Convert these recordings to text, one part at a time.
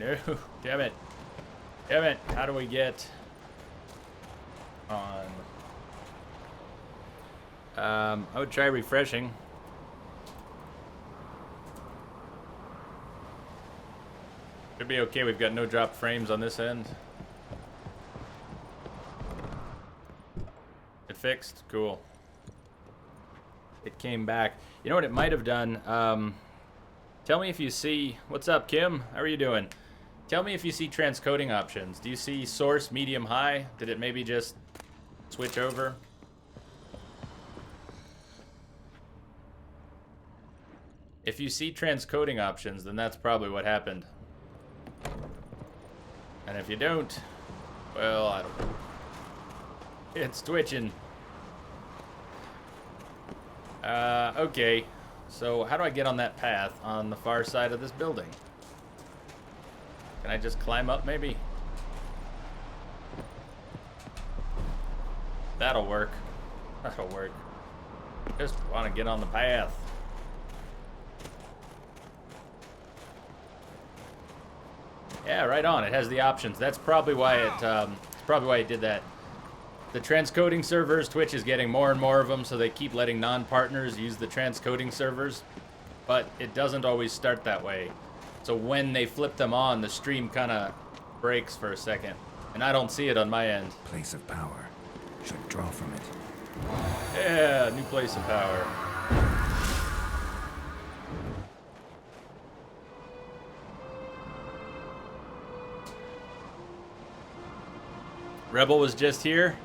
No, damn it. Damn it. How do we get on? I would try refreshing. Should be okay. We've got no drop frames on this end. It fixed? Cool. It came back. You know what it might have done? Tell me if you see... What's up, Kim? How are you doing? Tell me if you see transcoding options. Do you see source, medium, high? Did it maybe just switch over? If you see transcoding options, then that's probably what happened. And if you don't, well, I don't know. It's twitching. Okay. So how do I get on that path on the far side of this building? Can I just climb up, maybe? That'll work. That'll work. Just want to get on the path. Yeah, right on. It has the options. That's probably why it did that. The transcoding servers, Twitch is getting more and more of them, so they keep letting non-partners use the transcoding servers. But it doesn't always start that way. So when they flip them on, the stream kind of breaks for a second. And I don't see it on my end. Place of power. Should draw from it. Yeah, new place of power. Rebel was just here.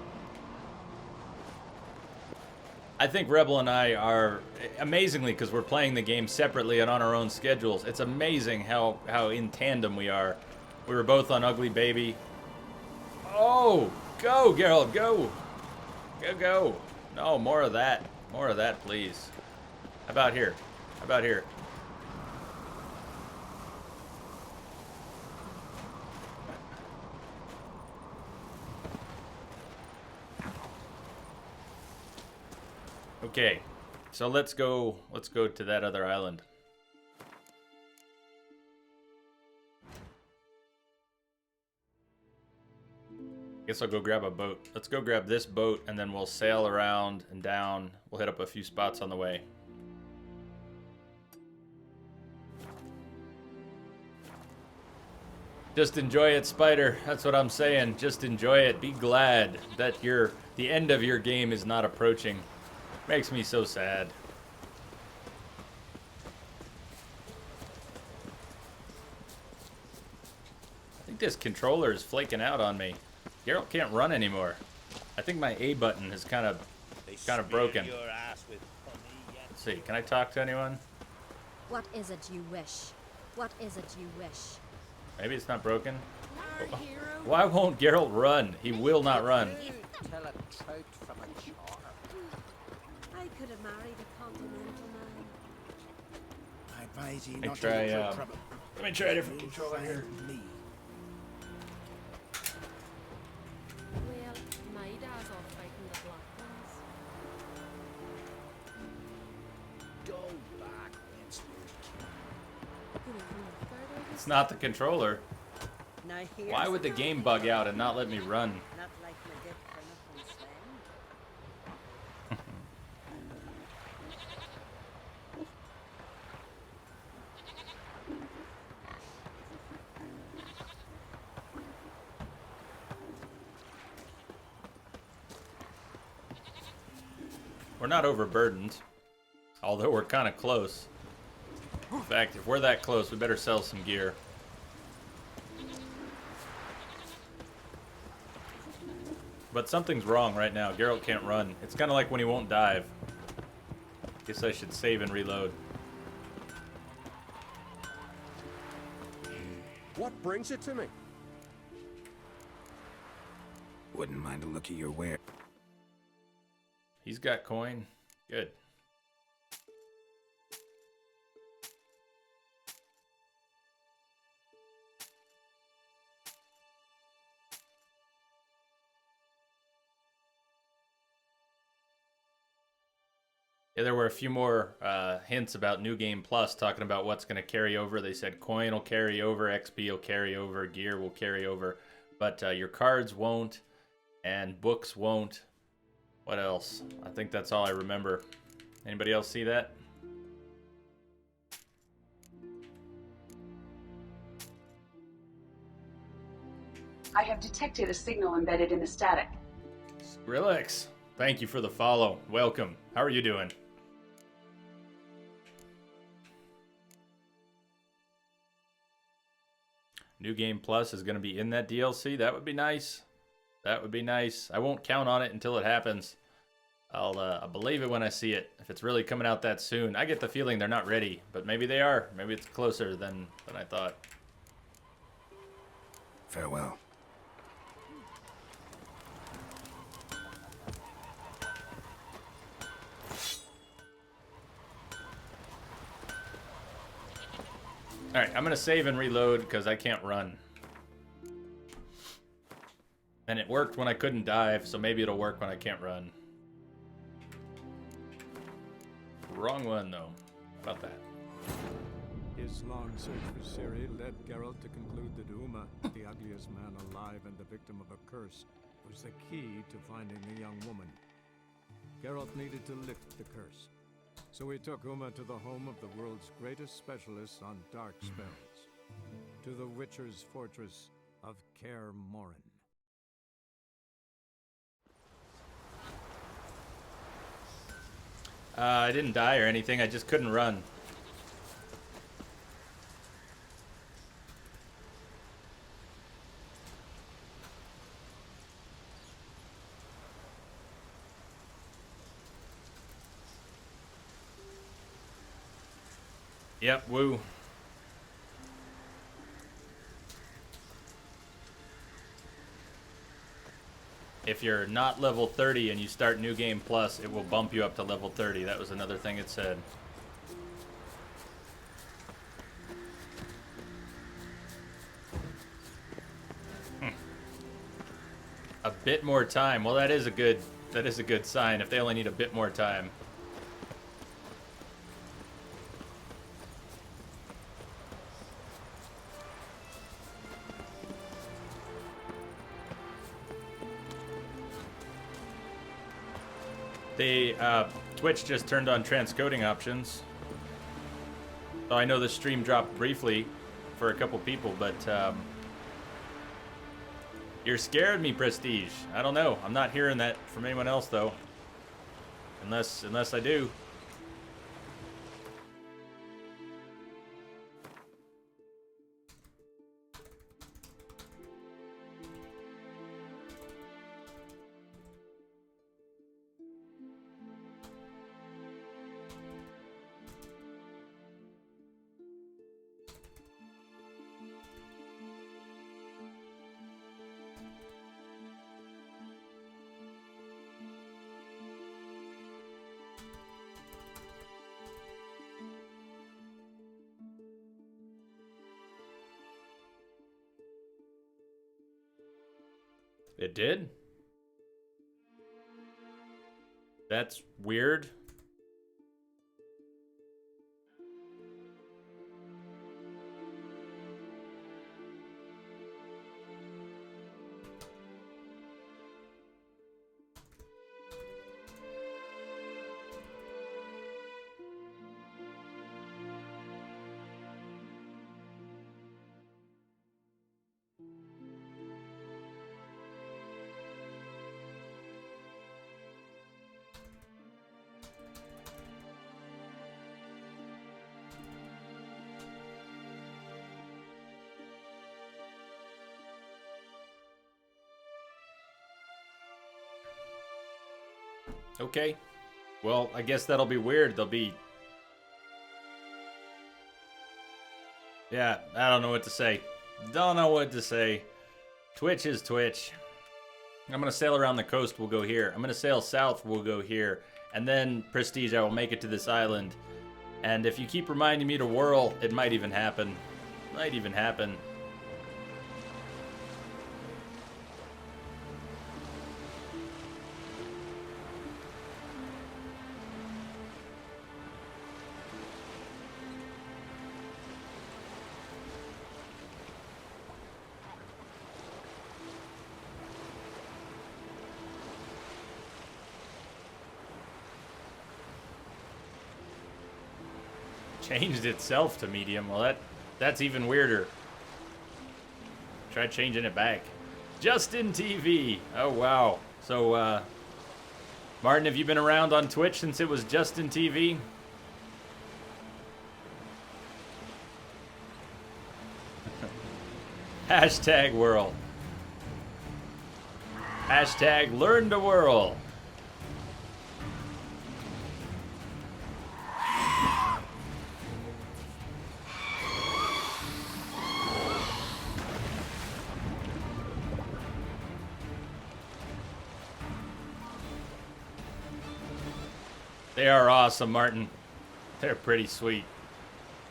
I think Rebel and I are, amazingly, because we're playing the game separately and on our own schedules, it's amazing how in tandem we are. We were both on Ugly Baby. Oh, go, Geralt, go. Go, go. No, more of that. More of that, please. How about here? How about here? Okay, so let's go to that other island. Guess I'll go grab a boat. Let's go grab this boat and then we'll sail around and down. We'll hit up a few spots on the way. Just enjoy it, Spider. That's what I'm saying. Just enjoy it. Be glad that the end of your game is not approaching. Makes me so sad. I think this controller is flaking out on me. Geralt can't run anymore. I think my A button is kind of broken. Let's see. Can I talk to anyone? What is it you wish? What is it you wish? Maybe it's not broken. Why won't Geralt run? He will not run. I could have married a continental man. I advise you Let me not try, to look for trouble. let me try a different controller here. Well, my dad's off fighting the Black Ones. Go back, Winston. It's not the controller. Now here's Why would the game bug out and not let me run? Not like my gift for nothing, Sven. We're not overburdened, although we're kind of close. In fact, if we're that close, we better sell some gear. But something's wrong right now. Geralt can't run. It's kind of like when he won't dive. Guess I should save and reload. What brings you to me? Wouldn't mind a look at your ware. He's got coin. Good. Yeah, there were a few more hints about New Game Plus talking about what's going to carry over. They said coin will carry over, XP will carry over, gear will carry over, but your cards won't, and books won't. What else? I think that's all I remember. Anybody else see that? I have detected a signal embedded in the static. Skrillex, thank you for the follow. Welcome. How are you doing? New Game Plus is going to be in that DLC. That would be nice. That would be nice. I won't count on it until it happens. I'll believe it when I see it. If it's really coming out that soon. I get the feeling they're not ready, but maybe they are. Maybe it's closer than I thought. Farewell. Alright, I'm going to save and reload because I can't run. And it worked when I couldn't dive, so maybe it'll work when I can't run. Wrong one, though. How about that? His long search for Ciri led Geralt to conclude that Uma, the ugliest man alive and the victim of a curse, was the key to finding the young woman. Geralt needed to lift the curse, so he took Uma to the home of the world's greatest specialist on dark spells, to the Witcher's fortress of Kaer Morhen. I didn't die or anything, I just couldn't run. Yep, woo. If you're not level 30 and you start New Game Plus, it will bump you up to level 30. That was another thing it said. A bit more time. Well, that is a good sign if they only need a bit more time. They, Twitch just turned on transcoding options. So I know the stream dropped briefly for a couple people, but you're scaring me, Prestige. I don't know. I'm not hearing that from anyone else, though. Unless I do. It did? That's weird. Okay. Well, I guess that'll be weird. They'll be... Yeah, I don't know what to say. Don't know what to say. Twitch is Twitch. I'm going to sail around the coast, we'll go here. I'm going to sail south, we'll go here. And then, Prestige, I will make it to this island. And if you keep reminding me to whirl, it might even happen. Might even happen. Changed itself to medium. Well, that's even weirder. Try changing it back. Justin TV. Oh, wow. So, Martin, have you been around on Twitch since it was Justin TV? Hashtag whirl. Hashtag learn to whirl. They are awesome, Martin. They're pretty sweet.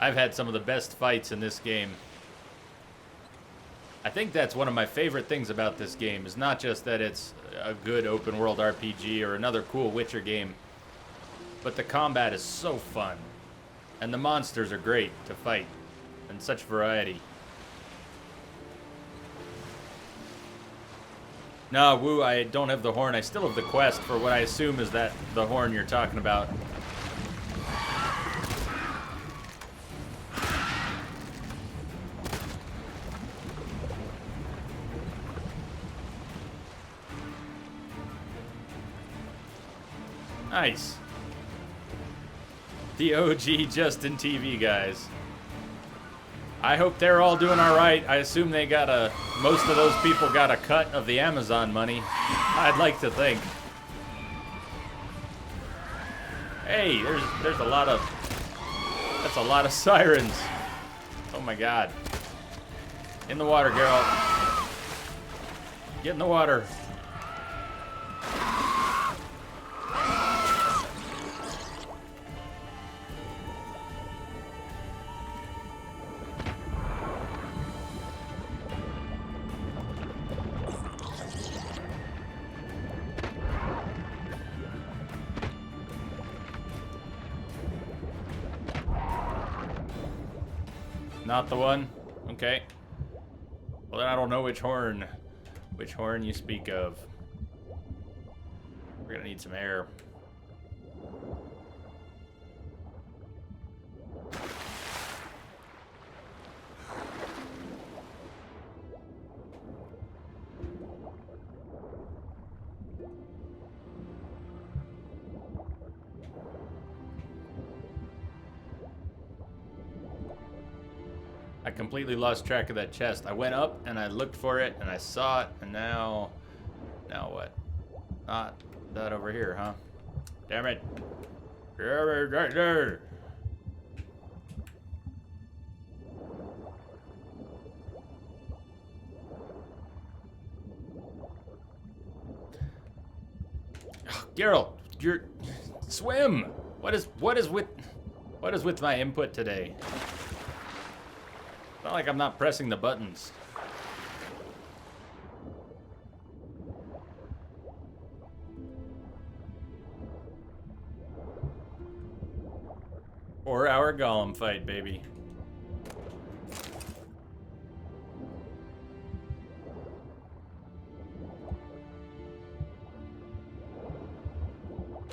I've had some of the best fights in this game. I think that's one of my favorite things about this game, is not just that it's a good open world RPG or another cool Witcher game, but the combat is so fun. And the monsters are great to fight, and such variety. No, Woo, I don't have the horn. I still have the quest for what I assume is that the horn you're talking about. Nice. The OG Justin TV guys. I hope they're all doing all right. I assume they got most of those people got a cut of the Amazon money. I'd like to think. Hey, there's a lot of, that's a lot of sirens. Oh my God. In the water, Geralt. Get in the water. Not the one? Okay. Well, then I don't know which horn you speak of. We're gonna need some air. I completely lost track of that chest. I went up and I looked for it and I saw it, and now what? Not that over here, huh? Damn it. Right there. Geralt, you're swim. What is with my input today? It's not like I'm not pressing the buttons. Four-hour Golem fight, baby.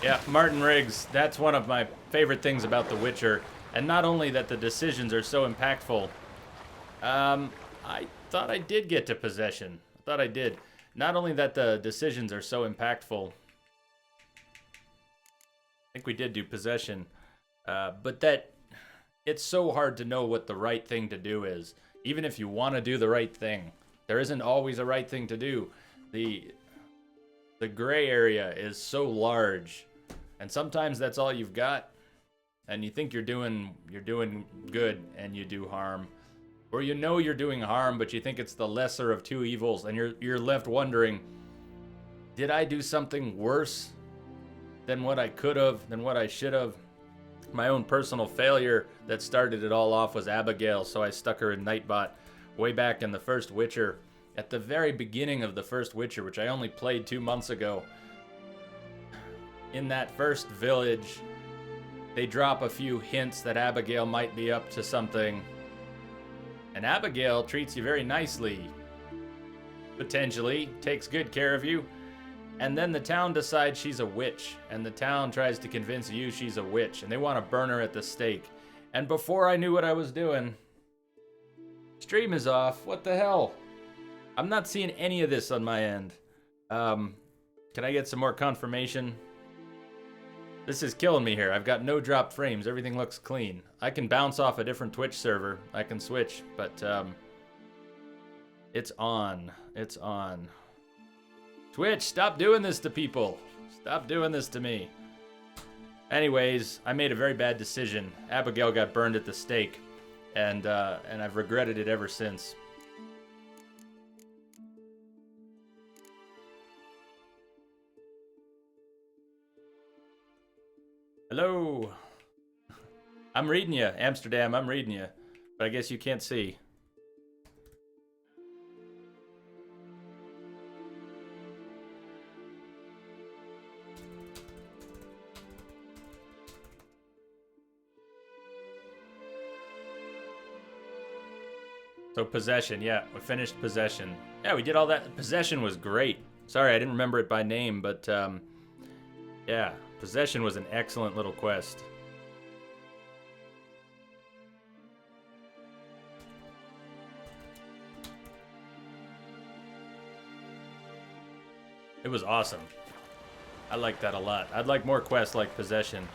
Yeah, Martin Riggs, that's one of my favorite things about The Witcher. And not only that the decisions are so impactful, I thought I did get to possession. I thought I did. Not only that the decisions are so impactful. I think we did do possession. But that it's so hard to know what the right thing to do is. Even if you want to do the right thing, there isn't always a right thing to do. The gray area is so large, and sometimes that's all you've got, and you think you're doing good, and you do harm. Or you know you're doing harm, but you think it's the lesser of two evils, and you're left wondering, did I do something worse than what I could have, than what I should have? My own personal failure that started it all off was Abigail, so I stuck her in Nightbot way back in the first Witcher. At the very beginning of the first Witcher, which I only played 2 months ago, in that first village, they drop a few hints that Abigail might be up to something. And Abigail treats you very nicely, potentially, takes good care of you, and then the town decides she's a witch, and the town tries to convince you she's a witch, and they want to burn her at the stake. And before I knew what I was doing, stream is off. What the hell? I'm not seeing any of this on my end. Can I get some more confirmation? This is killing me here. I've got no dropped frames. Everything looks clean. I can bounce off a different Twitch server. I can switch, but it's on. It's on. Twitch, stop doing this to people. Stop doing this to me. Anyways, I made a very bad decision. Abigail got burned at the stake, and I've regretted it ever since. Hello. I'm reading you, Amsterdam. I'm reading you, but I guess you can't see. So Possession, yeah, we finished Possession. Yeah, we did all that. Possession was great. Sorry, I didn't remember it by name, but yeah, Possession was an excellent little quest. It was awesome. I like that a lot. I'd like more quests like Possession.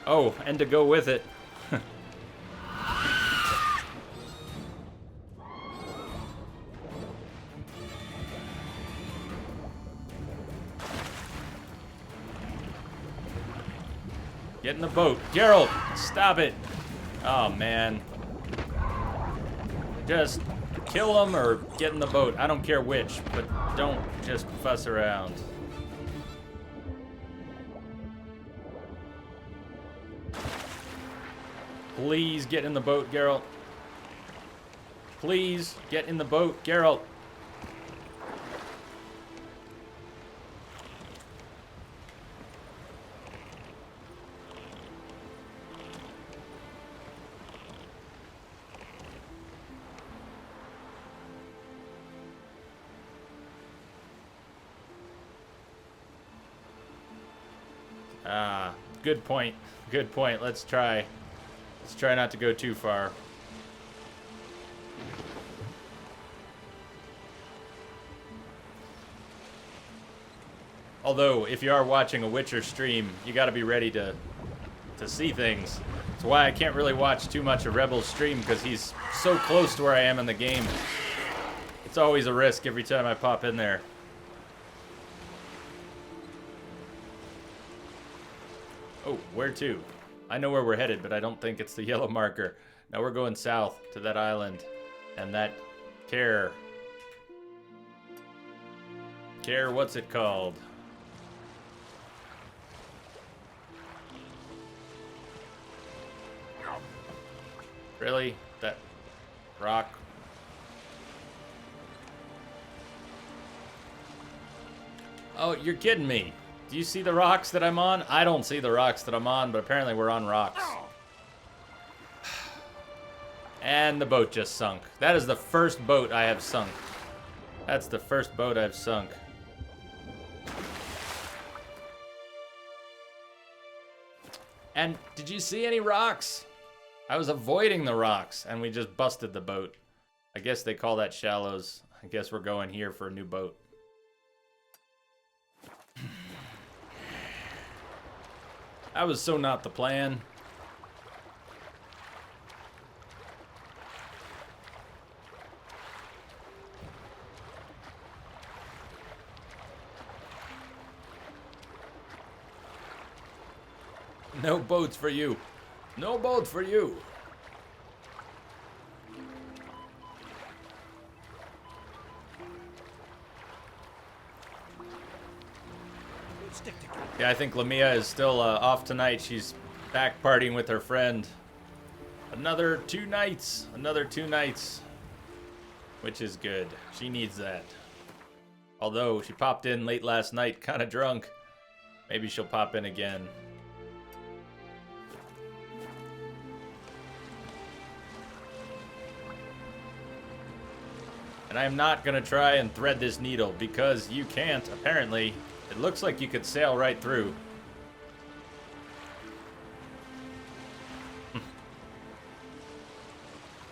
Oh, and to go with it. Get in the boat. Geralt, stop it. Oh, man. Just kill him or get in the boat. I don't care which, but don't just fuss around. Please get in the boat, Geralt. Please get in the boat, Geralt. Ah, good point. Good point. Let's try not to go too far. Although, if you are watching a Witcher stream, you gotta be ready to see things. That's why I can't really watch too much of Rebel's stream, because he's so close to where I am in the game. It's always a risk every time I pop in there. Oh, where to? I know where we're headed, but I don't think it's the yellow marker. Now we're going south to that island. And that Care, what's it called? Really? That rock? Oh, you're kidding me. Do you see the rocks that I'm on? I don't see the rocks that I'm on, but apparently we're on rocks. And the boat just sunk. That is the first boat I have sunk. That's the first boat I've sunk. And did you see any rocks? I was avoiding the rocks, and we just busted the boat. I guess they call that shallows. I guess we're going here for a new boat. That was so not the plan. No boats for you. No boat for you. Yeah, I think Lamia is still off tonight. She's back partying with her friend. Another 2 nights. Another 2 nights. Which is good. She needs that. Although she popped in late last night, kind of drunk. Maybe she'll pop in again. And I'm not going to try and thread this needle because you can't, apparently. It looks like you could sail right through.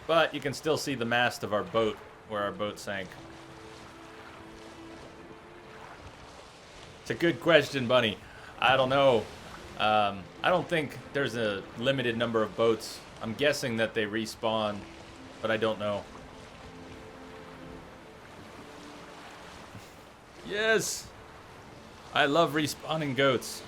But you can still see the mast of our boat, where our boat sank. It's a good question, Bunny. I don't know. I don't think there's a limited number of boats. I'm guessing that they respawn, but I don't know. Yes! I love respawning goats.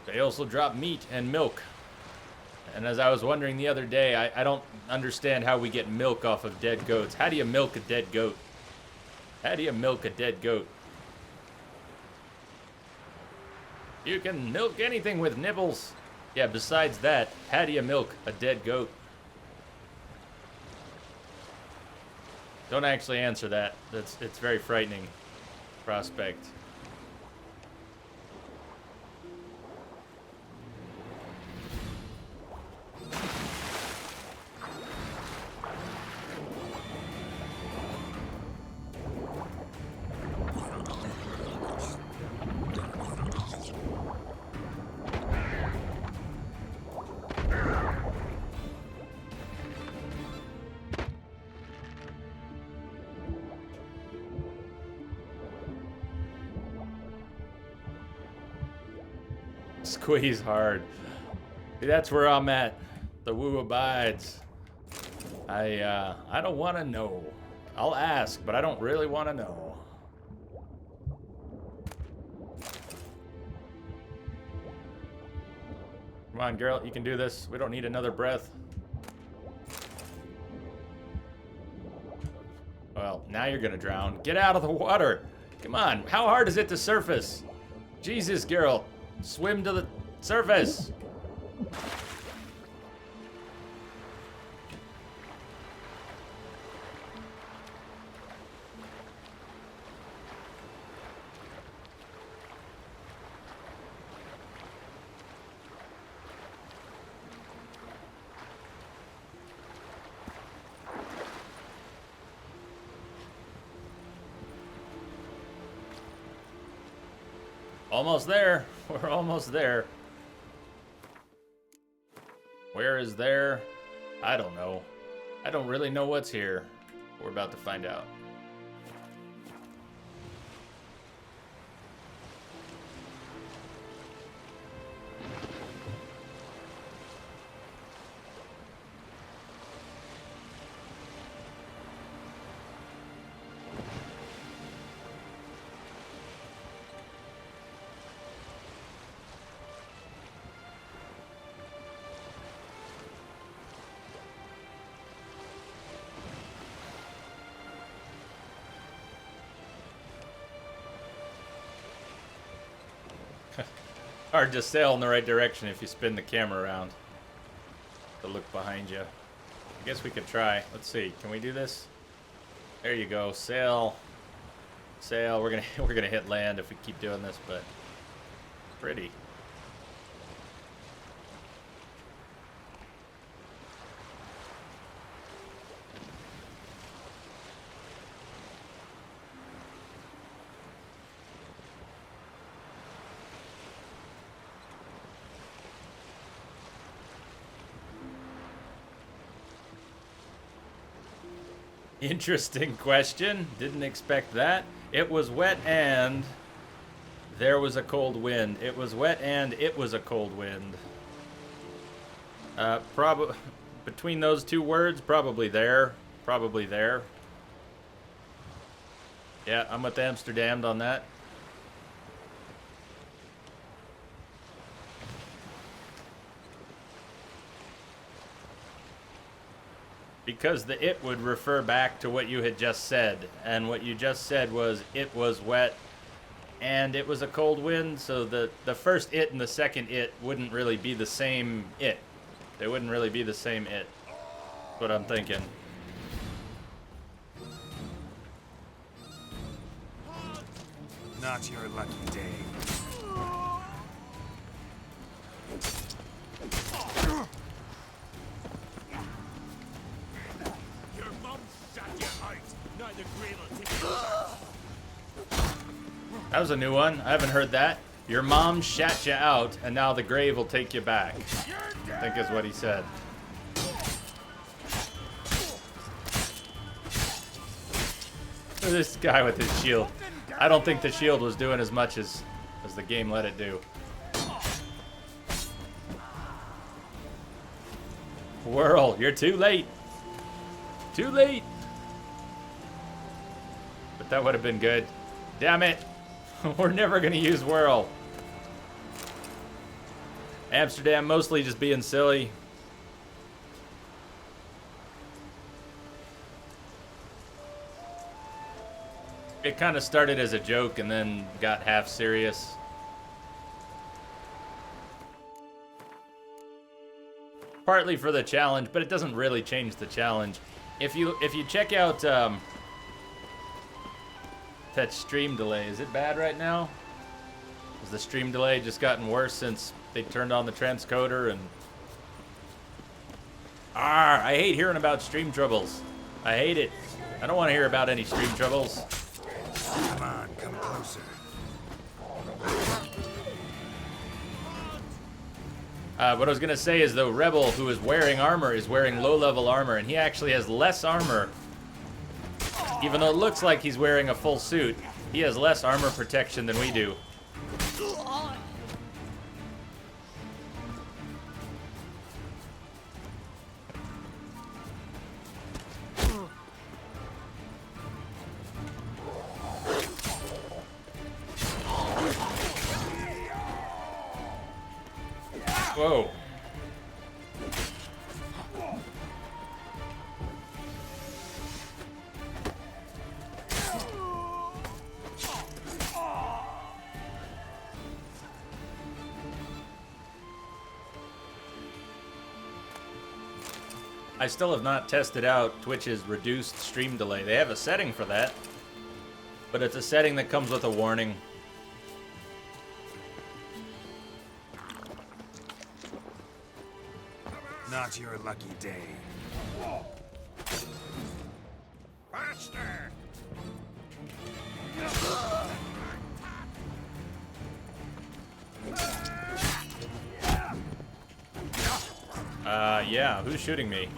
They also drop meat and milk. And as I was wondering the other day, I don't understand how we get milk off of dead goats. How do you milk a dead goat? How do you milk a dead goat? You can milk anything with nibbles. Yeah, besides that, how do you milk a dead goat? Don't actually answer that. It's very frightening prospect. Squeeze hard. See, that's where I'm at. The woo abides. I don't want to know. I'll ask, but I don't really want to know. Come on, girl, you can do this. We don't need another breath. Well, now you're gonna drown. Get out of the water. Come on, how hard is it to surface? Jesus, girl. Swim to the surface. Almost there. We're almost there. Where is there? I don't know. I don't really know what's here. We're about to find out. Hard to sail in the right direction if you spin the camera around to look behind you. I guess we could try. Let's see. Can we do this? There you go. Sail. Sail. We're gonna hit land if we keep doing this, but pretty. Interesting question. Didn't expect that. It was wet and there was a cold wind. It was wet and it was a cold wind. Probably between those two words, probably there. Probably there. Yeah, I'm with Amsterdam on that. Because the it would refer back to what you had just said. And what you just said was it was wet and it was a cold wind. So the first it and the second it wouldn't really be the same it. They wouldn't really be the same it. That's what I'm thinking. Not your lucky day. Your mum shut you out. Now the grave will take you. That was a new one. I haven't heard that. Your mom shat you out, and now the grave will take you back. I think is what he said. Look at this guy with his shield. I don't think the shield was doing as much as the game let it do. Whirl, you're too late. Too late. But that would have been good. Damn it. We're never going to use Whirl. Amsterdam mostly just being silly. It kind of started as a joke and then got half serious. Partly for the challenge, but it doesn't really change the challenge. If you check out that stream delay, is it bad right now? Has the stream delay just gotten worse since they turned on the transcoder and... I hate hearing about stream troubles. I hate it. I don't want to hear about any stream troubles. Come on, come closer. What I was going to say is, though, Rebel, who is wearing armor, is wearing low-level armor, and he actually has less armor. Even though it looks like he's wearing a full suit, he has less armor protection than we do. Whoa. I still have not tested out Twitch's reduced stream delay. They have a setting for that, but it's a setting that comes with a warning. Not your lucky day. Faster! Yeah, who's shooting me?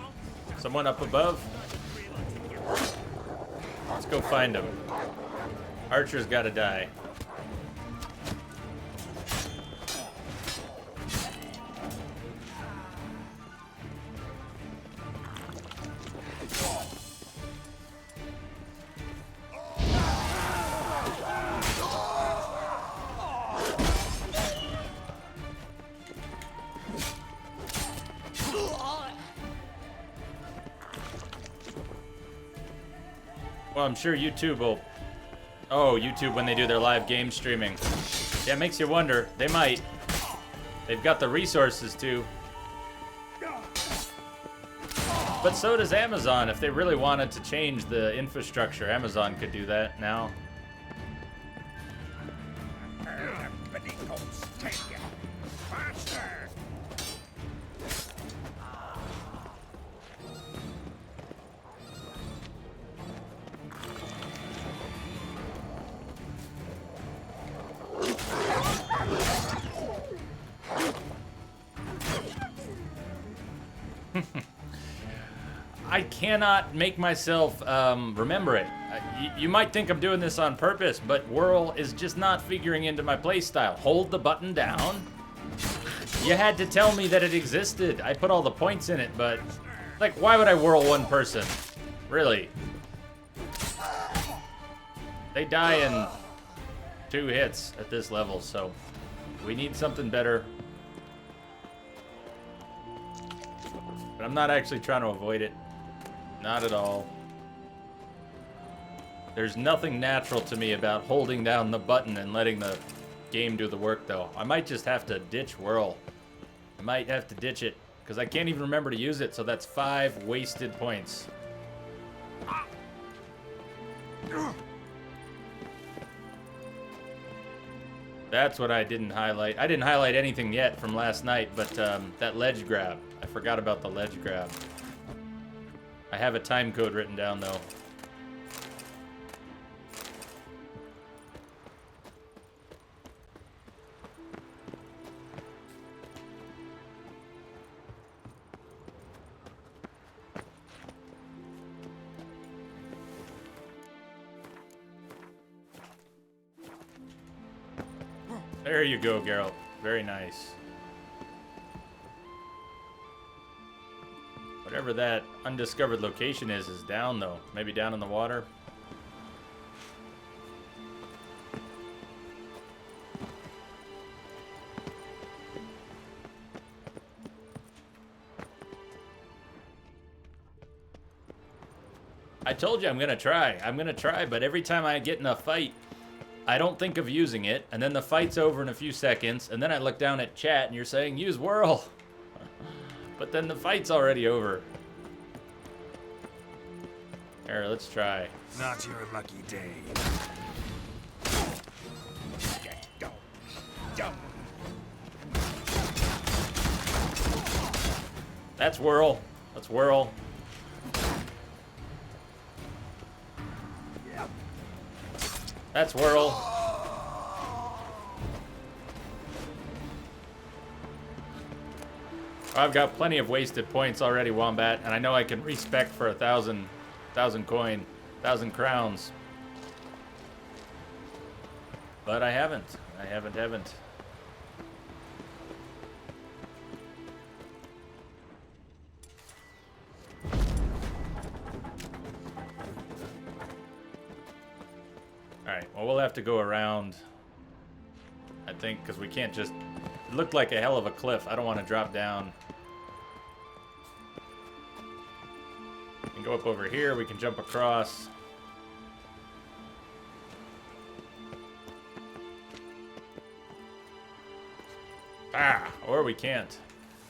Someone up above? Let's go find him. Archer's gotta die. Well, I'm sure YouTube will... Oh, YouTube when they do their live game streaming. Yeah, it makes you wonder. They might. They've got the resources to. But so does Amazon. If they really wanted to change the infrastructure, Amazon could do that now. Faster! I cannot make myself remember it. You might think I'm doing this on purpose, but Whirl is just not figuring into my playstyle. Hold the button down. You had to tell me that it existed. I put all the points in it, but... Like, why would I whirl one person? Really? They die in 2 hits at this level, so... We need something better. But I'm not actually trying to avoid it. Not at all. There's nothing natural to me about holding down the button and letting the game do the work, though. I might just have to ditch Whirl. I might have to ditch it, because I can't even remember to use it, so that's 5 wasted points. That's what I didn't highlight. I didn't highlight anything yet from last night, but that ledge grab. I forgot about the ledge grab. I have a time code written down, though. There you go, Geralt. Very nice. Whatever that undiscovered location is down, though. Maybe down in the water. I told you I'm gonna try. I'm gonna try, but every time I get in a fight, I don't think of using it, and then the fight's over in a few seconds, and then I look down at chat and you're saying, use whirl. But then the fight's already over. Here, let's try. Not your lucky day. That's whirl. Let's whirl. That's whirl. I've got plenty of wasted points already, Wombat, and I know I can respec for 1,000 coin, 1,000 crowns. But I haven't. I haven't. Alright, well, we'll have to go around, I think, because we can't just... It looked like a hell of a cliff. I don't want to drop down. We can go up over here. We can jump across. Ah, or we can't.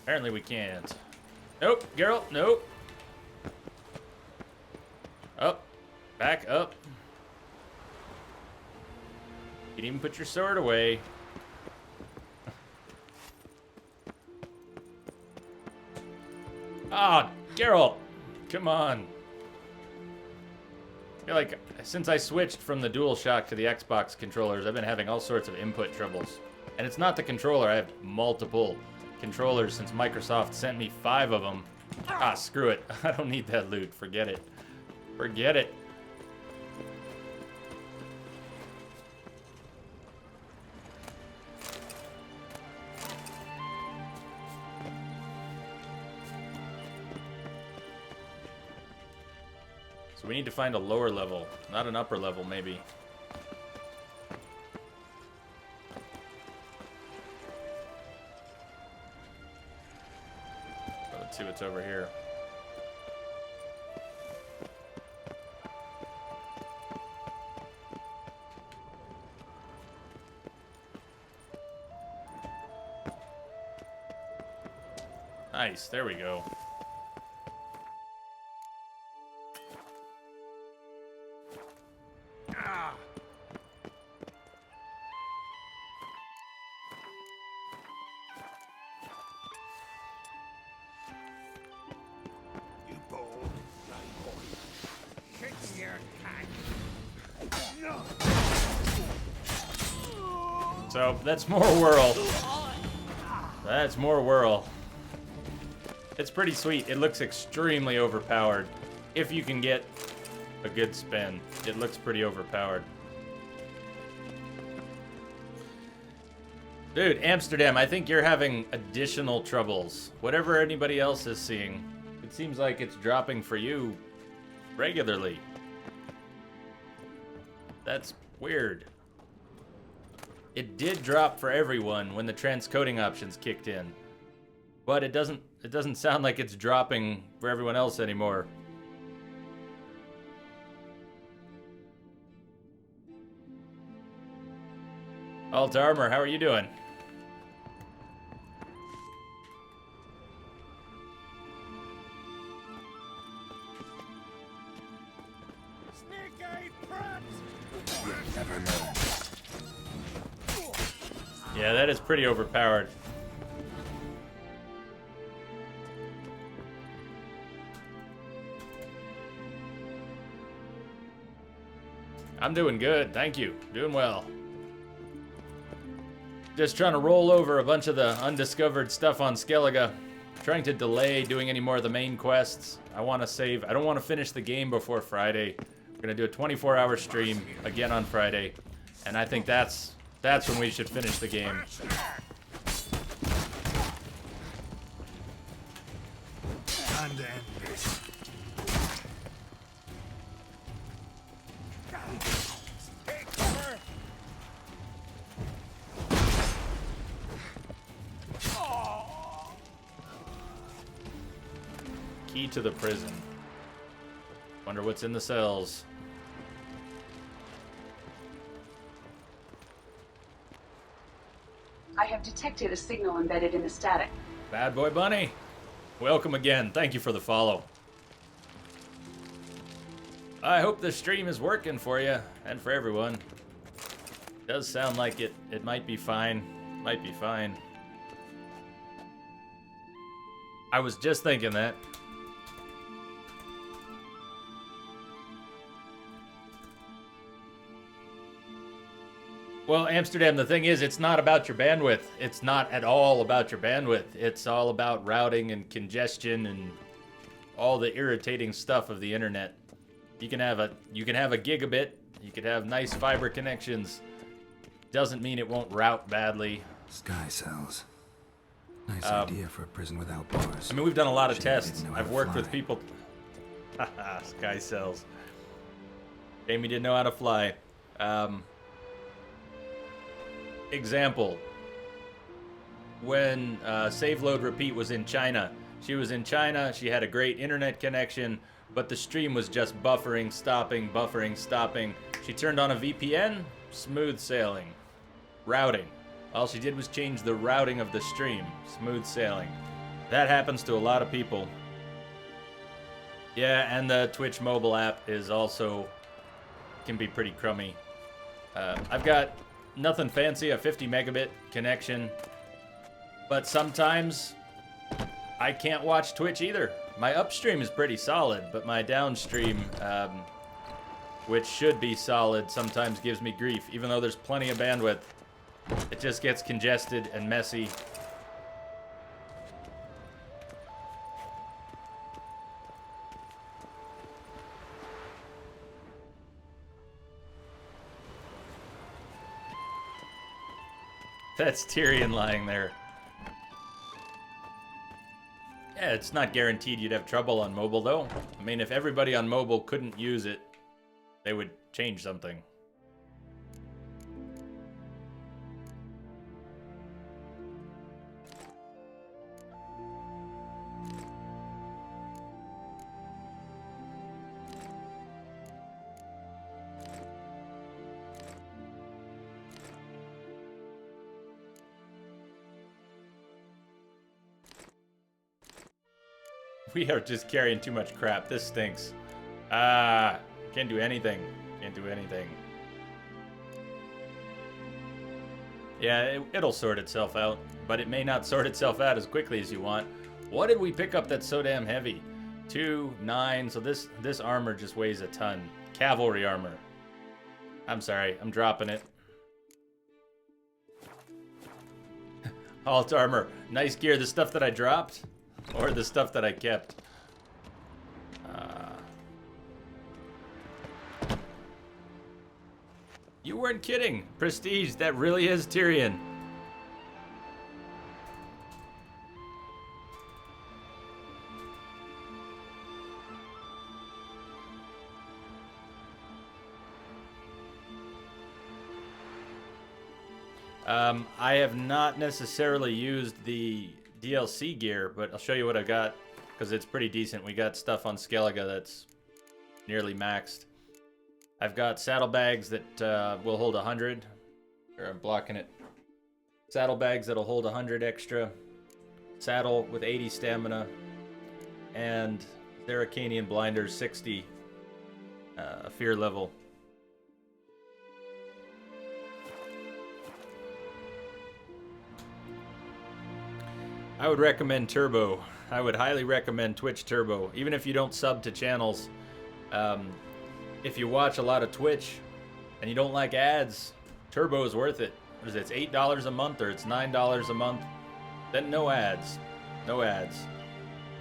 Apparently we can't. Nope, Geralt, nope. Up, back up. You can even put your sword away. Ah, Geralt, come on. I feel like since I switched from the DualShock to the Xbox controllers, I've been having all sorts of input troubles. And it's not the controller. I have multiple controllers since Microsoft sent me 5 of them. Ah, screw it. I don't need that loot. Forget it. Forget it. So we need to find a lower level, not an upper level, maybe. Oh, let's see what's over here. Nice, there we go. So that's more whirl. That's more whirl. It's pretty sweet. It looks extremely overpowered. If you can get a good spin, it looks pretty overpowered. Dude, Amsterdam, I think you're having additional troubles. Whatever anybody else is seeing, it seems like it's dropping for you regularly. That's weird. It did drop for everyone when the transcoding options kicked in. But it doesn't sound like it's dropping for everyone else anymore. Alt Armor, how are you doing? Yeah, that is pretty overpowered. I'm doing good, thank you. Doing well. Just trying to roll over a bunch of the undiscovered stuff on Skellige. Trying to delay doing any more of the main quests. I want to save. I don't want to finish the game before Friday. We're going to do a 24-hour stream again on Friday. And I think that's when we should finish the game. Time to end this. Take cover! Key to the prison. Wonder what's in the cells. I have detected a signal embedded in the static. Bad Boy Bunny, welcome again. Thank you for the follow. I hope the stream is working for you and for everyone. Does sound like it might be fine. Might be fine. I was just thinking that. Well, Amsterdam, the thing is, it's not about your bandwidth. It's not at all about your bandwidth. It's all about routing and congestion and all the irritating stuff of the internet. You can have a gigabit. You could have nice fiber connections. Doesn't mean it won't route badly. Sky cells. Nice idea for a prison without bars. I mean, we've done a lot of Shame you tests. didn't know how I've to worked fly. with people. Haha, Sky cells. Jamie didn't know how to fly. Example. When Save Load Repeat was in China. She was in China, she had a great internet connection, but the stream was just buffering, stopping, buffering, stopping. She turned on a VPN, smooth sailing. Routing. All she did was change the routing of the stream. Smooth sailing. That happens to a lot of people. Yeah, and the Twitch mobile app is also can be pretty crummy. I've got nothing fancy, a 50 megabit connection, but sometimes I can't watch Twitch either. My upstream is pretty solid, but my downstream, which should be solid, sometimes gives me grief, even though there's plenty of bandwidth. It just gets congested and messy. That's Tyrion lying there. Yeah, it's not guaranteed you'd have trouble on mobile, though. I mean, if everybody on mobile couldn't use it, they would change something. We are just carrying too much crap. This stinks. Can't do anything. Can't do anything. Yeah, it'll sort itself out, but it may not sort itself out as quickly as you want. What did we pick up that's so damn heavy? 2, 9, so this armor just weighs a ton. Cavalry armor. I'm sorry, I'm dropping it. Alt armor. Nice gear. The stuff that I dropped? Or the stuff that I kept? You weren't kidding. Prestige, that really is Tyrion. I have not necessarily used the DLC gear, but I'll show you what I got, because it's pretty decent. We got stuff on Skellige that's nearly maxed. I've got saddlebags that will hold 100. Or I'm blocking it. Saddlebags that'll hold 100 extra. Saddle with 80 stamina. And Theracanian blinders 60 fear level. I would recommend Turbo. I would highly recommend Twitch Turbo. Even if you don't sub to channels, if you watch a lot of Twitch and you don't like ads, Turbo is worth it. What is it? It's $8 a month or it's $9 a month. Then no ads. No ads.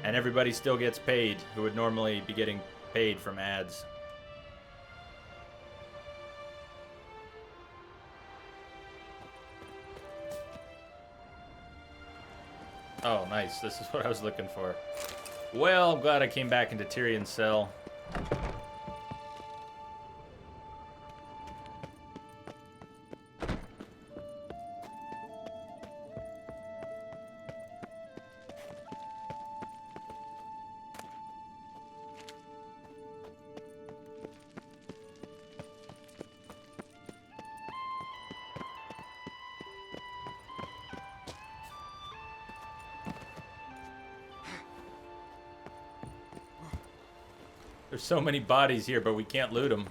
And everybody still gets paid who would normally be getting paid from ads. Oh, nice. This is what I was looking for. Well, I'm glad I came back into Tyrion's cell. There's so many bodies here, but we can't loot them.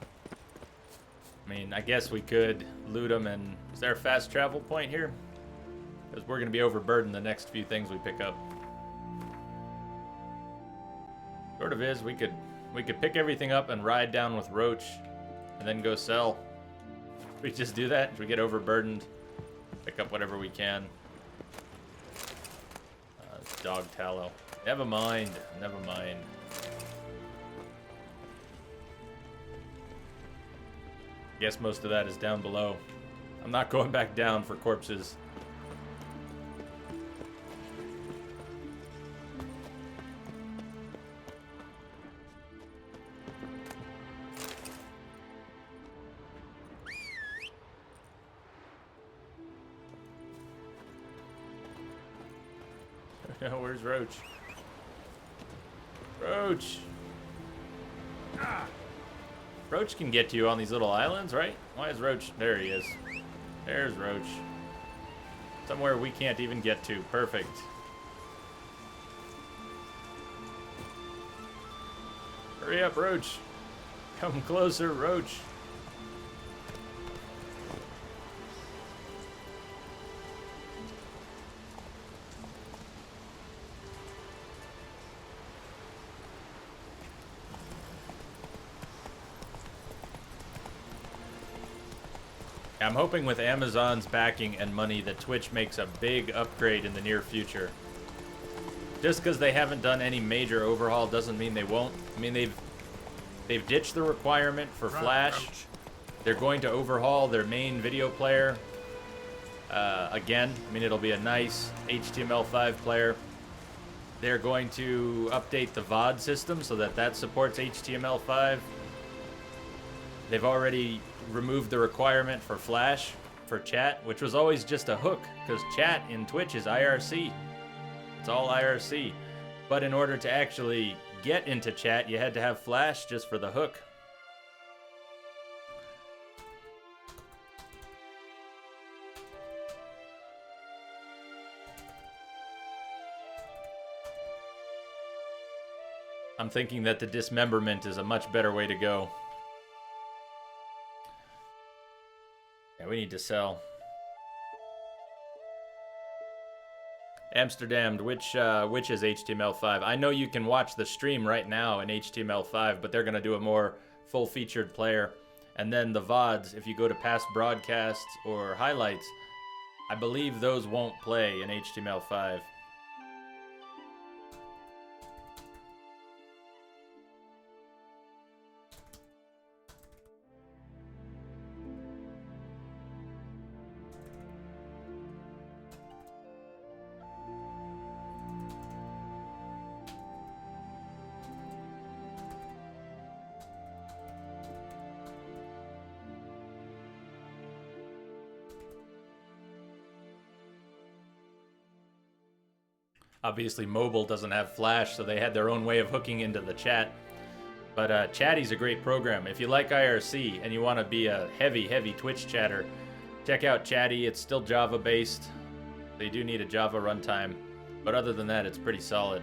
I mean, I guess we could loot them, and is there a fast travel point here? Because we're going to be overburdened the next few things we pick up. Sort of is. We could pick everything up and ride down with Roach, and then go sell. We just do that. If we get overburdened, pick up whatever we can. It's dog tallow. Never mind. Never mind. Guess most of that is down below. I'm not going back down for corpses. Where's Roach? Roach! Roach can get to you on these little islands, right? Why is Roach? There he is. There's Roach. Somewhere we can't even get to. Perfect. Hurry up, Roach. Come closer, Roach. I'm hoping with Amazon's backing and money that Twitch makes a big upgrade in the near future. Just because they haven't done any major overhaul doesn't mean they won't. I mean, they've ditched the requirement for Flash. They're going to overhaul their main video player again. I mean, it'll be a nice HTML5 player. They're going to update the VOD system so that supports HTML5. They've already removed the requirement for Flash for chat, which was always just a hook, because chat in Twitch is IRC. It's all IRC. But in order to actually get into chat, you had to have Flash just for the hook. I'm thinking that the dismemberment is a much better way to go. Yeah, we need to sell. Amsterdam, which is HTML5? I know you can watch the stream right now in HTML5, but they're going to do a more full-featured player. And then the VODs, if you go to past broadcasts or highlights, I believe those won't play in HTML5. Obviously, mobile doesn't have Flash, so they had their own way of hooking into the chat. But Chatty's a great program. If you like IRC and you want to be a heavy Twitch chatter, check out Chatty. It's still Java-based. They do need a Java runtime. But other than that, it's pretty solid.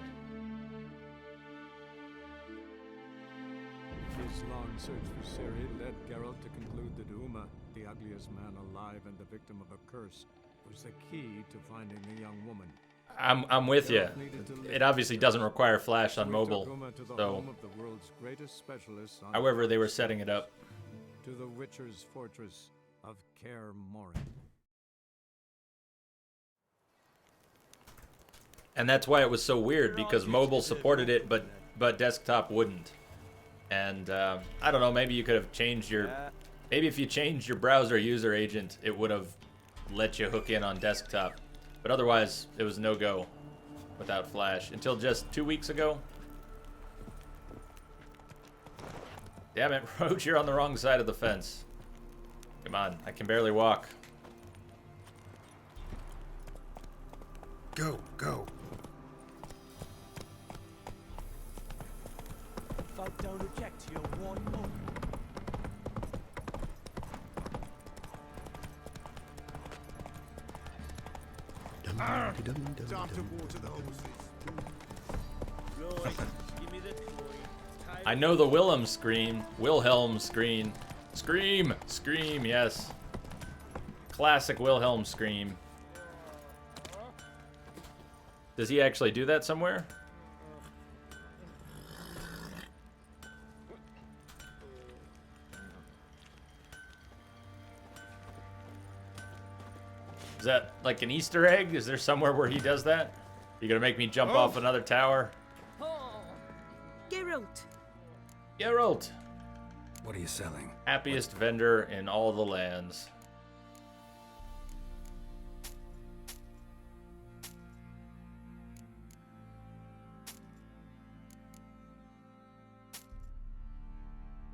His long search for Ciri led Geralt to conclude that Uma, the ugliest man alive and the victim of a curse, was the key to finding the young woman. I'm with you. Geralt needed to It obviously doesn't require flash on He took mobile, Uma to the so home of the world's greatest specialists on however they were setting it up. to the Witcher's fortress of Kaer Morhen. And that's why it was so weird, because mobile supported it, but desktop wouldn't. And I don't know, maybe you could have changed your... Maybe if you changed your browser user agent, it would have let you hook in on desktop. But otherwise, it was no-go without Flash. Until just 2 weeks ago. Damn it, Roach, you're on the wrong side of the fence. Come on, I can barely walk. Go, go. Folk don't object to your warning order. Time to water the horses. Right, give me the coin. I know the Wilhelm scream. Wilhelm scream. Scream! Scream, yes. Classic Wilhelm scream. Does he actually do that somewhere? Is that like an Easter egg? Is there somewhere where he does that? You gonna make me jump off another tower? Geralt, Geralt! What are you selling? Happiest vendor in all the lands.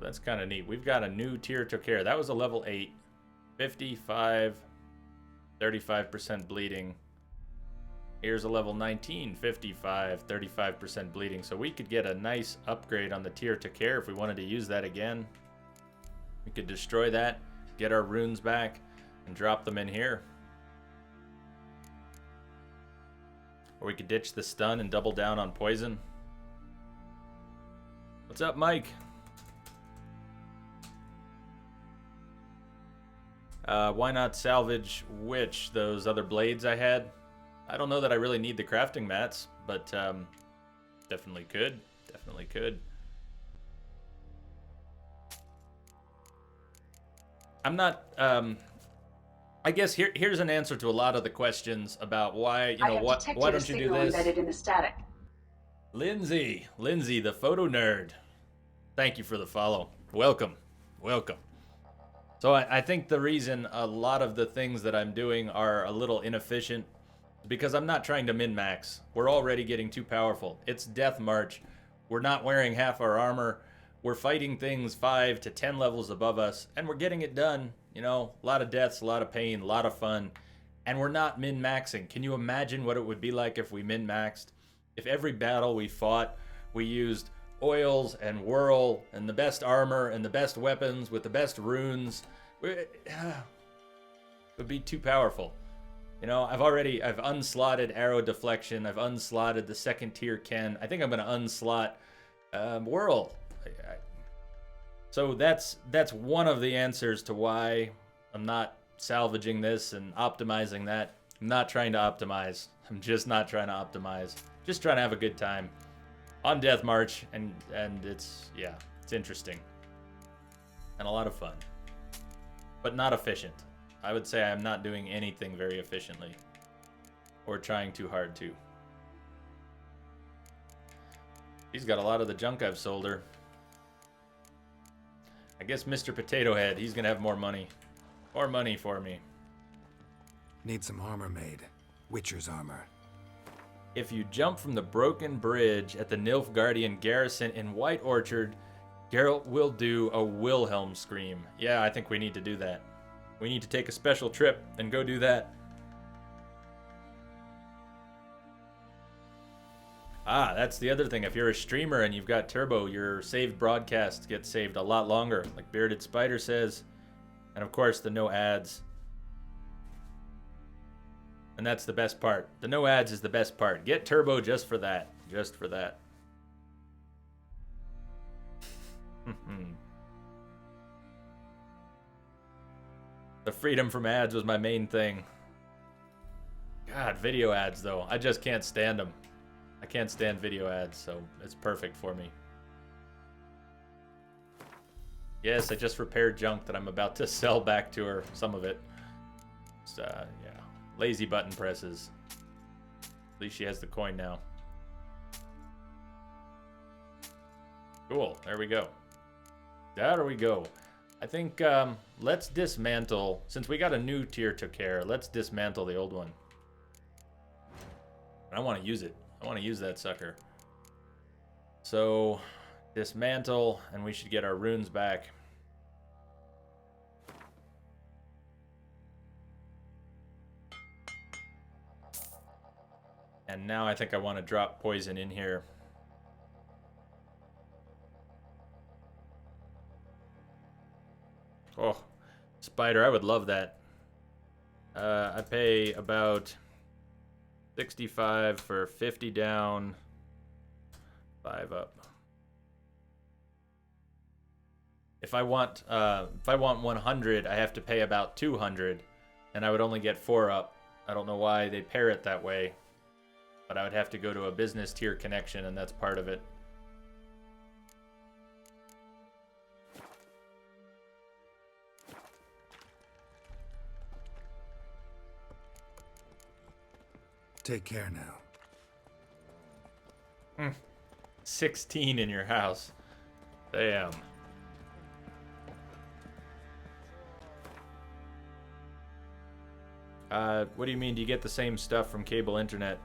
That's kind of neat. We've got a new tier to care. That was a level 8. 55, 35% bleeding. Here's a level 19, 55, 35% bleeding. So we could get a nice upgrade on the tier to care if we wanted to use that again. We could destroy that, get our runes back, and drop them in here. Or we could ditch the stun and double down on poison. What's up, Mike? Why not salvage those other blades I had? I don't know that I really need the crafting mats, but definitely could. Definitely could. I'm not. I guess here's an answer to a lot of the questions about why why don't you do this? Embedded in the static. Lindsay, the photo nerd. Thank you for the follow. Welcome. So I think the reason a lot of the things that I'm doing are a little inefficient is because I'm not trying to min-max. We're already getting too powerful. It's Death March. We're not wearing half our armor. We're fighting things 5 to 10 levels above us, and we're getting it done. You know, a lot of deaths, a lot of pain, a lot of fun, and we're not min-maxing. Can you imagine what it would be like if we min-maxed? If every battle we fought, we used oils and whirl and the best armor and the best weapons with the best runes, it would be too powerful. You know, I've unslotted arrow deflection. I've unslotted the second tier Ken. I think I'm going to unslot whirl. So that's one of the answers to why I'm not salvaging this and optimizing that. I'm not trying to optimize. I'm just not trying to optimize. Just trying to have a good time on Death March, and it's interesting and a lot of fun, but not efficient. I would say I'm not doing anything very efficiently or trying too hard to. He's got a lot of the junk I've sold her. I guess Mr. Potato Head, he's gonna have more money. More money for me. Need some armor made. Witcher's armor. If you jump from the broken bridge at the Nilfgaardian garrison in White Orchard, Geralt will do a Wilhelm scream. Yeah, I think we need to do that. We need to take a special trip and go do that. Ah, that's the other thing. If you're a streamer and you've got Turbo, your saved broadcasts get saved a lot longer, like Bearded Spider says. And of course, the no ads. And that's the best part. The no ads is the best part. Get Turbo just for that. Just for that. The freedom from ads was my main thing. God, video ads though. I just can't stand them. I can't stand video ads, so it's perfect for me. Yes, I just repaired junk that I'm about to sell back to her. Some of it. So, yeah. Lazy button presses. At least she has the coin now. Cool. There we go. There we go. I think let's dismantle. Since we got a new tier to care, let's dismantle the old one. I want to use it. I want to use that sucker. So, dismantle, and we should get our runes back. And now I think I want to drop poison in here. Oh, spider, I would love that. I pay about 65 for 50 down, 5 up. If I want 100, I have to pay about 200, and I would only get 4 up. I don't know why they pair it that way, but I would have to go to a business tier connection, and that's part of it. Take care now. 16 in your house. Damn. What do you mean? Do you get the same stuff from cable internet?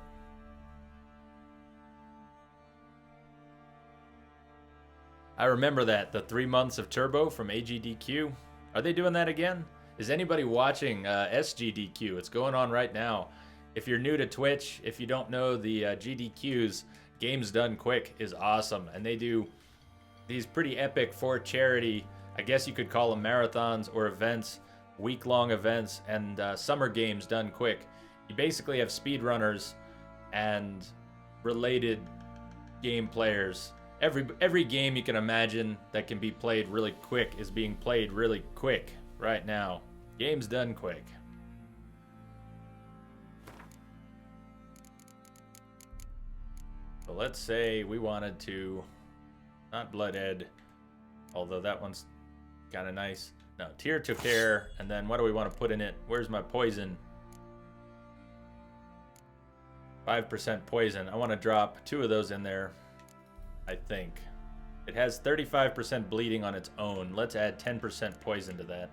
I remember that. The 3 months of Turbo from AGDQ. Are they doing that again? Is anybody watching SGDQ? It's going on right now. If you're new to Twitch, if you don't know the GDQs, Games Done Quick is awesome. And they do these pretty epic for charity, I guess you could call them marathons or events, week-long events, and summer games done quick. You basically have speedrunners and related game players. Every game you can imagine that can be played really quick is being played really quick right now. Games Done Quick. So let's say we wanted to, not Blooded, although that one's kind of nice. No, Tier to Care, and then what do we want to put in it? Where's my poison? 5% poison. I want to drop 2 of those in there, I think. It has 35% bleeding on its own. Let's add 10% poison to that.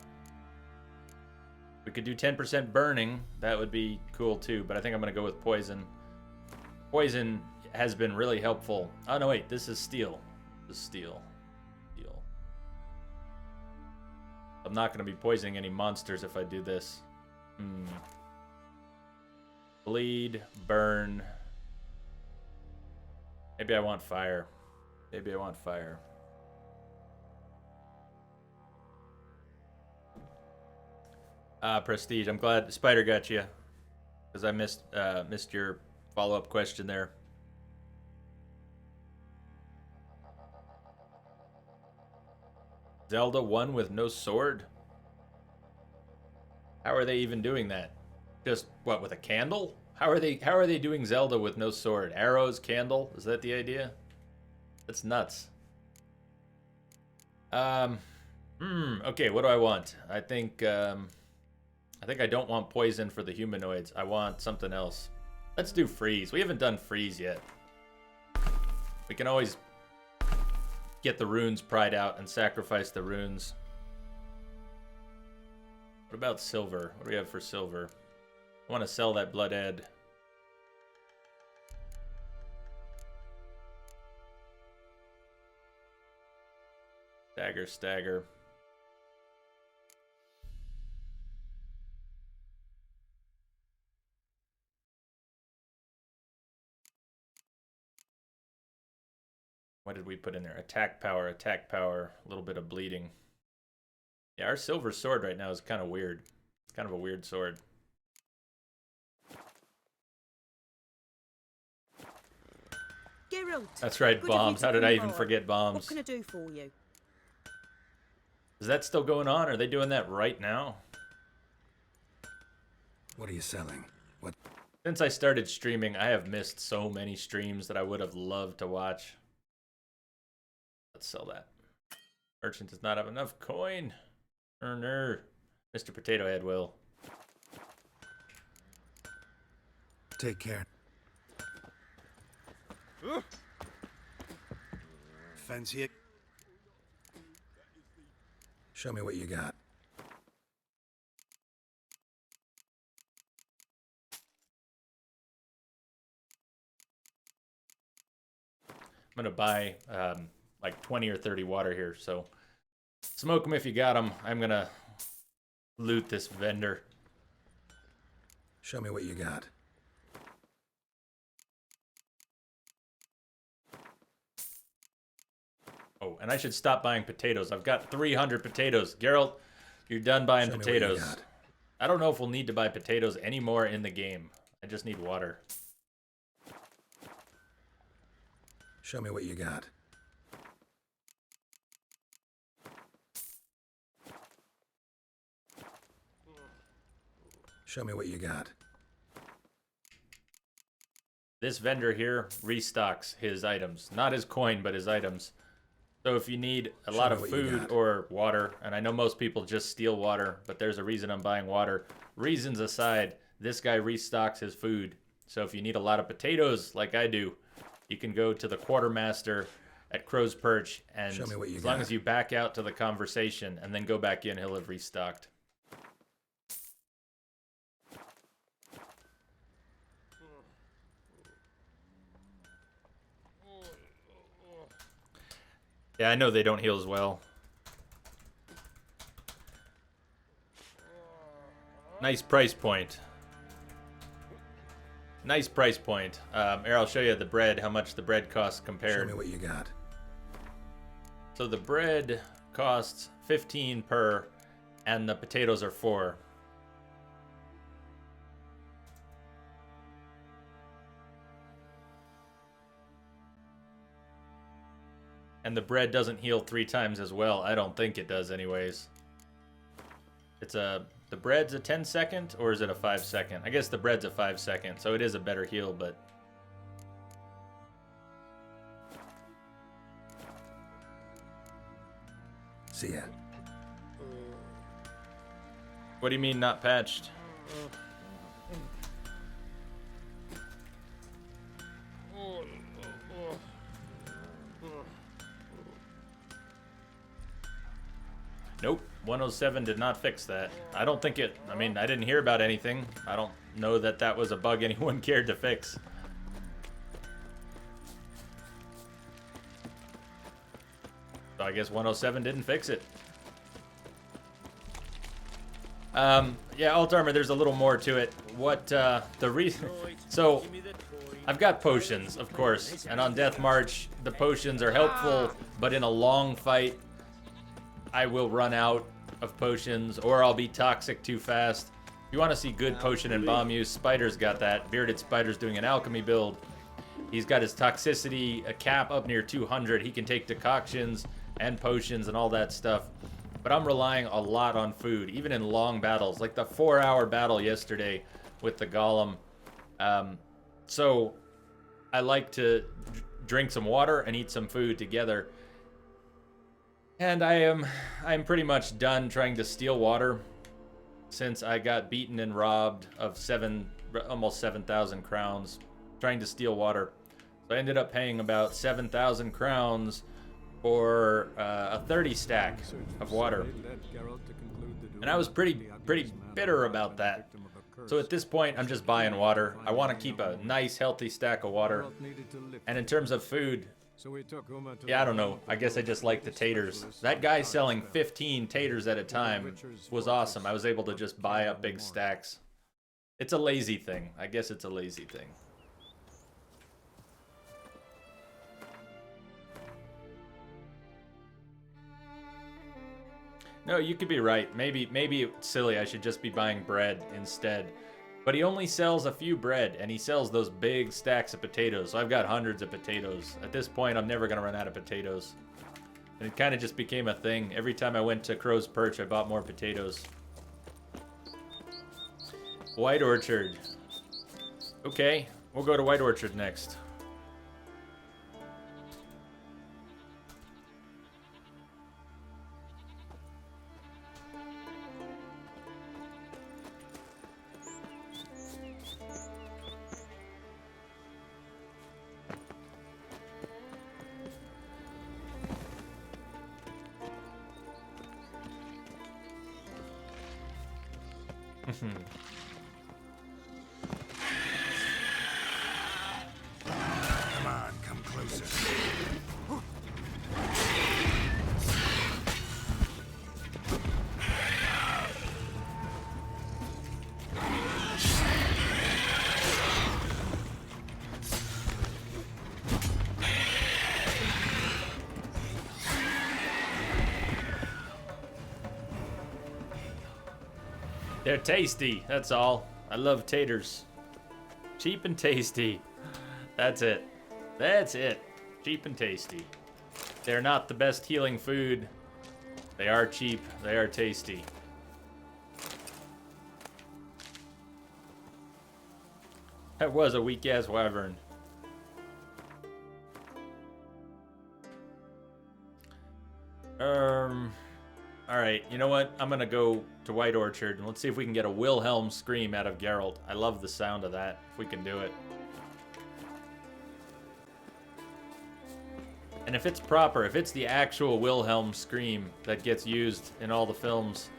We could do 10% burning. That would be cool too, but I think I'm going to go with poison. Poison has been really helpful. Oh no, wait, this is steel. This is steel. Steel. I'm not going to be poisoning any monsters if I do this. Bleed, burn. Maybe I want fire. Maybe I want fire. Prestige. I'm glad Spider got you, because I missed your follow-up question there. Zelda 1 with no sword? How are they even doing that? Just what, with a candle? How are they doing Zelda with no sword? Arrows, candle? Is that the idea? That's nuts. Okay, what do I want? I think I don't want poison for the humanoids. I want something else. Let's do freeze. We haven't done freeze yet. We can always get the runes pried out and sacrifice the runes. What about silver? What do we have for silver? I want to sell that Blooded. Stagger, stagger. What did we put in there? Attack power, a little bit of bleeding. Yeah, our silver sword right now is kind of weird. It's kind of a weird sword. Geralt. That's right, good of you bombs. to How did come I even by. forget bombs? What can I do for you? Is that still going on? Are they doing that right now? What are you selling? What? Since I started streaming, I have missed so many streams that I would have loved to watch. Let's sell that. Merchant does not have enough coin. Earner. Mr. Potato Head will. Take care. Fancy it? Show me what you got. I'm gonna buy like 20 or 30 water here, so smoke them if you got them. I'm gonna loot this vendor. Show me what you got. Oh, and I should stop buying potatoes. I've got 300 potatoes. Geralt, you're done buying Show me what you potatoes. got. I don't know if we'll need to buy potatoes anymore in the game. I just need water. Show me what you got. Show me what you got. This vendor here restocks his items. Not his coin, but his items. So if you need a lot me of what you food got. or water, and I know most people just steal water, but there's a reason I'm buying water. Reasons aside, this guy restocks his food. So if you need a lot of potatoes, like I do, you can go to the quartermaster at Crow's Perch, and Show me what you as long got. as you back out to the conversation and then go back in, he'll have restocked. Yeah, I know they don't heal as well. Nice price point. Nice price point. Here, I'll show you the bread, how much the bread costs Show compared. me what you got. So the bread costs 15 per, and the potatoes are 4. And the bread doesn't heal 3 times as well. I don't think it does anyways. It's the bread's a 10-second, or is it a 5-second? I guess the bread's a 5-second, so it is a better heal, but See ya. what do you mean not patched? Nope, 107 did not fix that. I don't think it, I mean, I didn't hear about anything. I don't know that that was a bug anyone cared to fix. So I guess 107 didn't fix it. Yeah, alt armor, there's a little more to it. What, the reason, so, I've got potions, of course, and on Death March, the potions are helpful, but in a long fight, I will run out of potions, or I'll be toxic too fast. If you want to see good potion and bomb use, Spider's got that. Bearded Spider's doing an alchemy build. He's got his toxicity, a cap up near 200. He can take decoctions and potions and all that stuff. But I'm relying a lot on food, even in long battles, like the 4-hour battle yesterday with the Golem. So I like to drink some water and eat some food together. And I'm pretty much done trying to steal water since I got beaten and robbed of almost 7,000 crowns trying to steal water. So I ended up paying about 7,000 crowns for a 30 stack of water. And I was pretty bitter about that. So at this point, I'm just buying water. I want to keep a nice, healthy stack of water. And in terms of food, yeah, I don't know. I guess I just like the taters. That guy selling 15 taters at a time was awesome. I was able to just buy up big stacks. It's a lazy thing. I guess it's a lazy thing. No, you could be right. Maybe it's silly. I should just be buying bread instead. But he only sells a few bread, and he sells those big stacks of potatoes. So I've got hundreds of potatoes. At this point, I'm never going to run out of potatoes. And it kind of just became a thing. Every time I went to Crow's Perch, I bought more potatoes. White Orchard. Okay, we'll go to White Orchard next. Come on, come closer. They're tasty, that's all. I love taters. Cheap and tasty. That's it. That's it. Cheap and tasty. They're not the best healing food. They are cheap. They are tasty. That was a weak-ass wyvern. Alright, you know what? I'm gonna go to White Orchard and let's see if we can get a Wilhelm scream out of Geralt. I love the sound of that, if we can do it. And if it's proper, if it's the actual Wilhelm scream that gets used in all the films,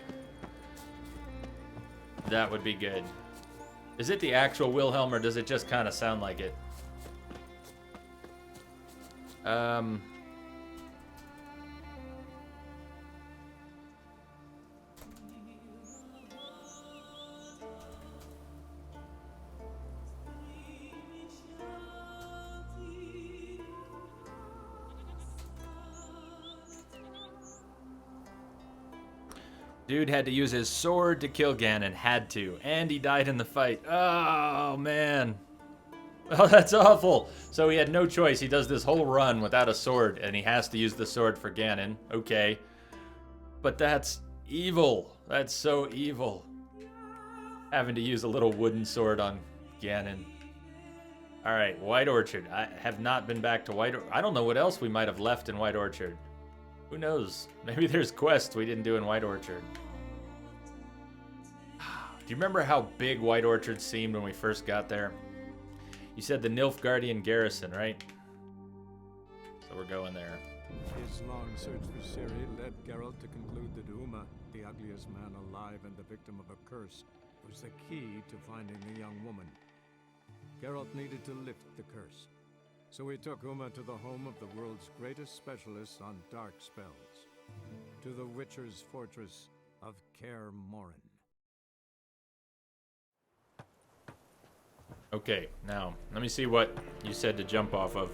that would be good. Is it the actual Wilhelm or does it just kind of sound like it? Dude had to use his sword to kill Ganon, had to, and he died in the fight. Oh, man. Oh, that's awful. So he had no choice. He does this whole run without a sword, and he has to use the sword for Ganon. Okay. But that's evil. That's so evil. Having to use a little wooden sword on Ganon. Alright, White Orchard. I have not been back to White Orchard. I don't know what else we might have left in White Orchard. Who knows? Maybe there's quests we didn't do in White Orchard. Do you remember how big White Orchard seemed when we first got there? You said the Nilfgaardian garrison, right? So we're going there. His long search for Ciri led Geralt to conclude that Uma, the ugliest man alive and the victim of a curse, was the key to finding the young woman. Geralt needed to lift the curse, so he took Uma to the home of the world's greatest specialists on dark spells, to the Witcher's fortress of Kaer Morhen. Okay, now, let me see what you said to jump off of.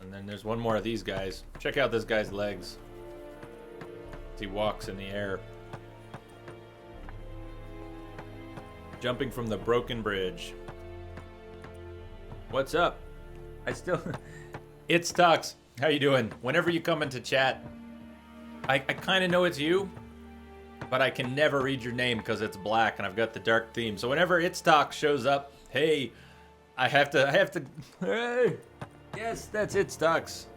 And then there's one more of these guys. Check out this guy's legs. As he walks in the air. Jumping from the broken bridge. What's up? It's Tux. How you doing? Whenever you come into chat, I kind of know it's you, but I can never read your name because it's black and I've got the dark theme. So whenever It's Talk shows up, hey, I have to, hey, yes, that's It's Talks.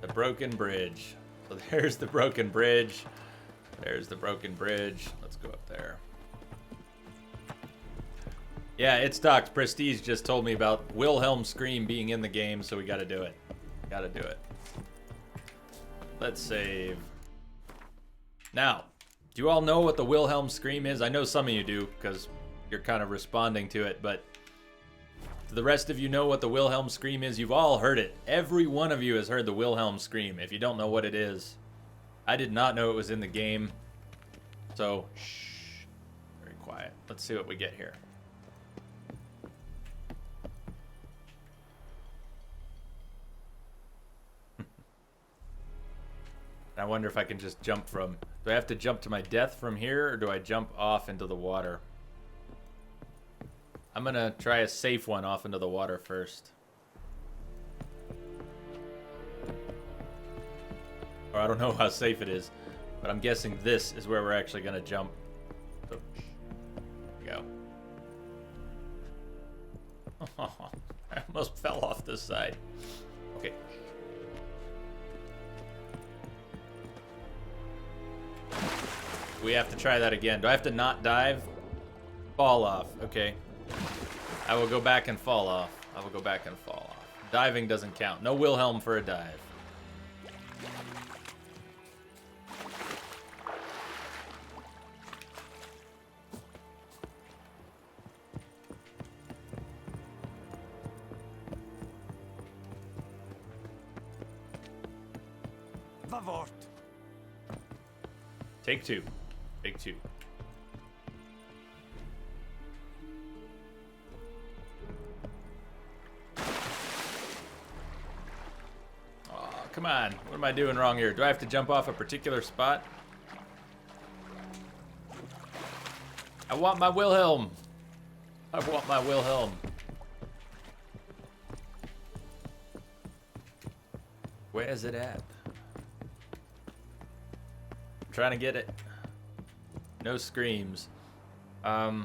The broken bridge. So there's the broken bridge. There's the broken bridge. Let's go up there. Yeah, It's Talks. Prestige just told me about Wilhelm Scream being in the game, so we gotta do it. Gotta do it. Let's save. Now, do you all know what the Wilhelm Scream is? I know some of you do, because you're kind of responding to it, but do the rest of you know what the Wilhelm Scream is? You've all heard it. Every one of you has heard the Wilhelm Scream. If you don't know what it is, I did not know it was in the game. So, shh. Very quiet. Let's see what we get here. I wonder if I can just jump from... Do I have to jump to my death from here, or do I jump off into the water? I'm gonna try a safe one off into the water first. Or I don't know how safe it is, but I'm guessing this is where we're actually gonna jump. So, there we go. I almost fell off this side. Okay. We have to try that again. Do I have to not dive? Fall off. Okay. I will go back and fall off. I will go back and fall off. Diving doesn't count. No Wilhelm for a dive. Vavort. Take two. Take two. Oh, come on. What am I doing wrong here? Do I have to jump off a particular spot? I want my Wilhelm. I want my Wilhelm. Where is it at? I'm trying to get it. No screams. Yeah,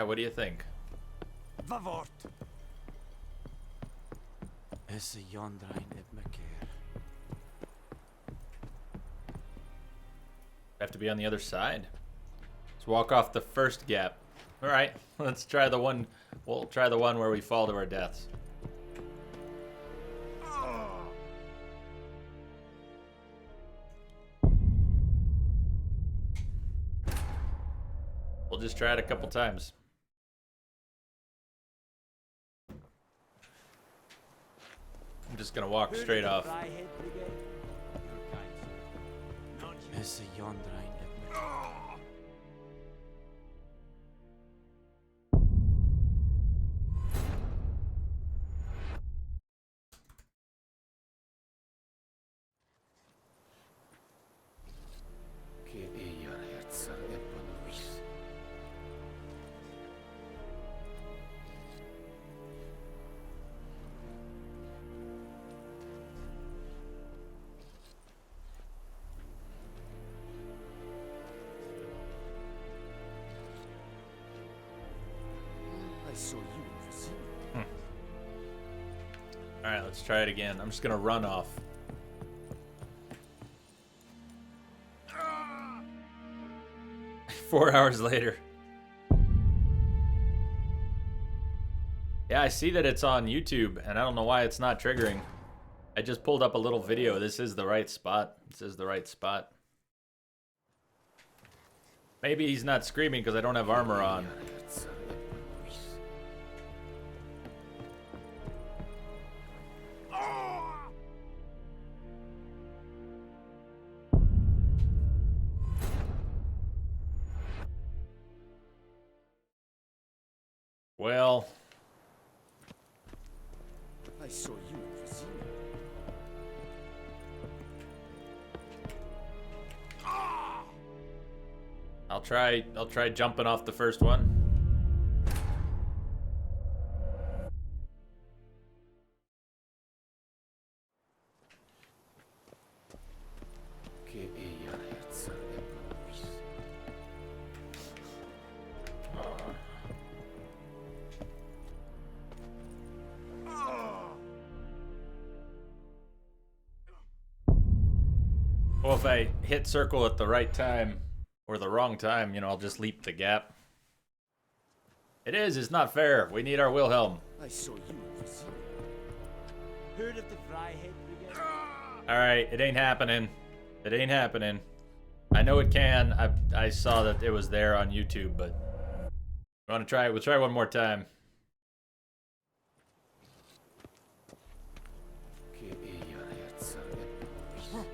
what do you think? Vavort. Esse Jondrain et Mekeer. Have to be on the other side. Let's walk off the first gap. All right, let's try the one. We'll try the one where we fall to our deaths. We'll just try it a couple times. I'm just gonna walk straight off. Esse Jondrain et Mekeer. Ke eia herza eponuis. I saw you in Vicinity. All right, let's try it again. I'm just gonna run off. Ah! 4 hours later. Yeah, I see that it's on YouTube, and I don't know why it's not triggering. I just pulled up a little video. This is the right spot. This is the right spot. Maybe he's not screaming because I don't have armor on. Herza eponuis. Ah! Well, I saw you in Vicinity. Ah! I'll try jumping off the first one. Ke eia herza eponuis. Well, if I hit circle at the right time or the wrong time, you know, I'll just leap the gap. It is, it's not fair. We need our Wilhelm. I saw you in Vicinity. Heard of the Vryheid Brigade? All right, it ain't happening. It ain't happening. I know it can. I saw that it was there on YouTube, but we want to try it. We'll try one more time. Ke eia herza eponuis.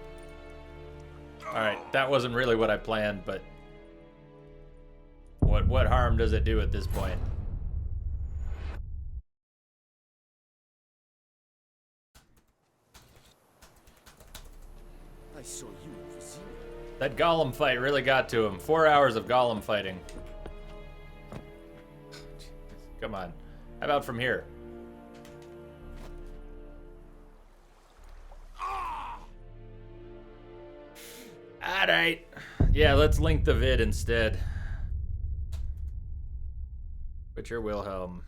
All right, that wasn't really what I planned, but what harm does it do at this point? I saw you in Vicinity. That Golem fight really got to him. 4 hours of Golem fighting. Come on. How about from here? Alright. Yeah, let's link the vid instead. Witcher Wilhelm.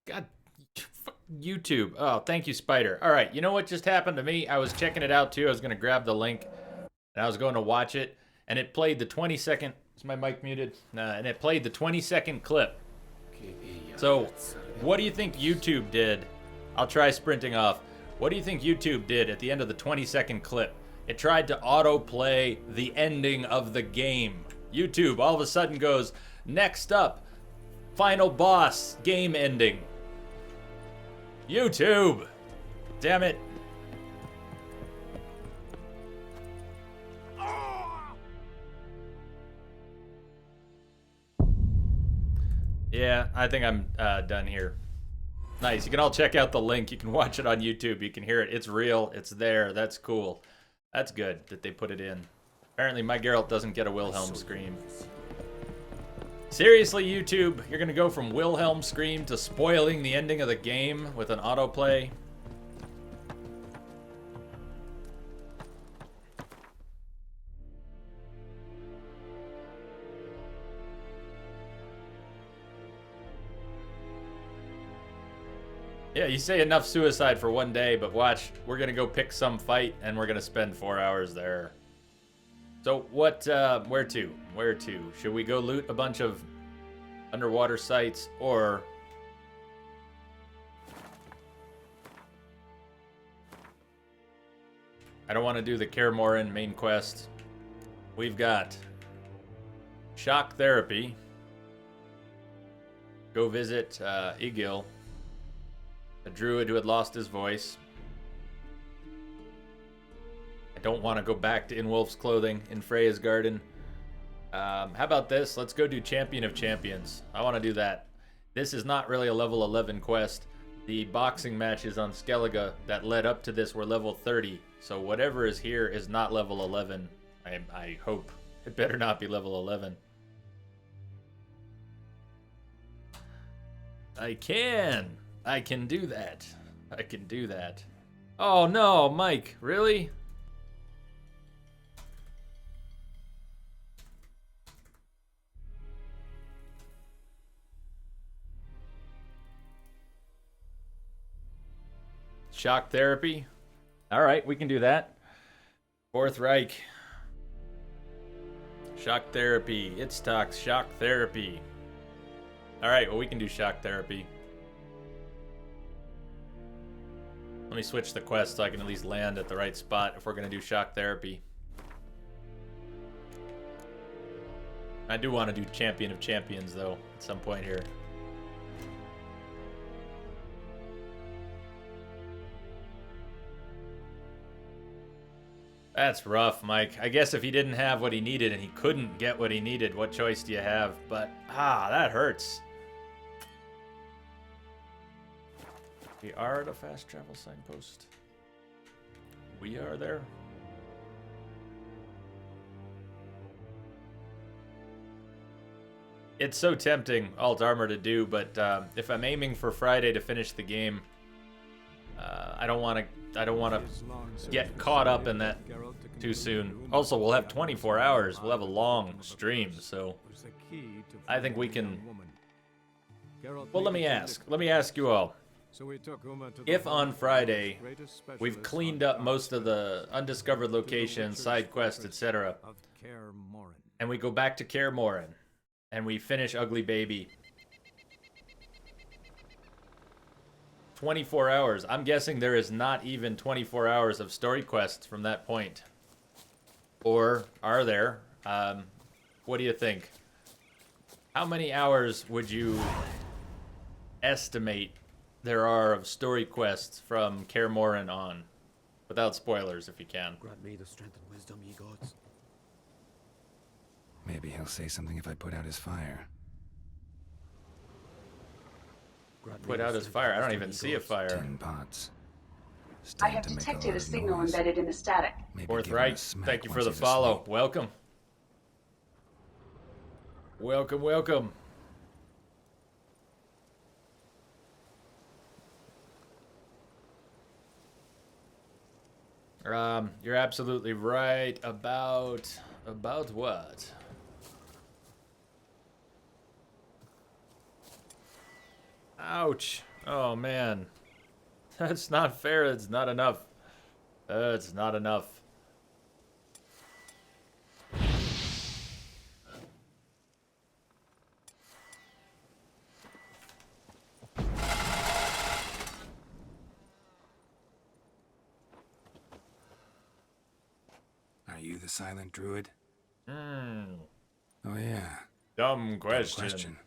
God, fuck YouTube. Oh, thank you, Spider. All right, you know what just happened to me? I was checking it out too. I was gonna grab the link, and I was going to watch it, and it played the 20-second. Is my mic muted? Nah, and it played the 20-second clip. So, what do you think YouTube did? I'll try sprinting off. What do you think YouTube did at the end of the 20-second clip? It tried to autoplay the ending of the game. YouTube all of a sudden goes, next up, final boss, game ending. YouTube! Damn it. Yeah, I think I'm done here. Nice. You can all check out the link. You can watch it on YouTube. You can hear it. It's real. It's there. That's cool. That's good that they put it in. Apparently my Geralt doesn't get a Wilhelm scream. Seriously, YouTube? You're going to go from Wilhelm scream to spoiling the ending of the game with an autoplay? Yeah, you say enough suicide for one day, but watch, we're gonna go pick some fight and we're gonna spend 4 hours there. So what, where to? Where to? Should we go loot a bunch of underwater sites, or... I don't want to do the Kaer Morhen main quest. We've got shock therapy. Go visit Egil, a druid who had lost his voice. I don't want to go back to In Wolf's Clothing in Freya's Garden. How about this? Let's go do Champion of Champions. I want to do that. This is not really a level 11 quest. The boxing matches on Skellige that led up to this were level 30. So whatever is here is not level 11. I hope. It better not be level 11. I can do that. I can do that. Oh no, Mike, really? Shock therapy? Alright, we can do that. Fourth Reich. Shock therapy. It's talks shock therapy. Alright, well we can do shock therapy. Let me switch the quest so I can at least land at the right spot if we're going to do shock therapy. I do want to do Champion of Champions though at some point here. That's rough, Mike. I guess if he didn't have what he needed and he couldn't get what he needed, what choice do you have? But, that hurts. We are at a fast travel signpost. We are there. It's so tempting, alt armor to do, but if I'm aiming for Friday to finish the game, I don't want to get caught up in that too soon. Also, we'll have 24 hours. We'll have a long stream, so I think we can... Well, let me ask you all. If on Friday we've cleaned up most of the undiscovered locations, side quests, etc., and we go back to Kaer Morhen, and we finish Ugly Baby, 24 hours. I'm guessing there is not even 24 hours of story quests from that point. Or are there? What do you think? How many hours would you estimate there are of story quests from Kaer Morhen on? Without spoilers, if you can. Grant me the strength and wisdom, ye gods. Maybe he'll say something if I put out his fire. Grant me Put the out his strength fire. and I don't wisdom, even ye see a gods. fire. 10 pots. I Stand have to make detected lot a of signal noise. embedded in the static. Maybe Fourth give him a right. smack Thank you for once the he's follow. asleep. Welcome. Welcome, welcome. You're absolutely right about what? Ouch. Oh man. That's not fair. It's not enough. It's not enough. Are you the silent druid? Hmm. Oh yeah. Dumb Good question.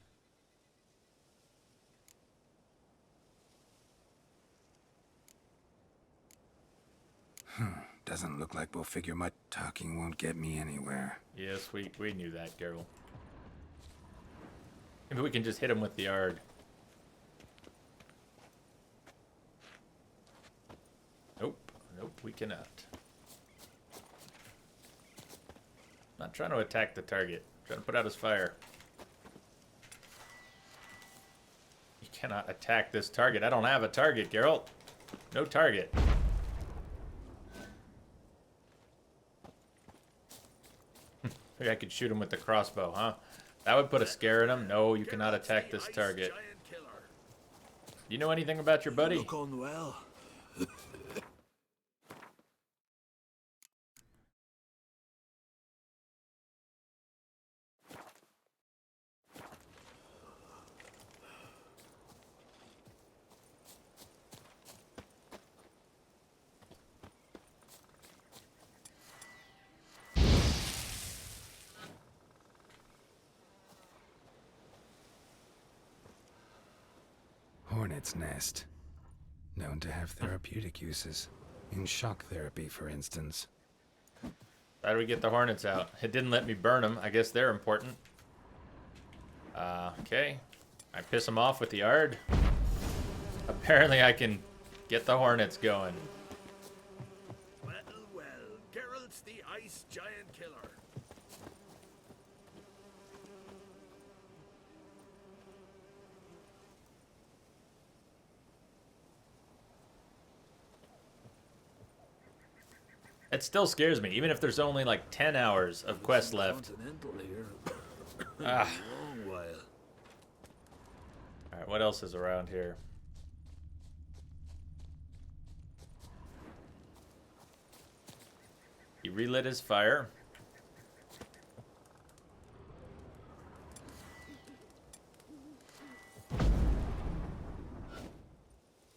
Doesn't look like we'll figure much. Talking won't get me anywhere. Yes, we knew that, Geralt. Maybe we can just hit him with the Ard. Nope. Nope, we cannot. Not trying to attack the target. Trying to put out his fire. You cannot attack this target. I don't have a target, Geralt. No target. Maybe I could shoot him with the crossbow, huh? That would put a scare in him. No, you cannot attack this target. You know anything about your buddy? Look on well. Hornet's nest. Known to have therapeutic uses. In shock therapy, for instance. How do we get the hornets out? It didn't let me burn them. I guess they're important. Okay. I piss them off with the Ard. Apparently I can get the hornets going. Well, well, Geralt's the ice giant killer. It still scares me, even if there's only like 10 hours of quest left. Continental here. Ah. Long while. Alright, what else is around here? He relit his fire.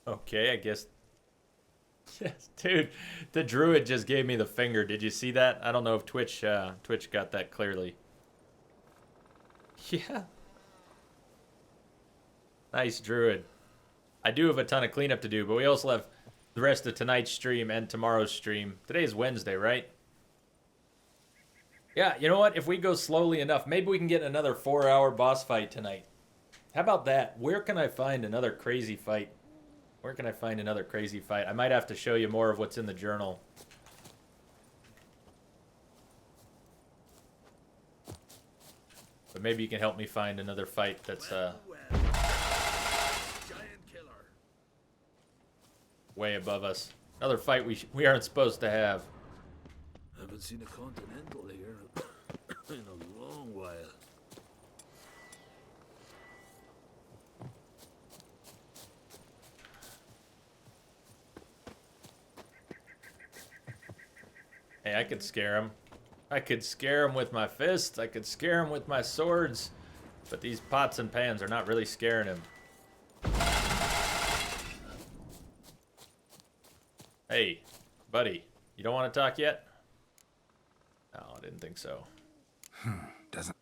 Okay, I guess. Yes, dude, the druid just gave me the finger. Did you see that? I don't know if Twitch got that clearly. Yeah. Nice, druid. I do have a ton of cleanup to do, but we also have the rest of tonight's stream and tomorrow's stream. Today's Wednesday, right? Yeah, you know what? If we go slowly enough, maybe we can get another 4-hour boss fight tonight. How about that? Where can I find another crazy fight? Where can I find another crazy fight? I might have to show you more of what's in the journal. But maybe you can help me find another fight that's Giant killer. way above us. Another fight we aren't supposed to have. Haven't seen a continental here in a long while. Hey, I could scare him. I could scare him with my fists. I could scare him with my swords. But these pots and pans are not really scaring him. Hey, buddy. You don't want to talk yet? No, I didn't think so. Doesn't.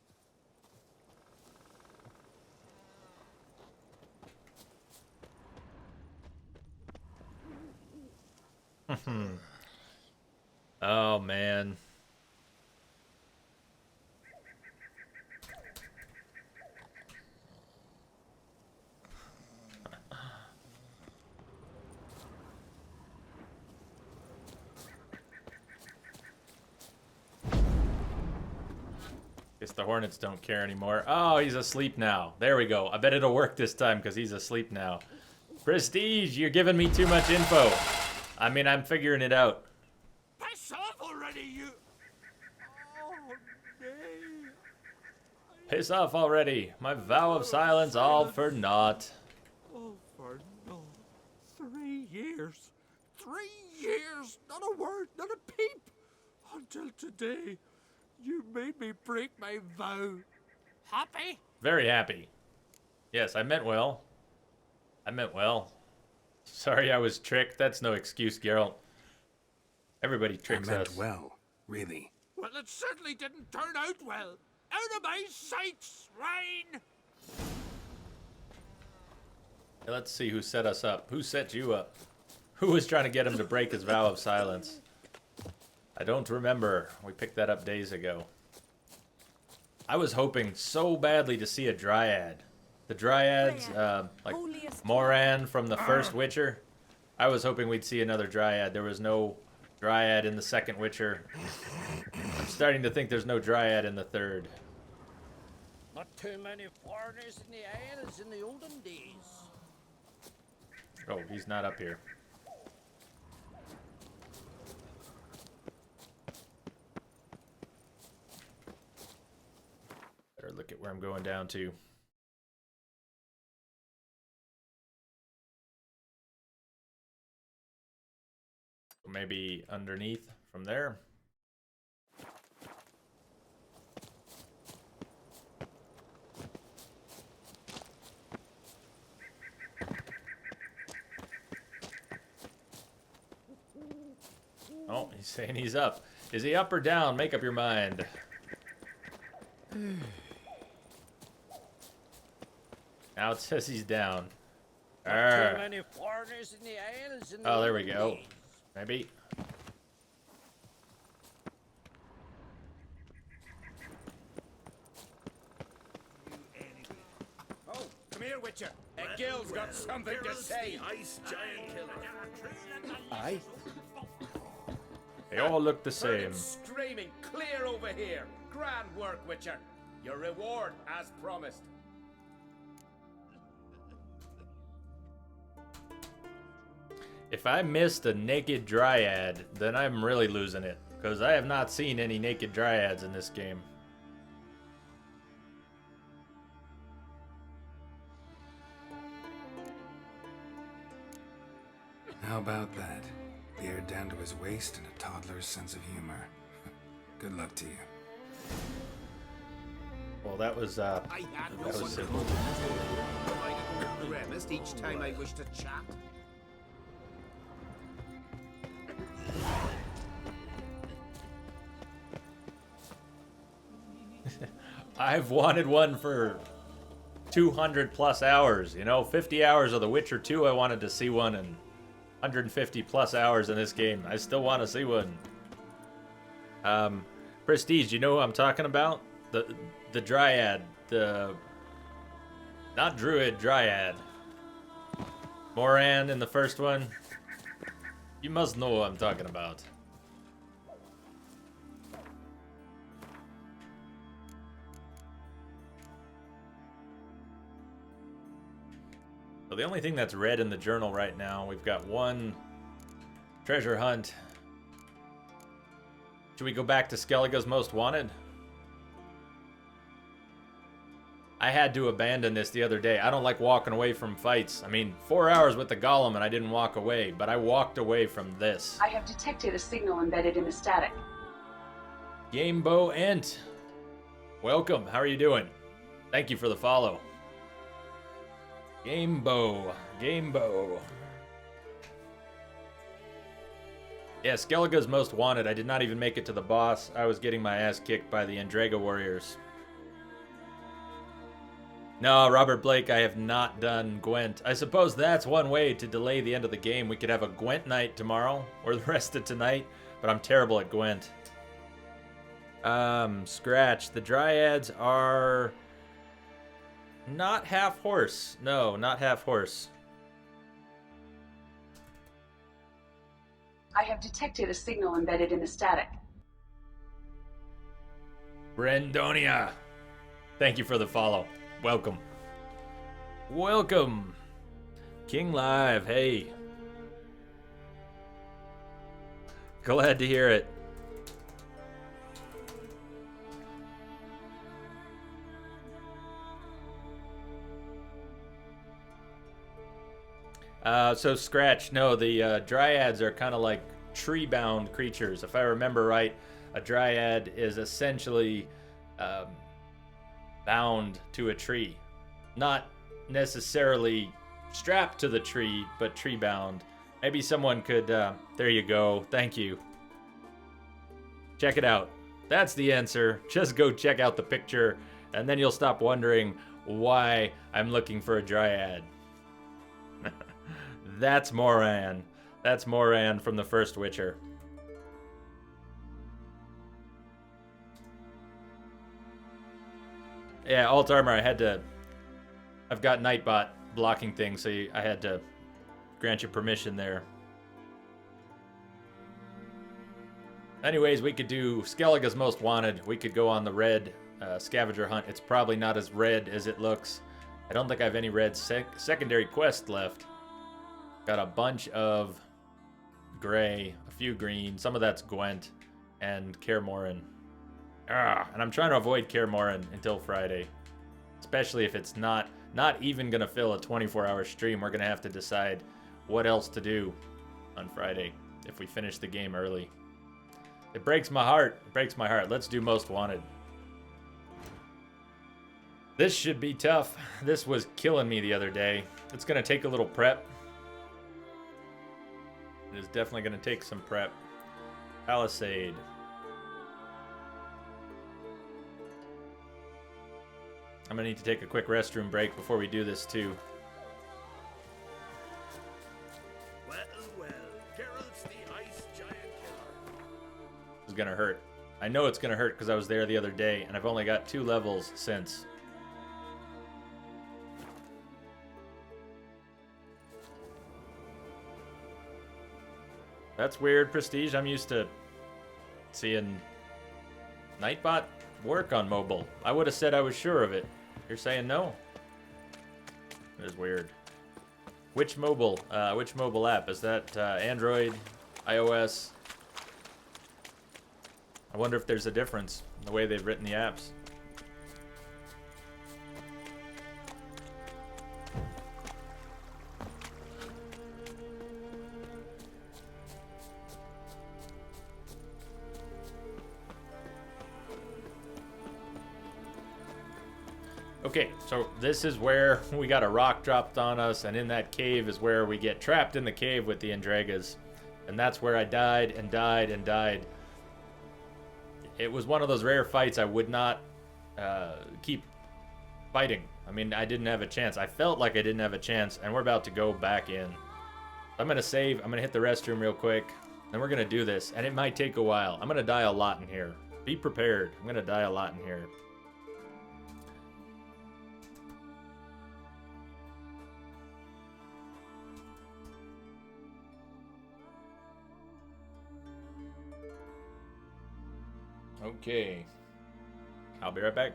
Oh, man. Guess the Hornets don't care anymore. Oh, he's asleep now. There we go. I bet it'll work this time because he's asleep now. Prestige, you're giving me too much info. I mean, I'm figuring it out. Piss off already, you. Oh, nay. Piss off already. My vow of silence all for naught. Oh, for no. 3 years. 3 years. Not a word, not a peep. Until today, you made me break my vow. Happy? Very happy. Yes, I meant well. I meant well. Sorry I was tricked. That's no excuse, Geralt. Everybody I tricks meant us. well, really. Well, it certainly didn't turn out well. Out of my sight, swine! Hey, let's see who set us up. Who set you up? Who was trying to get him to break his vow of silence? I don't remember. We picked that up days ago. I was hoping so badly to see a Dryad. The Dryads, like Moran from the first Witcher. I was hoping we'd see another Dryad. There was no Dryad in the second Witcher. I'm starting to think there's no Dryad in the third. Not too many foreigners in the air as in the olden days. Oh, he's not up here. Better look at where I'm going down to. Maybe underneath from there. Oh, he's saying he's up. Is he up or down? Make up your mind. Now it says he's down. Too many foreigners in the air as in the Oh, there we olden go. days. Maybe. Oh, come here, Witcher. Gil's got something to say. Ice giant killer. Aye. They all look the Heard him same. screaming, clear over here. Grand work, Witcher. Your reward as promised. If I missed a naked Dryad, then I'm really losing it. Because I have not seen any naked Dryads in this game. How about that? Beard down to his waist and a toddler's sense of humor. Good luck to you. Well, that was I had no that was one simple. the rarest each time I wish to chat. I've wanted one for 200 plus hours. You know, 50 hours of The Witcher 2. I wanted to see one, and 150 plus hours in this game. I still want to see one. Prestige, you know who I'm talking about? The Dryad, not Druid, Dryad. Moran in the first one. You must know what I'm talking about. So the only thing that's red in the journal right now, we've got one treasure hunt. Should we go back to Skellige's Most Wanted? I had to abandon this the other day. I don't like walking away from fights. I mean, 4 hours with the Golem and I didn't walk away, but I walked away from this. I have detected a signal embedded in the static. Gamebo Ent. Welcome. How are you doing? Thank you for the follow. Gamebo. Yeah, Skellige's Most Wanted. I did not even make it to the boss. I was getting my ass kicked by the Andrega warriors. No, Robert Blake, I have not done Gwent. I suppose that's one way to delay the end of the game. We could have a Gwent night tomorrow, or the rest of tonight. but I'm terrible at Gwent. Scratch. The Dryads are not half horse. No, not half horse. I have detected a signal embedded in the static. Brendonia. Thank you for the follow. Welcome. Welcome. King Live, hey. Glad to hear it. So Scratch, no, the Dryads are kind of like tree-bound creatures. If I remember right, a Dryad is essentially bound to a tree. Not necessarily strapped to the tree, but tree-bound. Maybe someone could, there you go, thank you. Check it out. That's the answer. Just go check out the picture, and then you'll stop wondering why I'm looking for a Dryad. That's Moran. That's Moran from the first Witcher. Yeah, alt armor, I've got Nightbot blocking things, so I had to grant you permission there. Anyways, we could do Skellige's Most Wanted. We could go on the red scavenger hunt. It's probably not as red as it looks. I don't think I have any red secondary quest left. Got a bunch of gray, a few green, some of that's Gwent, and Kaer Morhen. And I'm trying to avoid Kaer Morhen until Friday. Especially if it's not even going to fill a 24-hour stream. We're going to have to decide what else to do on Friday if we finish the game early. It breaks my heart. It breaks my heart. Let's do Most Wanted. This should be tough. This was killing me the other day. It's going to take a little prep. It is definitely going to take some prep. Palisade. I'm going to need to take a quick restroom break before we do this too. Well, Geralt's the ice giant killer. This is going to hurt. I know it's going to hurt because I was there the other day and I've only got 2 levels since. That's weird, Prestige. I'm used to seeing Nightbot work on mobile. I would have said I was sure of it. You're saying no? That is weird. Which mobile app? Is that Android, iOS? I wonder if there's a difference in the way they've written the apps. Okay, so this is where we got a rock dropped on us, and in that cave is where we get trapped in the cave with the Endregas. And that's where I died and died and died. It was one of those rare fights I would not keep fighting. I mean, I didn't have a chance. I felt like I didn't have a chance, and we're about to go back in. I'm going to save. I'm going to hit the restroom real quick, and we're going to do this. And it might take a while. I'm going to die a lot in here. Be prepared. I'm going to die a lot in here. Okay. I'll be right back.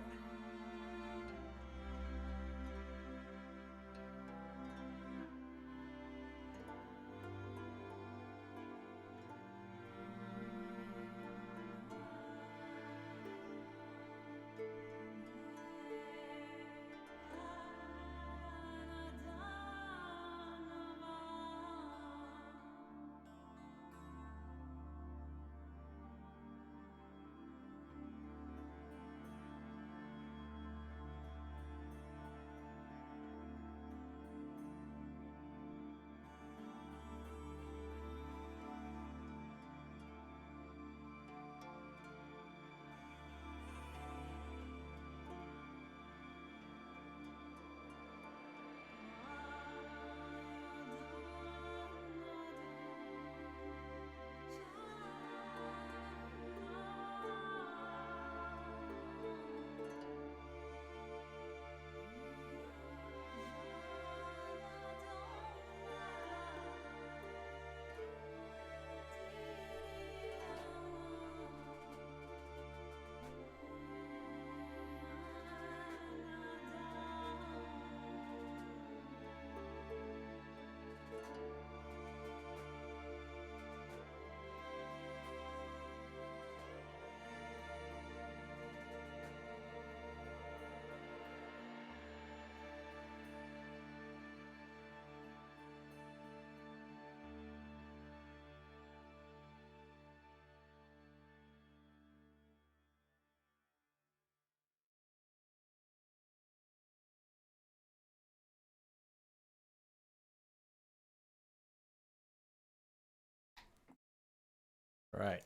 Right.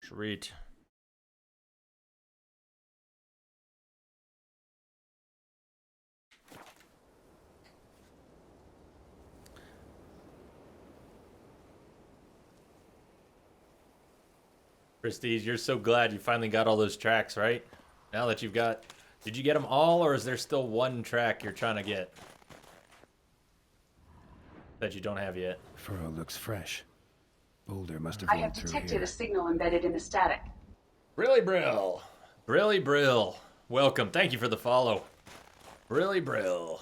Sweet. Prestige, you're so glad you finally got all those tracks, right? Now that you've got... Did you get them all, or is there still one track you're trying to get? That you don't have yet? Furrow looks fresh. Boulder must have I rolled have through detected here. a signal embedded in the static. Brilly Brill. Brilly Brill. Welcome. Thank you for the follow. Brilly Brill.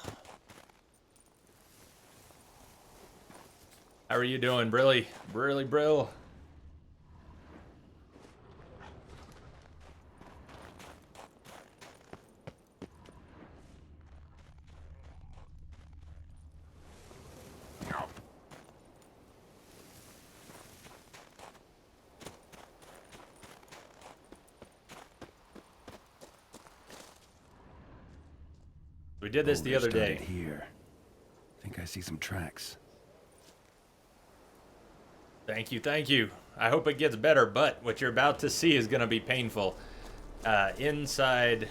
How are you doing, Brilly? Brilly Brill. We did this the other Boulder day. started here. Think I see some tracks. Thank you, thank you. I hope it gets better, but what you're about to see is going to be painful. Inside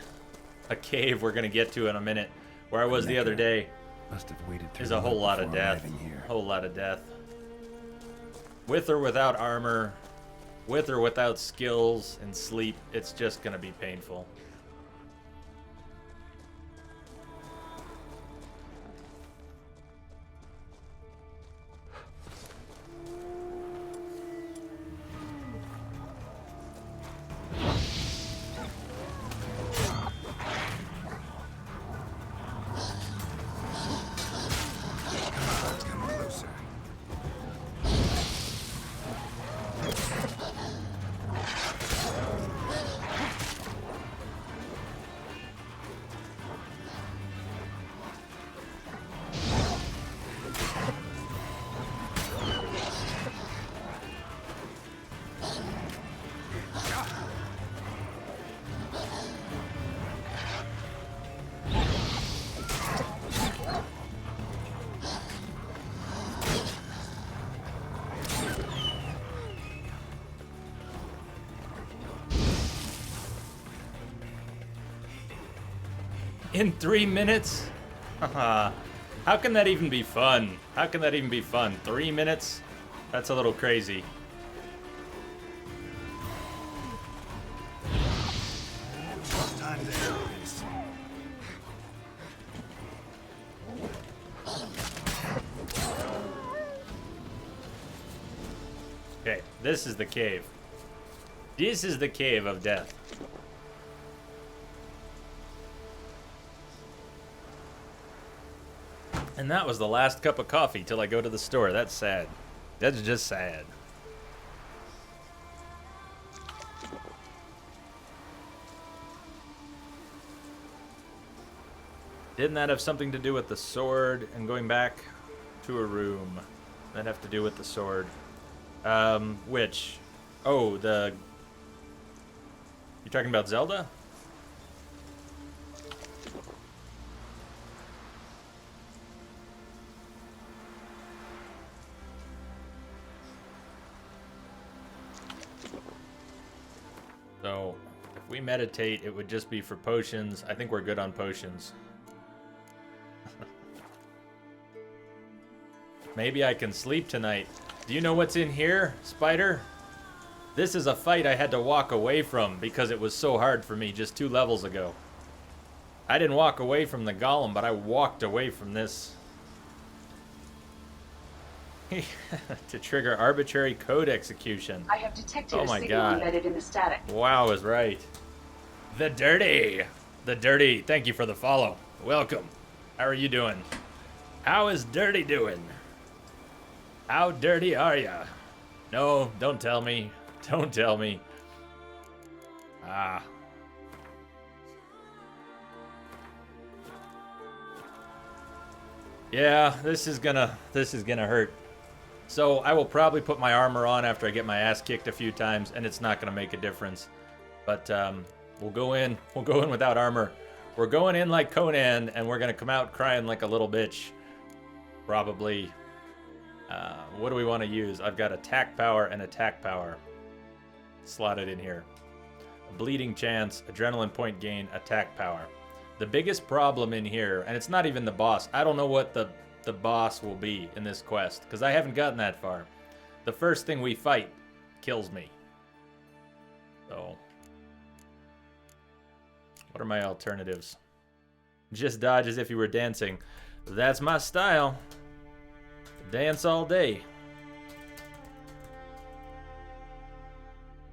a cave we're going to get to in a minute, where I was the other day, Must have waited through is the a whole mud lot of before death. arriving here. Whole lot of death. With or without armor, with or without skills and sleep, it's just going to be painful. Let's come closer. In 3 minutes? How can that even be fun? How can that even be fun? 3 minutes? That's a little crazy. Time to end this. Okay, this is the cave. This is the cave of death. And that was the last cup of coffee till I go to the store. That's sad. That's just sad. Didn't that have something to do with the sword and going back to a room? That'd have to do with the sword. Which? Oh, the... You're talking about Zelda? So, if we meditate, it would just be for potions. I think we're good on potions. Maybe I can sleep tonight. Do you know what's in here, Spider? This is a fight I had to walk away from because it was so hard for me just 2 levels ago. I didn't walk away from the golem, but I walked away from this. To trigger arbitrary code execution. I have detected Oh a my signal God. embedded in the static. Wow is right. The Dirty. The Dirty. Thank you for the follow. Welcome. How are you doing? How is Dirty doing? How dirty are ya? No, don't tell me. Don't tell me. Ah. Yeah, this is gonna hurt. So I will probably put my armor on after I get my ass kicked a few times, and it's not gonna make a difference. But we'll go in without armor. We're going in like Conan, and we're gonna come out crying like a little bitch. Probably. What do we want to use? I've got attack power and attack power. slotted in here. Bleeding chance, adrenaline point gain, attack power. The biggest problem in here, and it's not even the boss. I don't know what the boss will be in this quest, because I haven't gotten that far. The first thing we fight kills me. So, what are my alternatives? Just dodge as if you were dancing. That's my style. Dance all day.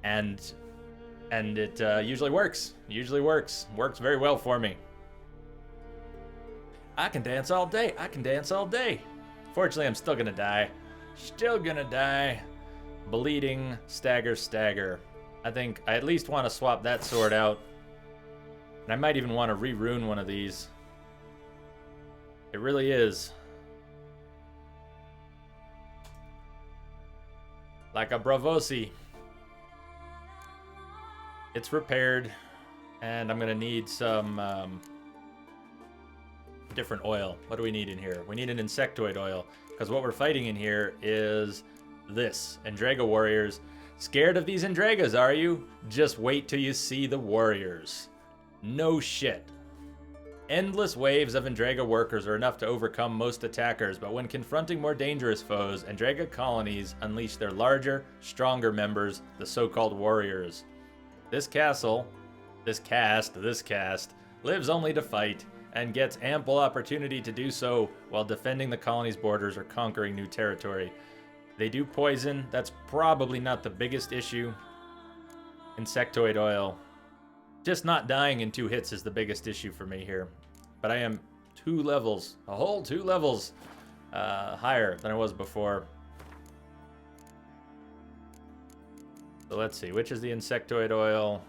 And it usually works. Usually works. Works very well for me. I can dance all day. I can dance all day. Fortunately, I'm still gonna die. Still gonna die. Bleeding, stagger, stagger. I think I at least want to swap that sword out. And I might even want to re-rune one of these. It really is. Like a Bravosi. It's repaired. And I'm going to need some different oil. What do we need in here? We need an insectoid oil. Because what we're fighting in here is this. Endrega warriors. Scared of these Endregas, are you? Just wait till you see the warriors. No shit. Endless waves of Endrega workers are enough to overcome most attackers, but when confronting more dangerous foes, Endrega colonies unleash their larger, stronger members, the so-called warriors. This caste, lives only to fight, and gets ample opportunity to do so while defending the colony's borders or conquering new territory. They do poison, that's probably not the biggest issue. Insectoid oil. Just not dying in 2 hits is the biggest issue for me here. But I am 2 levels, a whole 2 levels higher than I was before. So let's see, which is the insectoid oil?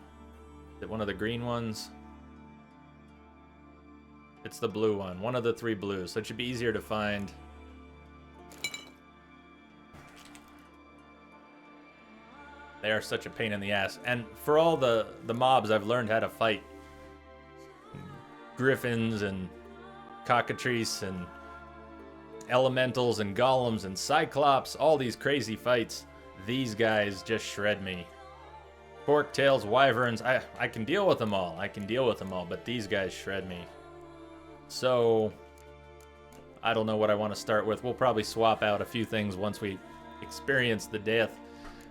Is it one of the green ones? It's the blue one of the 3 blues, so it should be easier to find. They are such a pain in the ass. And for all the mobs, I've learned how to fight. Griffins and cockatrice and elementals and golems and cyclops. All these crazy fights. These guys just shred me. Forktails, wyverns. I can deal with them all. But these guys shred me. So, I don't know what I want to start with. We'll probably swap out a few things once we experience the death.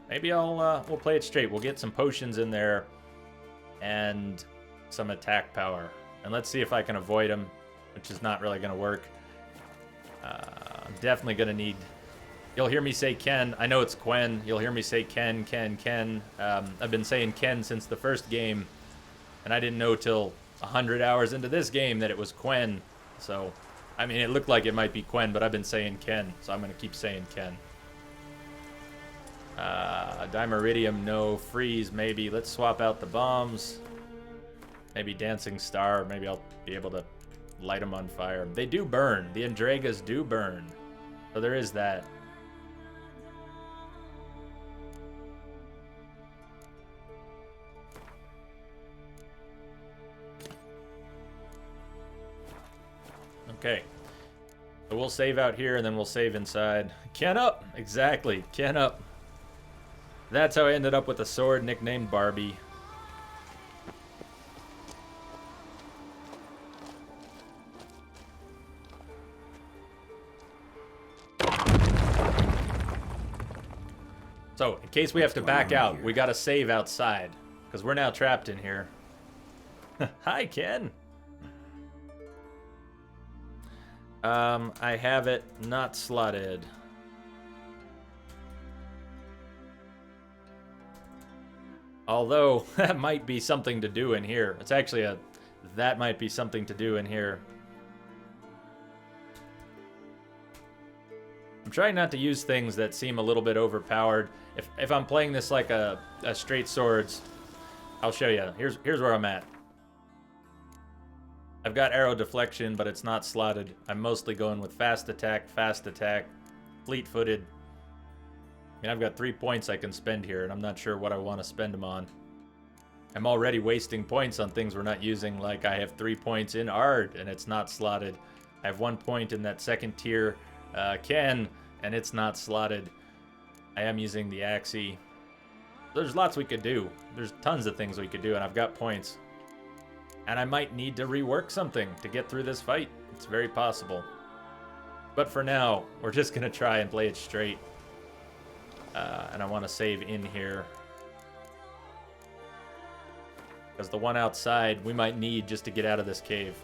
Maybe we'll play it straight. We'll get some potions in there and some attack power. And let's see if I can avoid them, which is not really going to work. I'm definitely going to need... You'll hear me say Ken. I know it's Quen. You'll hear me say Ken, Ken, Ken. I've been saying Ken since the first game, and I didn't know till 100 hours into this game that it was Quen. So, I mean, it looked like it might be Quen, but I've been saying Ken, so I'm going to keep saying Ken. Dimeridium, no. Freeze, maybe. Let's swap out the bombs. Maybe Dancing Star. Maybe I'll be able to light them on fire. They do burn. The Endregas do burn. So there is that. Okay. So we'll save out here and then we'll save inside. Ken up! Exactly. Ken up. That's how I ended up with a sword nicknamed Barbie. So, in case we have to back out, we gotta save outside. Because we're now trapped in here. Hi, Ken! I have it not slotted. Although, that might be something to do in here. It's actually that might be something to do in here. I'm trying not to use things that seem a little bit overpowered. If I'm playing this like a straight swords, I'll show you. Here's where I'm at. I've got arrow deflection, but it's not slotted. I'm mostly going with fast attack, fleet-footed. I mean, I've got 3 points I can spend here, and I'm not sure what I want to spend them on. I'm already wasting points on things we're not using, like I have 3 points in Ard, and it's not slotted. I have 1 point in that second tier Ken, and it's not slotted. I am using the Axii. There's lots we could do. There's tons of things we could do, and I've got points. And I might need to rework something to get through this fight. It's very possible. But for now, we're just going to try and play it straight. And I want to save in here. Because the one outside, we might need just to get out of this cave.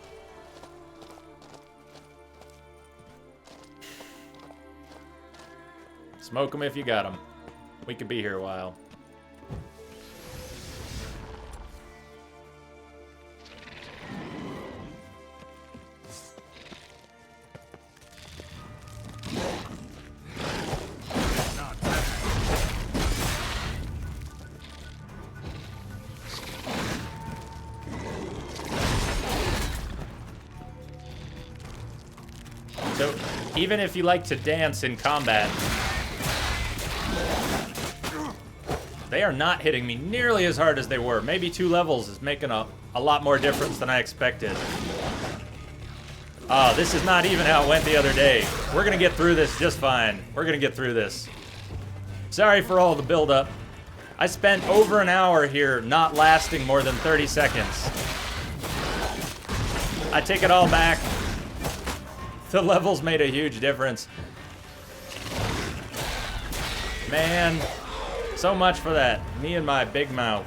Smoke them if you got them. We could be here a while. So, even if you like to dance in combat, they are not hitting me nearly as hard as they were. Maybe 2 levels is making a lot more difference than I expected. Oh, this is not even how it went the other day. We're gonna get through this just fine. We're gonna get through this. Sorry for all the buildup. I spent over an hour here not lasting more than 30 seconds. I take it all back. The levels made a huge difference. Man, so much for that. Me and my big mouth.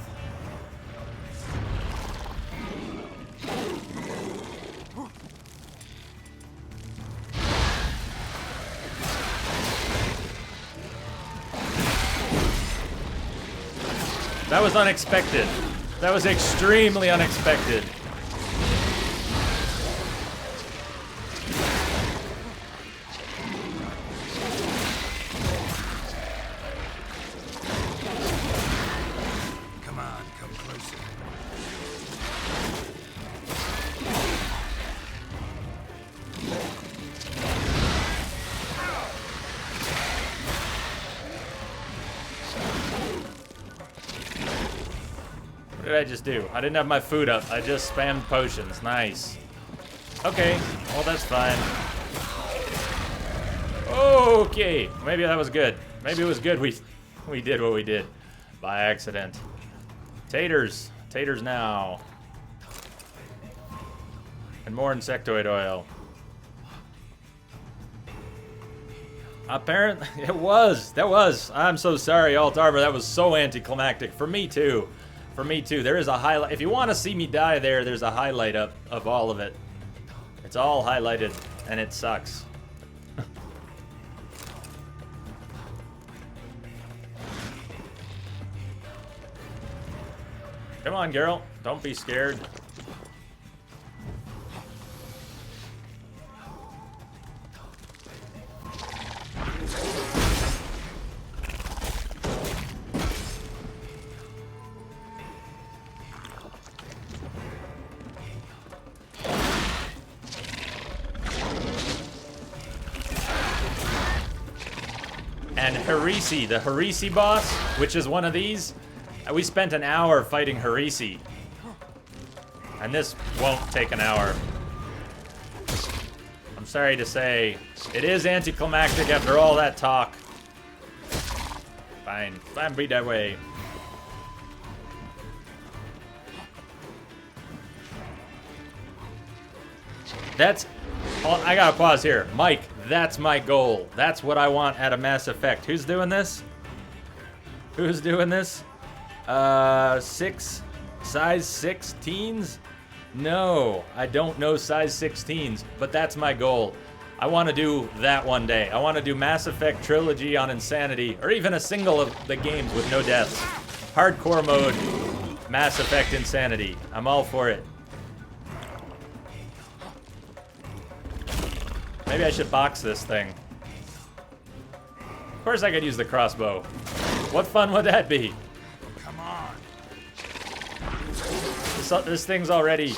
That was unexpected. That was extremely unexpected. What did I just do? I didn't have my food up. I just spammed potions. Nice. Okay. Well, that's fine. Okay. Maybe that was good. Maybe it was good we did what we did by accident. Taters. Taters now. And more insectoid oil. Apparently, it was. That was. I'm so sorry, Alt Arbor. That was so anticlimactic. For me, too. For me, too. There is a highlight. If you want to see me die there's a highlight up of all of it. It's all highlighted, and it sucks. Come on, girl. Don't be scared. And Harisi, the Harisi boss, which is one of these, we spent an hour fighting Harisi. And this won't take an hour. I'm sorry to say, it is anticlimactic after all that talk. Fine, fine, be that way. That's, I gotta pause here. Mike, that's my goal. That's what I want at a Mass Effect. Who's doing this? Who's doing this? Size 16s? No, I don't know size 16s, but that's my goal. I want to do that one day. I want to do Mass Effect Trilogy on Insanity, or even a single of the games with no deaths. Hardcore mode, Mass Effect Insanity. I'm all for it. Maybe I should box this thing. Of course I could use the crossbow. What fun would that be? Come on. This thing's already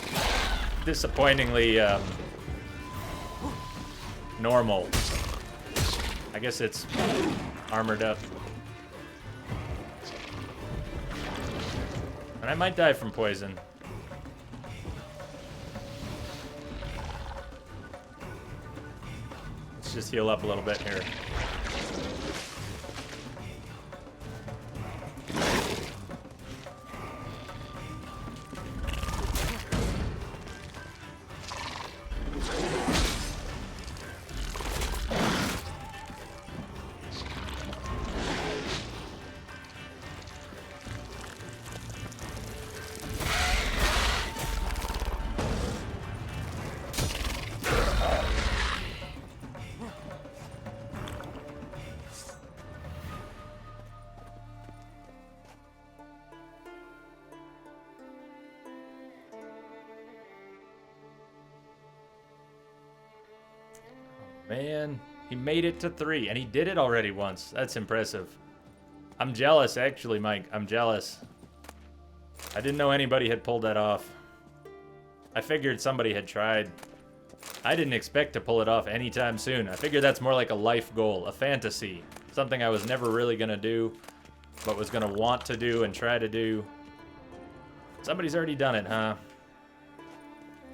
disappointingly normal. I guess it's armored up. And I might die from poison. Let's just heal up a little bit here. Man, he made it to 3, and he did it already once. That's impressive. I'm jealous, actually, Mike. I'm jealous. I didn't know anybody had pulled that off. I figured somebody had tried. I didn't expect to pull it off anytime soon. I figured that's more like a life goal, a fantasy. Something I was never really gonna do, but was gonna want to do and try to do. Somebody's already done it, huh?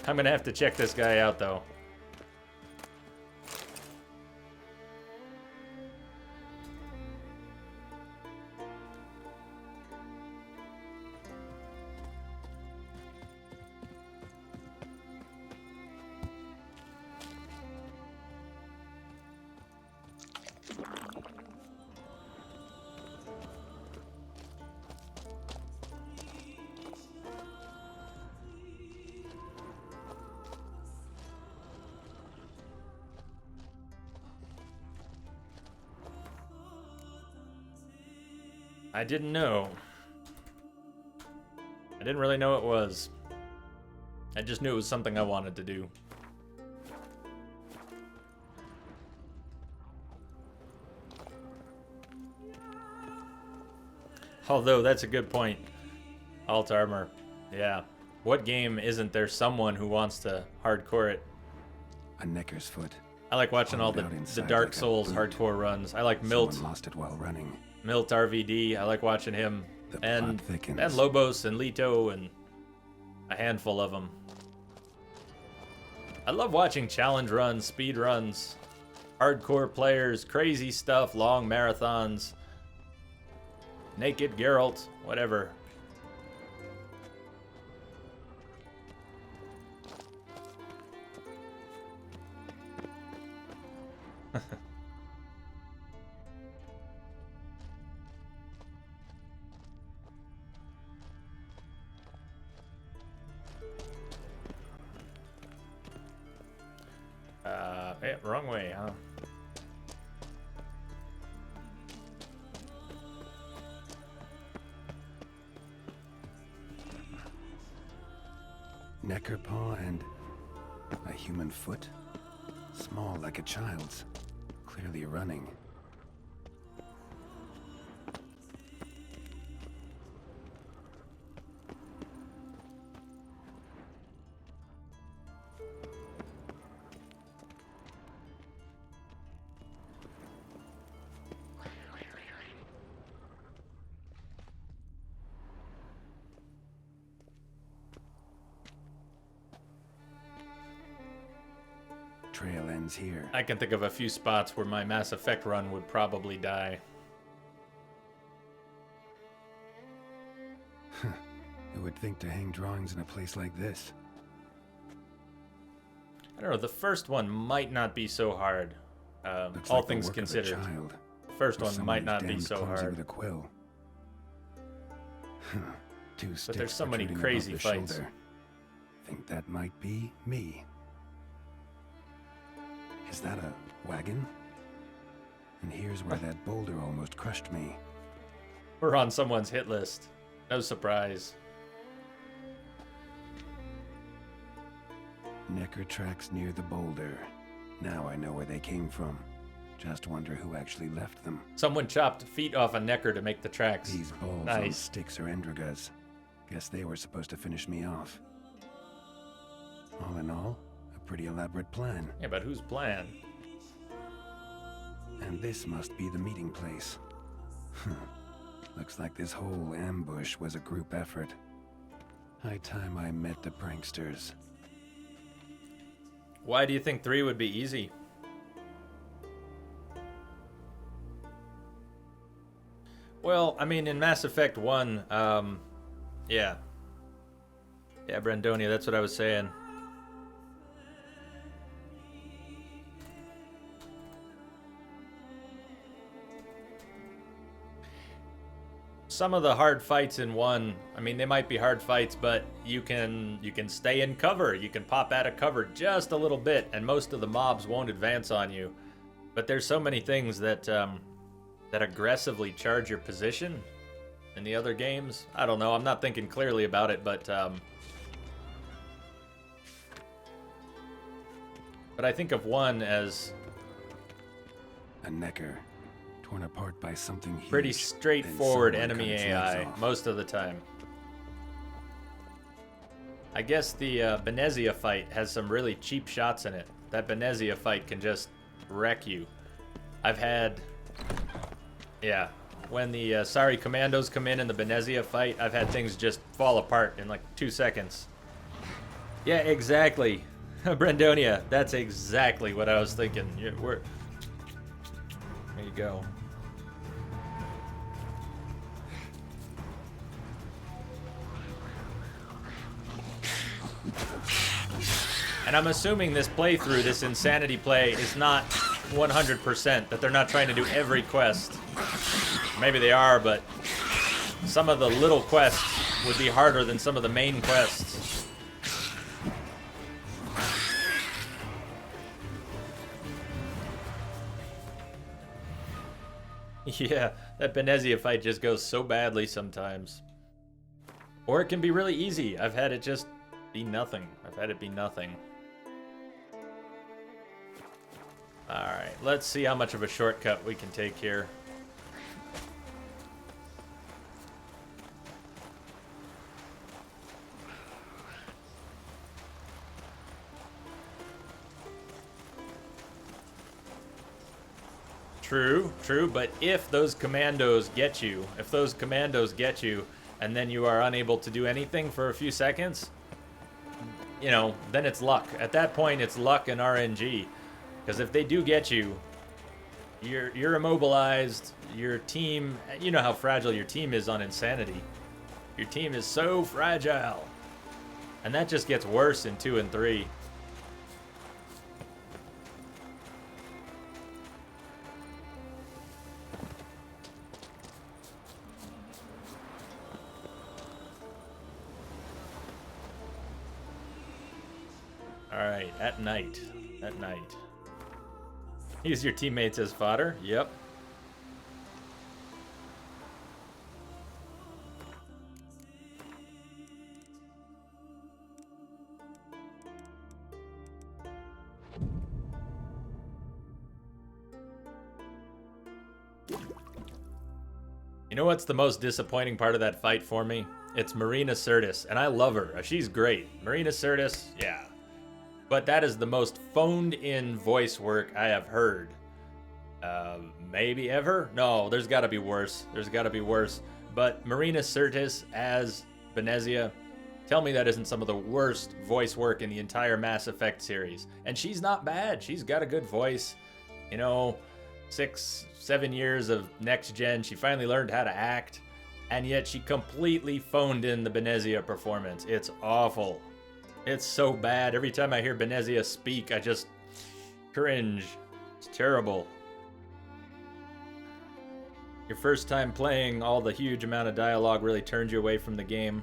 I'm gonna have to check this guy out, though. I didn't know. I didn't really know it was. I just knew it was something I wanted to do. Although, that's a good point. Alt armor. Yeah. What game isn't there someone who wants to hardcore it? A Necker's foot. I like watching all the Hollowed out inside Dark like a Souls boot. hardcore runs. I like Milt. Someone lost it while running. Milt RVD, I like watching him, The and plot thickens. Lobos and Leto and a handful of them. I love watching challenge runs, speed runs, hardcore players, crazy stuff, long marathons, naked Geralt, whatever. Wrong way, huh? Necker paw and a human foot? Small like a child's. Clearly running. Trail ends here. I can think of a few spots where my Mass Effect run would probably die. Who would think to hang drawings in a place like this? I don't know, the first one might not be so hard. Looks All like the things work of a considered. child. The first Or one someone might who's not be damned so clumsy hard. with a quill. Two But sticks there's so many protruding above crazy the fights. shoulder. Think that might be me. Is that a wagon? And here's where that boulder almost crushed me. We're on someone's hit list. No surprise. Necker tracks near the boulder. Now I know where they came from. Just wonder who actually left them. Someone chopped feet off a Necker to make the tracks. These balls on Nice. sticks are Endrigas. Guess they were supposed to finish me off. All in all, a pretty elaborate plan. Yeah, but whose plan? And this must be the meeting place. Looks like this whole ambush was a group effort. High time I met the pranksters. Why do you think 3 would be easy? Well, I mean, in Mass Effect 1, yeah. Yeah, Brandonia, that's what I was saying. Some of the hard fights in 1, I mean, they might be hard fights, but you can stay in cover. You can pop out of cover just a little bit, and most of the mobs won't advance on you. But there's so many things that that aggressively charge your position in the other games. I don't know. I'm not thinking clearly about it, but I think of 1 as A Necker, torn apart by something huge. Pretty straightforward then someone enemy cut its legs AI off. most of the time. I guess the Benezia fight has some really cheap shots in it. That Benezia fight can just wreck you. I've had, yeah, when the Sari Commandos come in the Benezia fight, I've had things just fall apart in like 2 seconds. Yeah, exactly. Brendonia, that's exactly what I was thinking. There you go. And I'm assuming this playthrough, this insanity play, is not 100%, that they're not trying to do every quest. Maybe they are, but some of the little quests would be harder than some of the main quests. Yeah, that Benezia fight just goes so badly sometimes. Or it can be really easy. I've had it just be nothing. I've had it be nothing. Alright, let's see how much of a shortcut we can take here. True, but if those commandos get you, and then you are unable to do anything for a few seconds, you know, then it's luck. At that point, it's luck and RNG. Because if they do get you, you're immobilized, your team, you know how fragile your team is on Insanity. Your team is so fragile. And that just gets worse in 2 and 3. Alright, at night. Use your teammates as fodder. Yep. You know what's the most disappointing part of that fight for me? It's Marina Sirtis, and I love her. She's great. Marina Sirtis, yeah. But that is the most phoned-in voice work I have heard. Maybe ever? No, there's got to be worse. But Marina Sirtis as Benezia, tell me that isn't some of the worst voice work in the entire Mass Effect series. And she's not bad. She's got a good voice. You know, 6-7 years of next gen, she finally learned how to act. And yet she completely phoned in the Benezia performance. It's awful. It's so bad. Every time I hear Benezia speak, I just cringe. It's terrible. Your first time playing, all the huge amount of dialogue really turned you away from the game.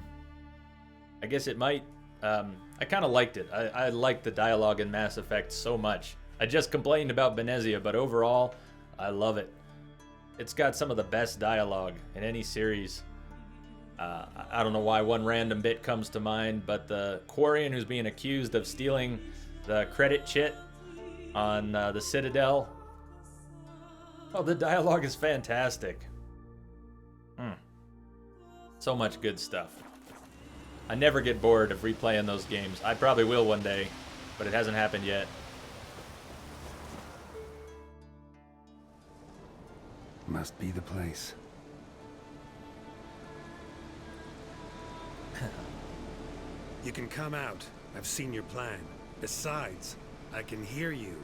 I guess it might. I kind of liked it. I liked the dialogue in Mass Effect so much. I just complained about Benezia, but overall, I love it. It's got some of the best dialogue in any series. I don't know why one random bit comes to mind, but the Quarian who's being accused of stealing the credit chit on the Citadel. Oh, the dialogue is fantastic. So much good stuff. I never get bored of replaying those games. I probably will one day, but it hasn't happened yet. Must be the place. You can come out. I've seen your plan. Besides, I can hear you.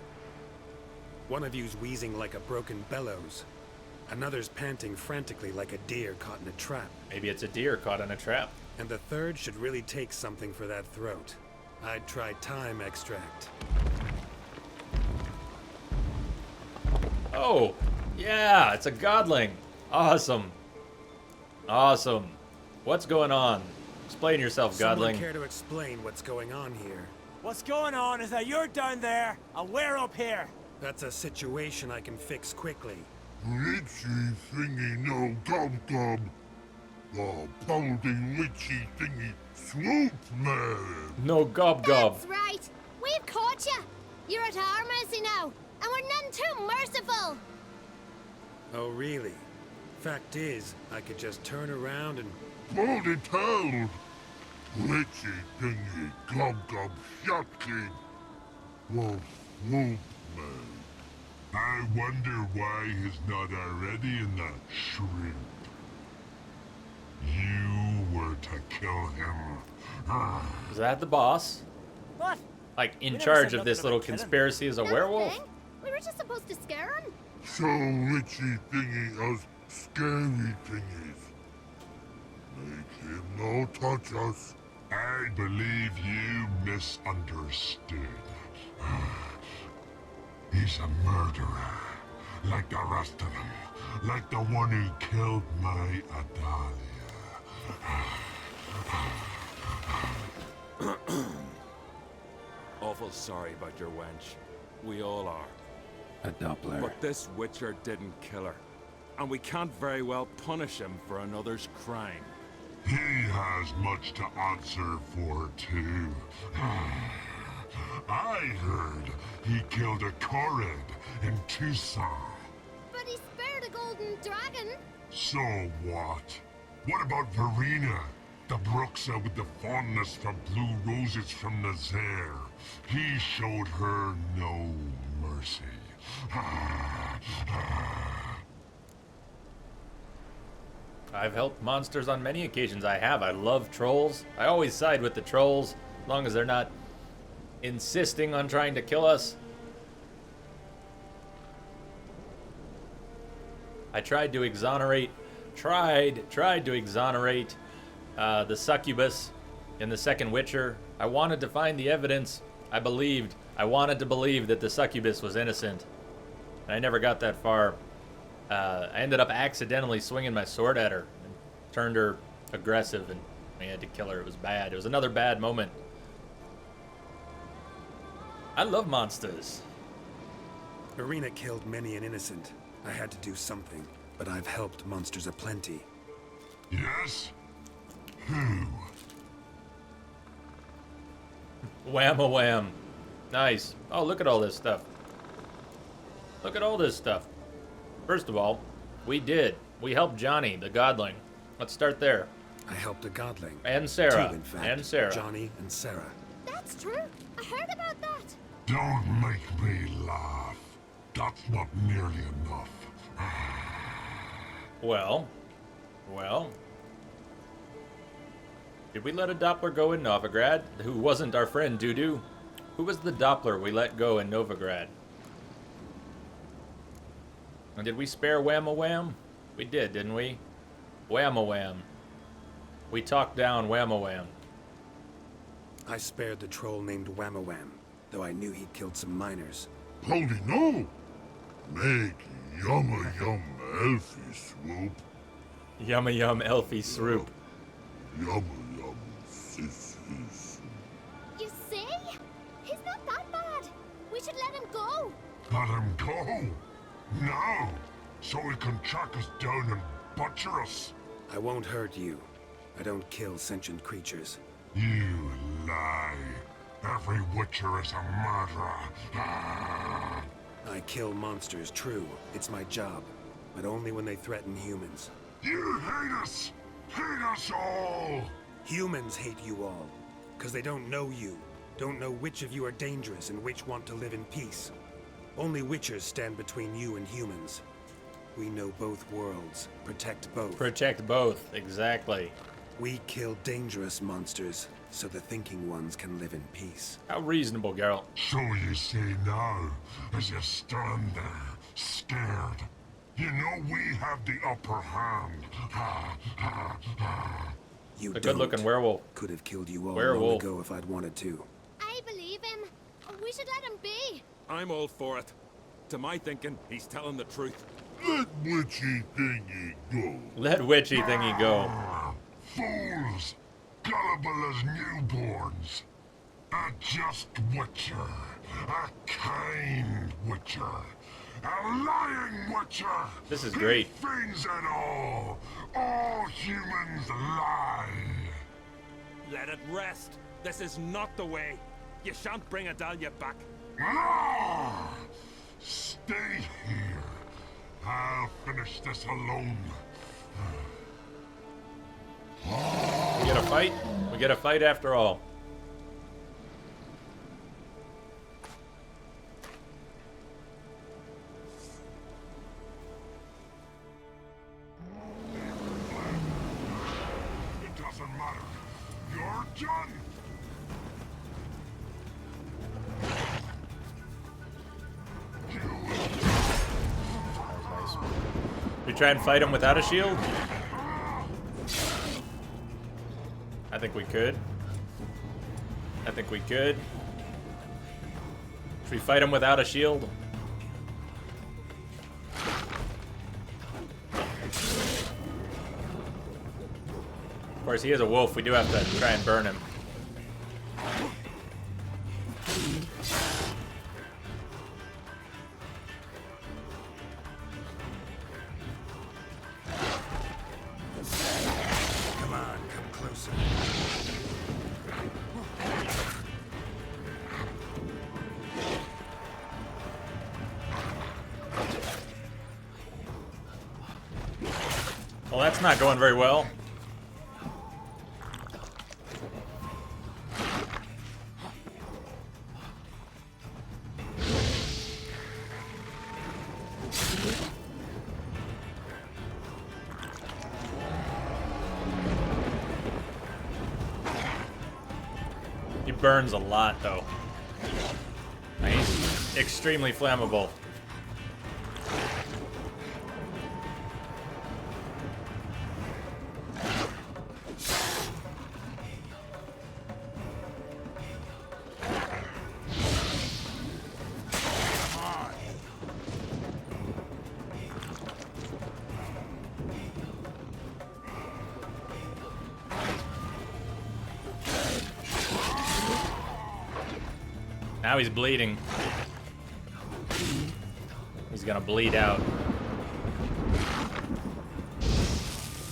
One of you's wheezing like a broken bellows. Another's panting frantically like a deer caught in a trap. Maybe it's a deer caught in a trap. And the third should really take something for that throat. I'd try time extract. Oh, yeah, it's a godling. Awesome. Awesome. What's going on? Explain yourself, godling. Someone care to explain what's going on here? What's going on is that you're down there and we're up here. That's a situation I can fix quickly. Witchy thingy no gob gob. The balding witchy thingy swoop man. No gob gob. That's right. We've caught you. You're at our mercy now, and we're none too merciful. Oh, really? Fact is, I could just turn around and... Baldy told! Witchy thingy gob gob shotkin! Wolf swoop man. I wonder why he's not already in that shrimp. You were to kill him. Is that the boss? What? Like, in We never charge said of this nothing little about killing. conspiracy as a werewolf? Nothing. We were just supposed to scare him. So witchy thingy us scary thingies. Make him no touch us. I believe you misunderstood. He's a murderer, like the rest of them. Like the one who killed my Adalia. Awful sorry about your wench. We all are. A Doppler. But this Witcher didn't kill her. And we can't very well punish him for another's crime. He has much to answer for, too. I heard he killed a Korred in Tucson. But he spared a golden dragon. So what? What about Verena? The Bruxa with the fondness for blue roses from Nazaire. He showed her no mercy. I've helped monsters on many occasions. I have. I love trolls. I always side with the trolls, as long as they're not insisting on trying to kill us. I tried to exonerate, the succubus in the second Witcher. I wanted to find the evidence. I wanted to believe that the succubus was innocent. And I never got that far. I ended up accidentally swinging my sword at her and turned her aggressive, and I had to kill her. It was bad. It was another bad moment. I love monsters. Verena killed many an innocent. I had to do something, but I've helped monsters aplenty. Yes? Who? Wham-a-wham. Nice. Oh, look at all this stuff. Look at all this stuff. First of all, we helped Johnny, the godling. Let's start there. I helped a godling. And Sarah. Two, in fact. And Sarah. Johnny and Sarah. That's true. I heard about that. Don't make me laugh. That's not nearly enough. Well. Did we let a Doppler go in Novigrad? Who wasn't our friend Dudu? Who was the Doppler we let go in Novigrad? And did we spare Wham-a-wham? We did, didn't we? Wham-a-wham. We talked down Wham-a-wham. I spared the troll named Wham-a-wham, though I knew he'd killed some miners. Holy no! Make yum-a-yum elfie swoop. Yum-a-yum elfie swoop. Yum-a-yum sissies. You see? He's not that bad. We should let him go. Let him go? No! So he can track us down and butcher us. I won't hurt you. I don't kill sentient creatures. You lie. Every Witcher is a murderer. I kill monsters, true. It's my job. But only when they threaten humans. You hate us! Hate us all! Humans hate you all. Because they don't know you. Don't know which of you are dangerous and which want to live in peace. Only Witchers stand between you and humans. We know both worlds. Protect both. Protect both, exactly. We kill dangerous monsters, so the thinking ones can live in peace. How reasonable, Geralt. So you say now, as you stand there, scared. You know we have the upper hand. You a good-looking werewolf. Could have killed you all Werewolf. long ago if I'd wanted to. I believe him. We should let him be. I'm all for it. To my thinking, he's telling the truth. Let witchy thingy go. Let witchy thingy go. Fools! Gullible as newborns. A just Witcher. A kind Witcher. A lying Witcher. This is great. He feigns it all. All humans lie. Let it rest. This is not the way. You shan't bring Adalia back. No! Stay here. I'll finish this alone. We get a fight? We get a fight after all. It doesn't matter. You're done. We try and fight him without a shield? I think we could. I think we could. Should we fight him without a shield? Of course, he is a wolf. We do have to try and burn him. Come on, come closer. Well, that's not going very well. He burns a lot, though. He's extremely flammable. Now he's bleeding. He's gonna bleed out.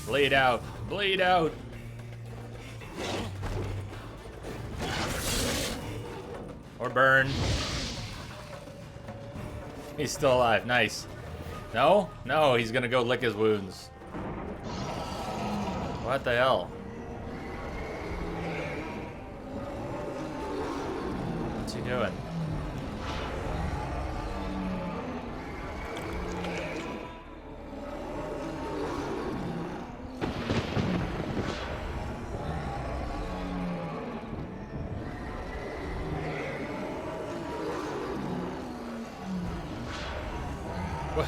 Bleed out. Bleed out. Or burn. He's still alive. Nice. No? No, he's gonna go lick his wounds. What the hell? What's he doing? What?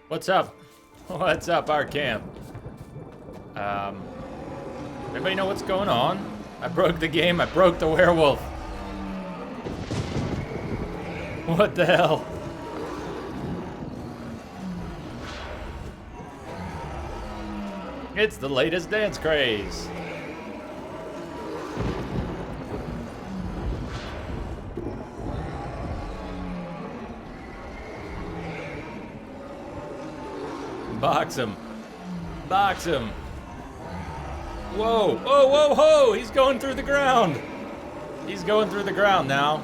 What's up? What's up, our camp? Anybody know what's going on? I broke the game. I broke the werewolf. What the hell? It's the latest dance craze. Box him. Box him. Whoa, whoa, whoa, whoa! He's going through the ground. He's going through the ground now.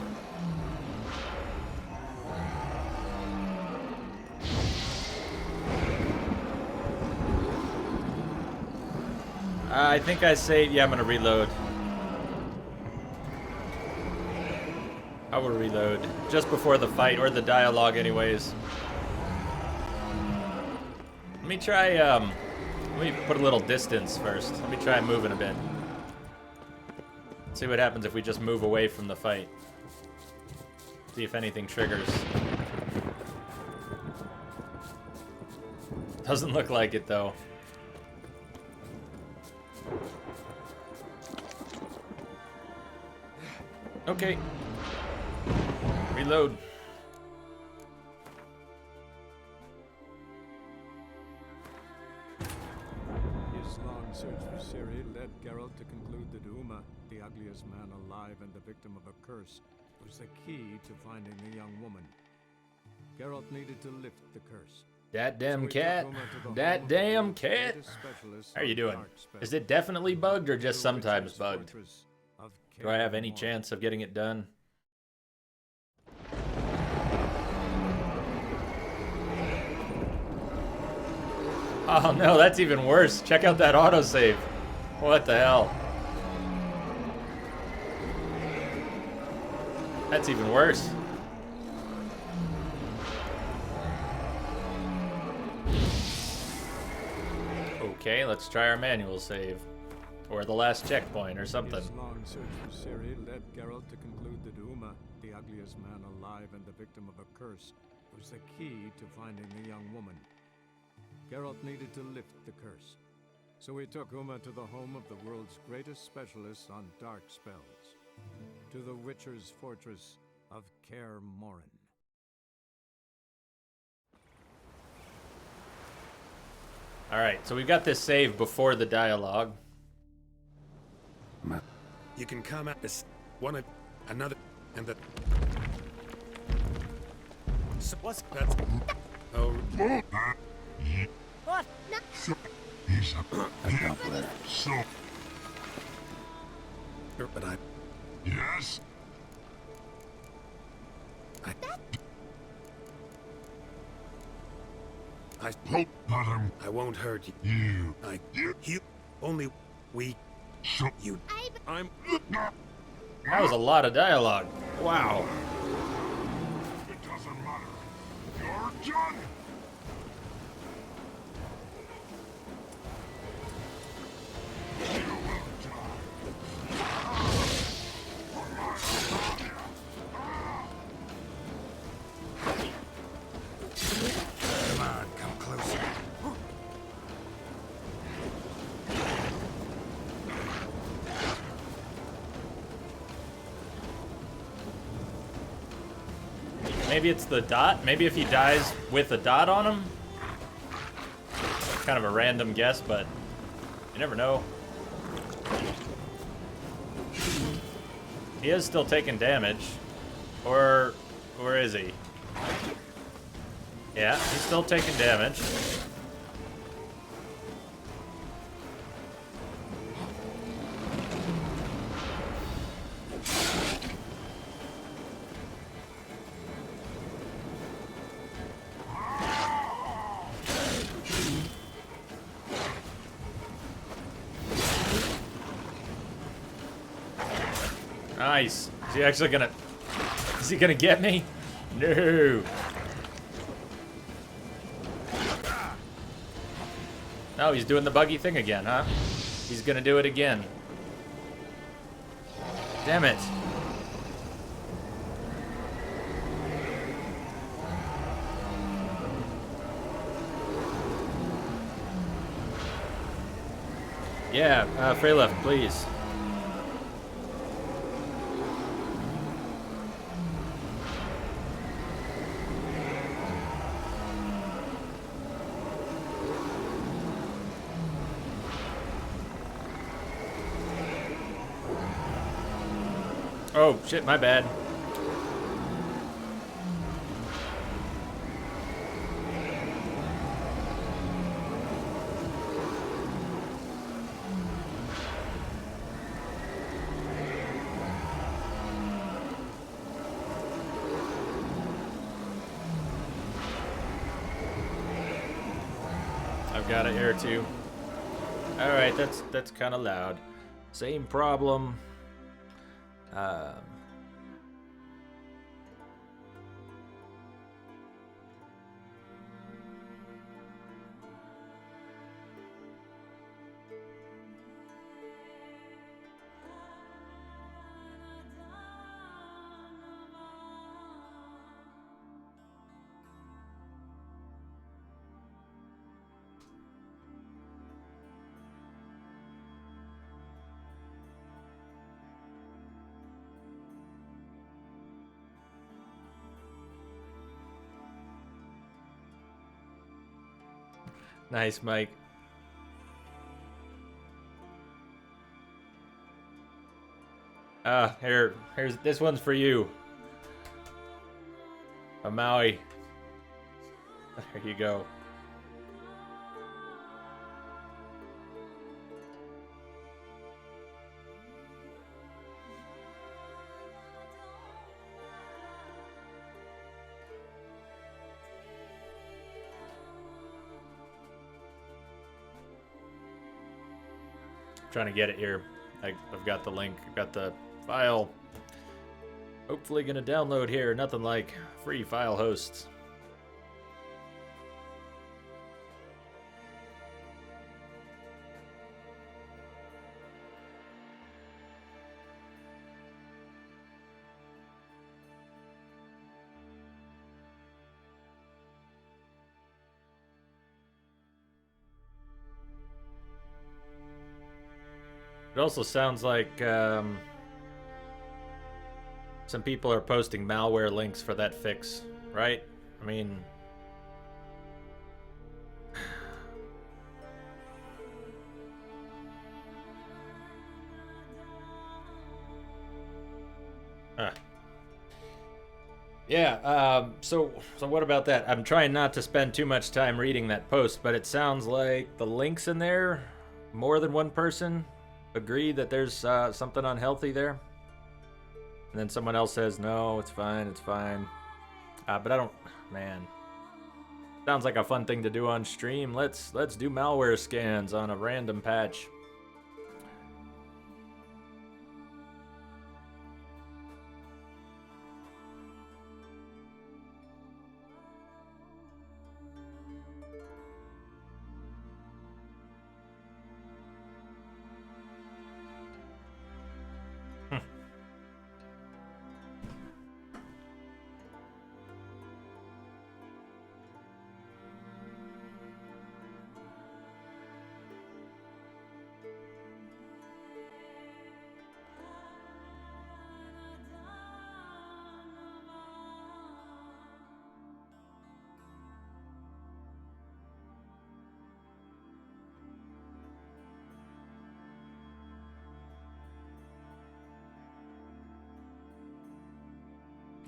I think I saved. Yeah, I'm gonna reload. I will reload just before the fight, or the dialogue anyways. Let me try, let me put a little distance first. Let me try moving a bit. See what happens if we just move away from the fight. See if anything triggers. Doesn't look like it, though. Okay. Reload. His long search for Ciri led Geralt to conclude that Uma, the ugliest man alive and the victim of a curse, was the key to finding the young woman. Geralt needed to lift the curse, That damn we took cat. Uma to the That home of the damn world's cat. greatest specialist How are you on doing? dark spells. Is it definitely bugged or just To sometimes Witcher's bugged? fortress of Do I have Kaer any Morhen. chance of getting it done? Oh no, that's even worse. Check out that autosave. What the hell? That's even worse. Okay, let's try our manual save. Or the last checkpoint or something. His long search for Ciri led Geralt to conclude that Uma, the ugliest man alive and the victim of a curse, was the key to finding the young woman. Geralt needed to lift the curse, so he took Uma to the home of the world's greatest specialist on dark spells, to the Witcher's fortress of Kaer Morhen. Alright, so we've got this save before the dialogue. You can come at this one of another and the. So what's that's? Oh. What? No. He's a so. But I. Yes. I hope that I won't hurt you. you. You only we. So You. I'm. That was a lot of dialogue. Wow. It doesn't matter. You're done. You will Come on, come closer. Maybe it's the dot? Maybe if he dies with a dot on him? Kind of a random guess, but you never know. He is still taking damage. Or is he? Yeah, he's still taking damage. Nice. Is he actually gonna... Is he gonna get me? No. No, he's doing the buggy thing again, huh? He's gonna do it again. Damn it. Yeah, Freyleft, please. Oh, shit, my bad. I've got it here too. All right, that's kind of loud. Same problem. Nice, Mike. Here's this one's for you. A Maui. There you go. trying to get it here. I've got the link. I've got the file. Hopefully gonna download here. Nothing like free file hosts. It also sounds like some people are posting malware links for that fix, right? I mean, yeah. So what about that? I'm trying not to spend too much time reading that post, but it sounds like the links in there, more than one person agree that there's something unhealthy there, and then someone else says no, it's fine, it's fine. But I don't, man. Sounds like a fun thing to do on stream. Let's do malware scans on a random patch.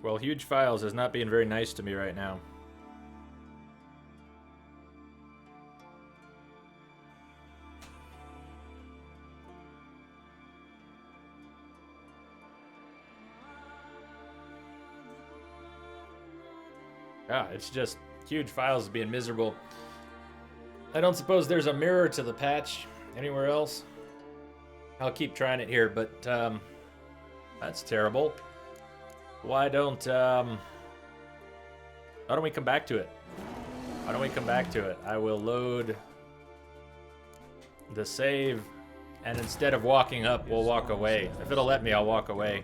Well, Huge Files is not being very nice to me right now. Yeah, it's just Huge Files being miserable. I don't suppose there's a mirror to the patch anywhere else. I'll keep trying it here, but that's terrible. Why don't we come back to it? Why don't we come back to it? I will load the save, and instead of walking up, we'll walk away. If it'll let me, I'll walk away.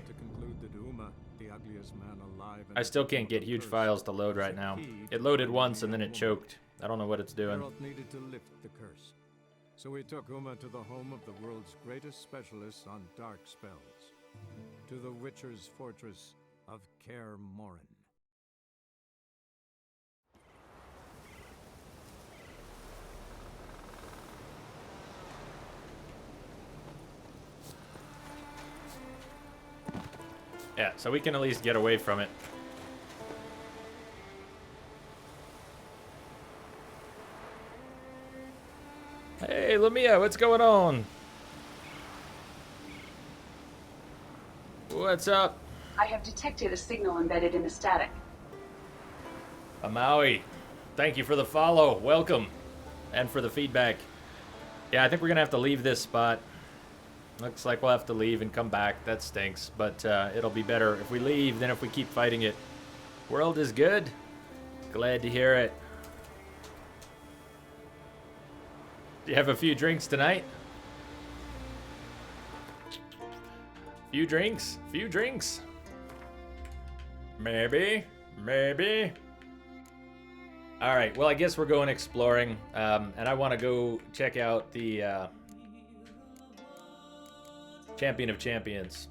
I still can't get Huge Files to load right now. It loaded once and then it choked. I don't know what it's doing. Geralt needed to lift the curse, so he took Uma to the home of the world's greatest specialists on dark spells, to the Witcher's fortress of Kaer Morhen. Yeah, so we can at least get away from it. Hey, Lamia, what's going on? What's up? I have detected a signal embedded in the static. Amaui, thank you for the follow. Welcome. And for the feedback. Yeah, I think we're going to have to leave this spot. Looks like we'll have to leave and come back. That stinks, but it'll be better if we leave than if we keep fighting it. World is good. Glad to hear it. Do you have a few drinks tonight? Few drinks? Few drinks? Maybe. Maybe. Alright, well, I guess we're going exploring. And I want to go check out the Champion of Champions.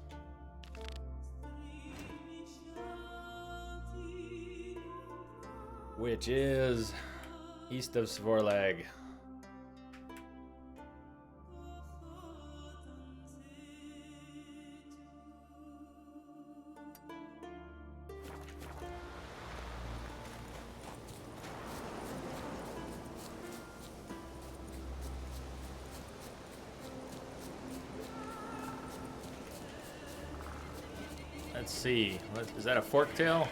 Which is east of Svorlag. Let's see. Is that a forktail?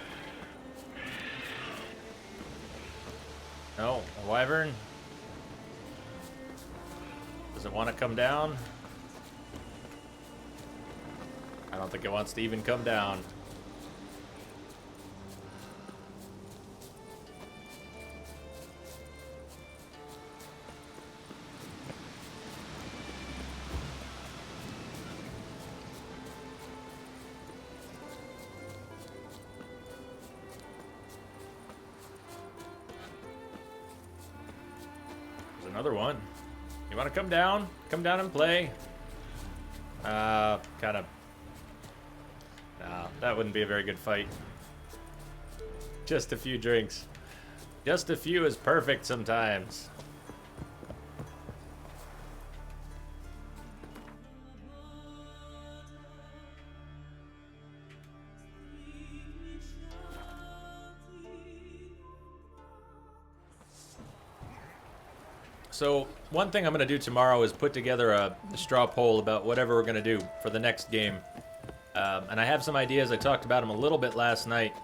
No, a wyvern. Does it want to come down? I don't think it wants to even come down. There's another one. You want to come down? Come down and play. Kind of. No, that wouldn't be a very good fight. Just a few drinks. Just a few is perfect sometimes. So, one thing I'm going to do tomorrow is put together a straw poll about whatever we're going to do for the next game. And I have some ideas. I talked about them a little bit last night.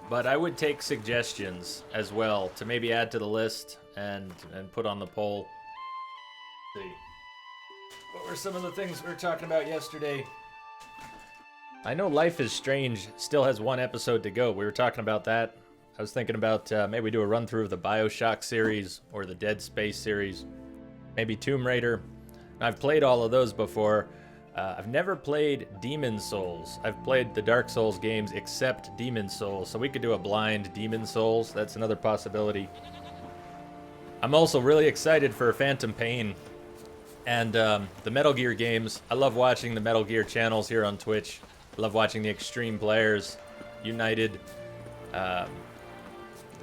But I would take suggestions as well to maybe add to the list and put on the poll. Let's see. What were some of the things we were talking about yesterday? I know Life is Strange still has one episode to go. We were talking about that. I was thinking about maybe do a run through of the BioShock series or the Dead Space series. Maybe Tomb Raider. I've played all of those before. I've never played Demon's Souls. I've played the Dark Souls games except Demon's Souls. So we could do a blind Demon's Souls. That's another possibility. I'm also really excited for Phantom Pain and the Metal Gear games. I love watching the Metal Gear channels here on Twitch. I love watching the Extreme Players, United,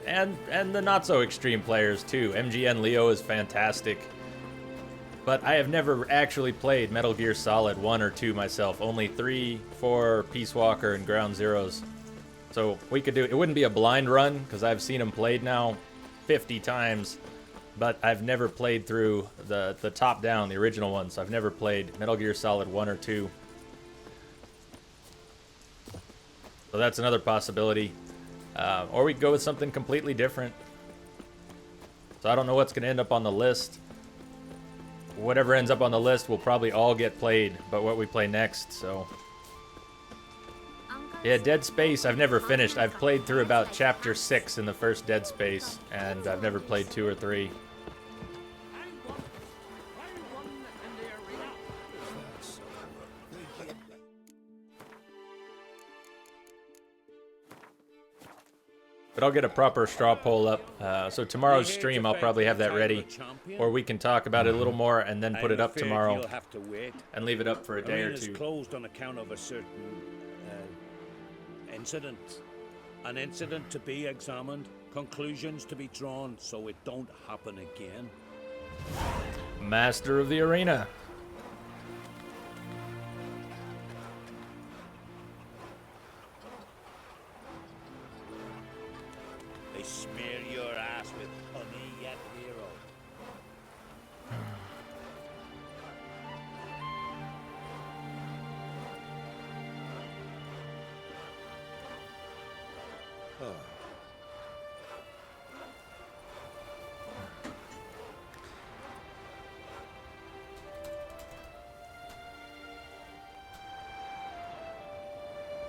and the not so extreme players too. MGN Leo is fantastic. But I have never actually played Metal Gear Solid 1 or 2 myself. Only 3, 4, Peace Walker, and Ground Zeroes. So we could do it. It wouldn't be a blind run because I've seen them played now 50 times. But I've never played through the top down, the original ones. So I've never played Metal Gear Solid 1 or 2. So that's another possibility. Or we could go with something completely different. So I don't know what's going to end up on the list. Whatever ends up on the list will probably all get played, but what we play next, so. Yeah, Dead Space, I've never finished. I've played through about chapter 6 in the first Dead Space, and I've never played 2 or 3. But I'll get a proper straw poll up. So tomorrow's stream, I'll probably have that ready. Or we can talk about it a little more and then put it up tomorrow. And leave it up for a day or two. Closed on account of a certain incident. An incident to be examined, conclusions to be drawn so it don't happen again. Master of the Arena. They smear your ass with honey yet hero.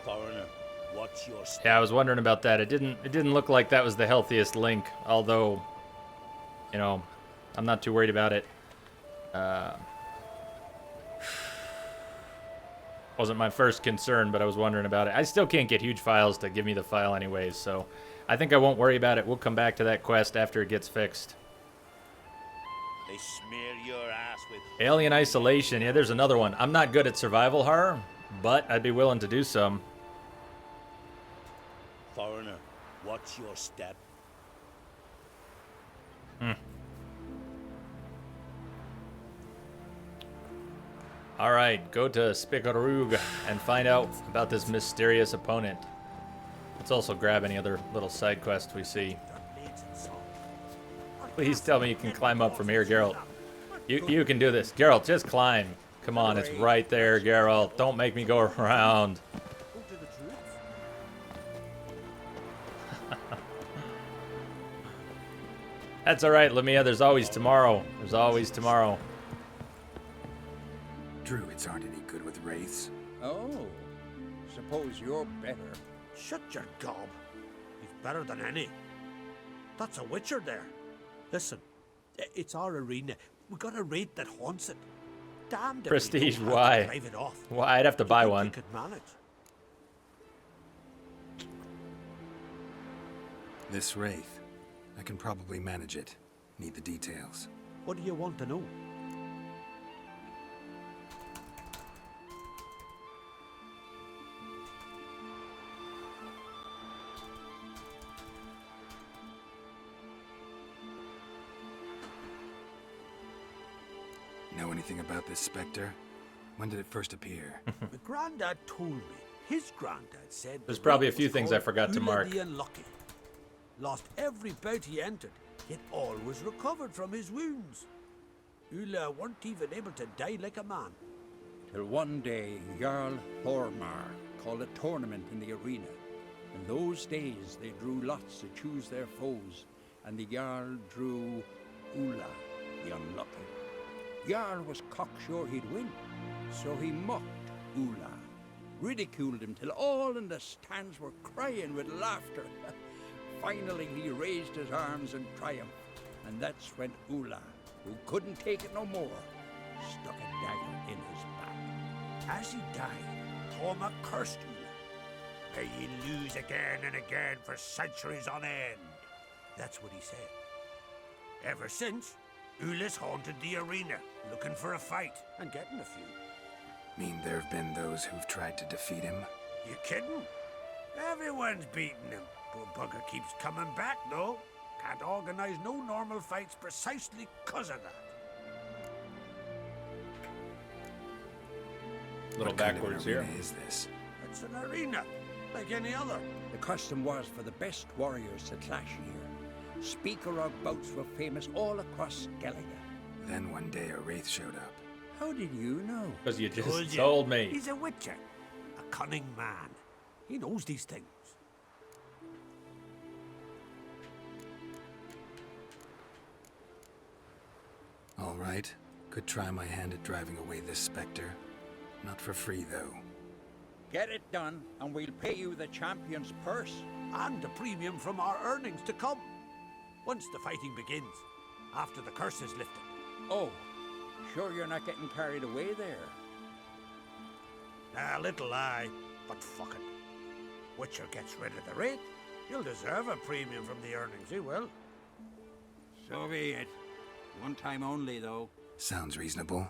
Foreigner, what's your step? Yeah, I was wondering about that. It didn't look like that was the healthiest link, although, you know, I'm not too worried about it. Wasn't my first concern, but I was wondering about it. I still can't get huge files to give me the file anyways, so I think I won't worry about it. We'll come back to that quest after it gets fixed. They smear your ass with Alien Isolation. Yeah, there's another one. I'm not good at survival horror, but I'd be willing to do some. Foreigner, what's your step? Alright, go to Spikarug and find out about this mysterious opponent. Let's also grab any other little side quests we see. Please tell me you can climb up from here, Geralt. You can do this. Geralt, just climb. Come on, it's right there, Geralt. Don't make me go around. That's alright, Lamia. There's always tomorrow. There's always tomorrow. Druids aren't any good with wraiths. Oh, suppose you're better. Shut your gob. He's better than any. That's a witcher there. Listen, it's our arena. We got a raid that haunts it. Damned if we Prestige, know how to why? drive it off. Why? I'd have to buy You think one. we could manage? This Wraith. I can probably manage it. Need the details. What do you want to know? Know anything about this Spectre? When did it first appear? My granddad told me. His granddad said There's the probably a Wraith few was things I called forgot to Ula mark. the Unlucky. Lost every bout he entered, yet always recovered from his wounds. Ula weren't even able to die like a man. Till one day, Jarl Thormar called a tournament in the arena. In those days, they drew lots to choose their foes, and the Jarl drew Ula, the Unlucky. Jarl was cocksure he'd win, so he mocked Ula, ridiculed him till all in the stands were crying with laughter. Finally, he raised his arms in triumph, and that's when Ula, who couldn't take it no more, stuck a dagger in his back. As he died, Torma cursed Ula. May ye lose again and again for centuries on end. That's what he said. Ever since, Ula's haunted the arena, looking for a fight and getting a few. Mean there have been those who've tried to defeat him? You kidding? Everyone's beating him. Poor bugger keeps coming back, though. Can't organize no normal fights precisely 'cause of that. Little What kind of backwards an arena here. is this? It's an arena, like any other. The custom was for the best warriors to clash here. Speaker of bouts were famous all across Gallagher. Then one day a Wraith showed up. How did you know? Because you Told just ya. told me. He's a witcher, a cunning man. He knows these things. All right. Could try my hand at driving away this Spectre. Not for free, though. Get it done, and we'll pay you the champion's purse. And a premium from our earnings to come. Once the fighting begins, after the curse is lifted. Oh, sure you're not getting carried away there? A little lie, but fuck it. Witcher gets rid of the rate, he'll deserve a premium from the earnings, he will. So be it. One time only, though. Sounds reasonable.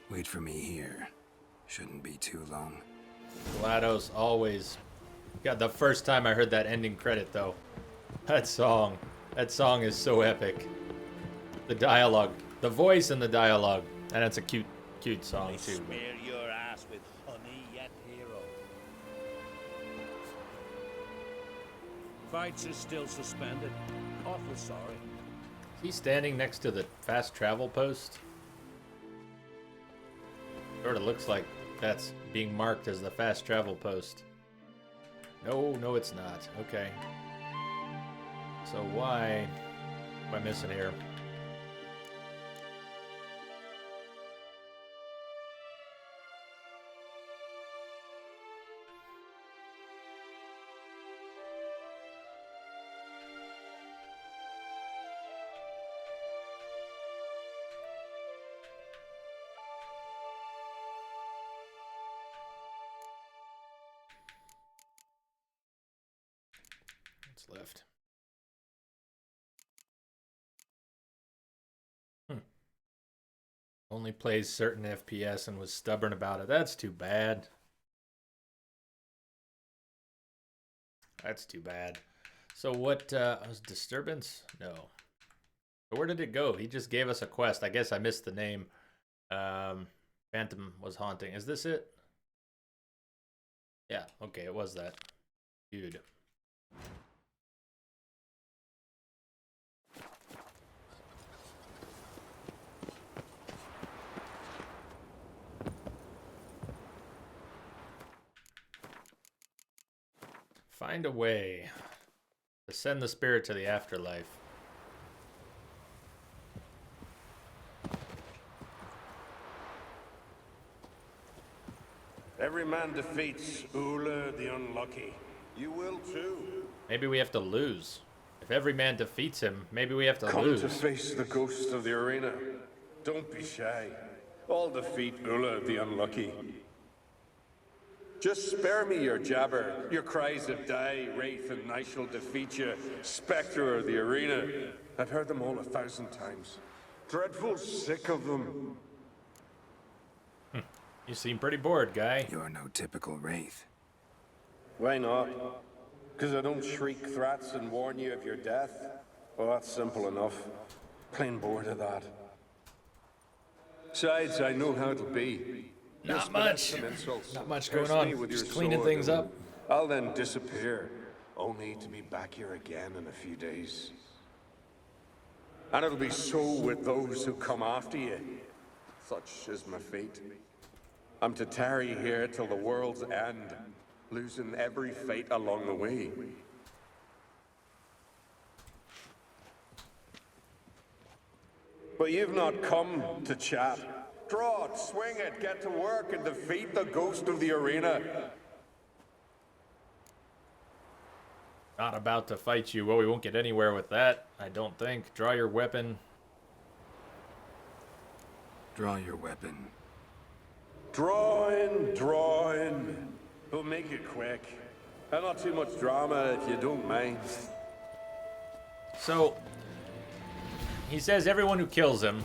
Wait for me here. Shouldn't be too long. GLaDOS always. God, the first time I heard that ending credit though. That song is so epic. The dialogue, the voice and the dialogue, and it's a cute song too. Smear your ass with honey yet hero. Fights are still suspended. Awful sorry. Is he standing next to the fast travel post? Sort of looks like that's being marked as the fast travel post. No, it's not. Okay. So why am I missing here? What's left? Only plays certain FPS and was stubborn about it. That's too bad. That's too bad. So what, was Disturbance? No. Where did it go? He just gave us a quest. I guess I missed the name. Phantom was haunting. Is this it? Yeah, okay, it was that. Dude. Find a way to send the spirit to the afterlife. Every man defeats Ula the Unlucky. You will too. Maybe we have to lose. If every man defeats him, maybe we have to lose. Come to face the ghost of the arena. Don't be shy. I'll defeat Ula the Unlucky. Just spare me your jabber, your cries of die, wraith, and I shall defeat you, spectre of the arena. I've heard them all 1,000 times. Dreadful sick of them. You seem pretty bored, guy. You're no typical wraith. Why not? Because I don't shriek threats and warn you of your death? Well, that's simple enough. Plain bored of that. Besides, I know how it'll be. Not much. Not much going on. Just cleaning things up. I'll then disappear, only to be back here again in a few days. And it'll be so with those who come after you. Such is my fate. I'm to tarry here till the world's end, losing every fate along the way. But you've not come to chat. Draw it, swing it, get to work and defeat the ghost of the arena. Not about to fight you. Well, we won't get anywhere with that, I don't think. Draw your weapon. Draw your weapon. Drawing. We'll make it quick. And not too much drama if you don't mind. So, he says everyone who kills him,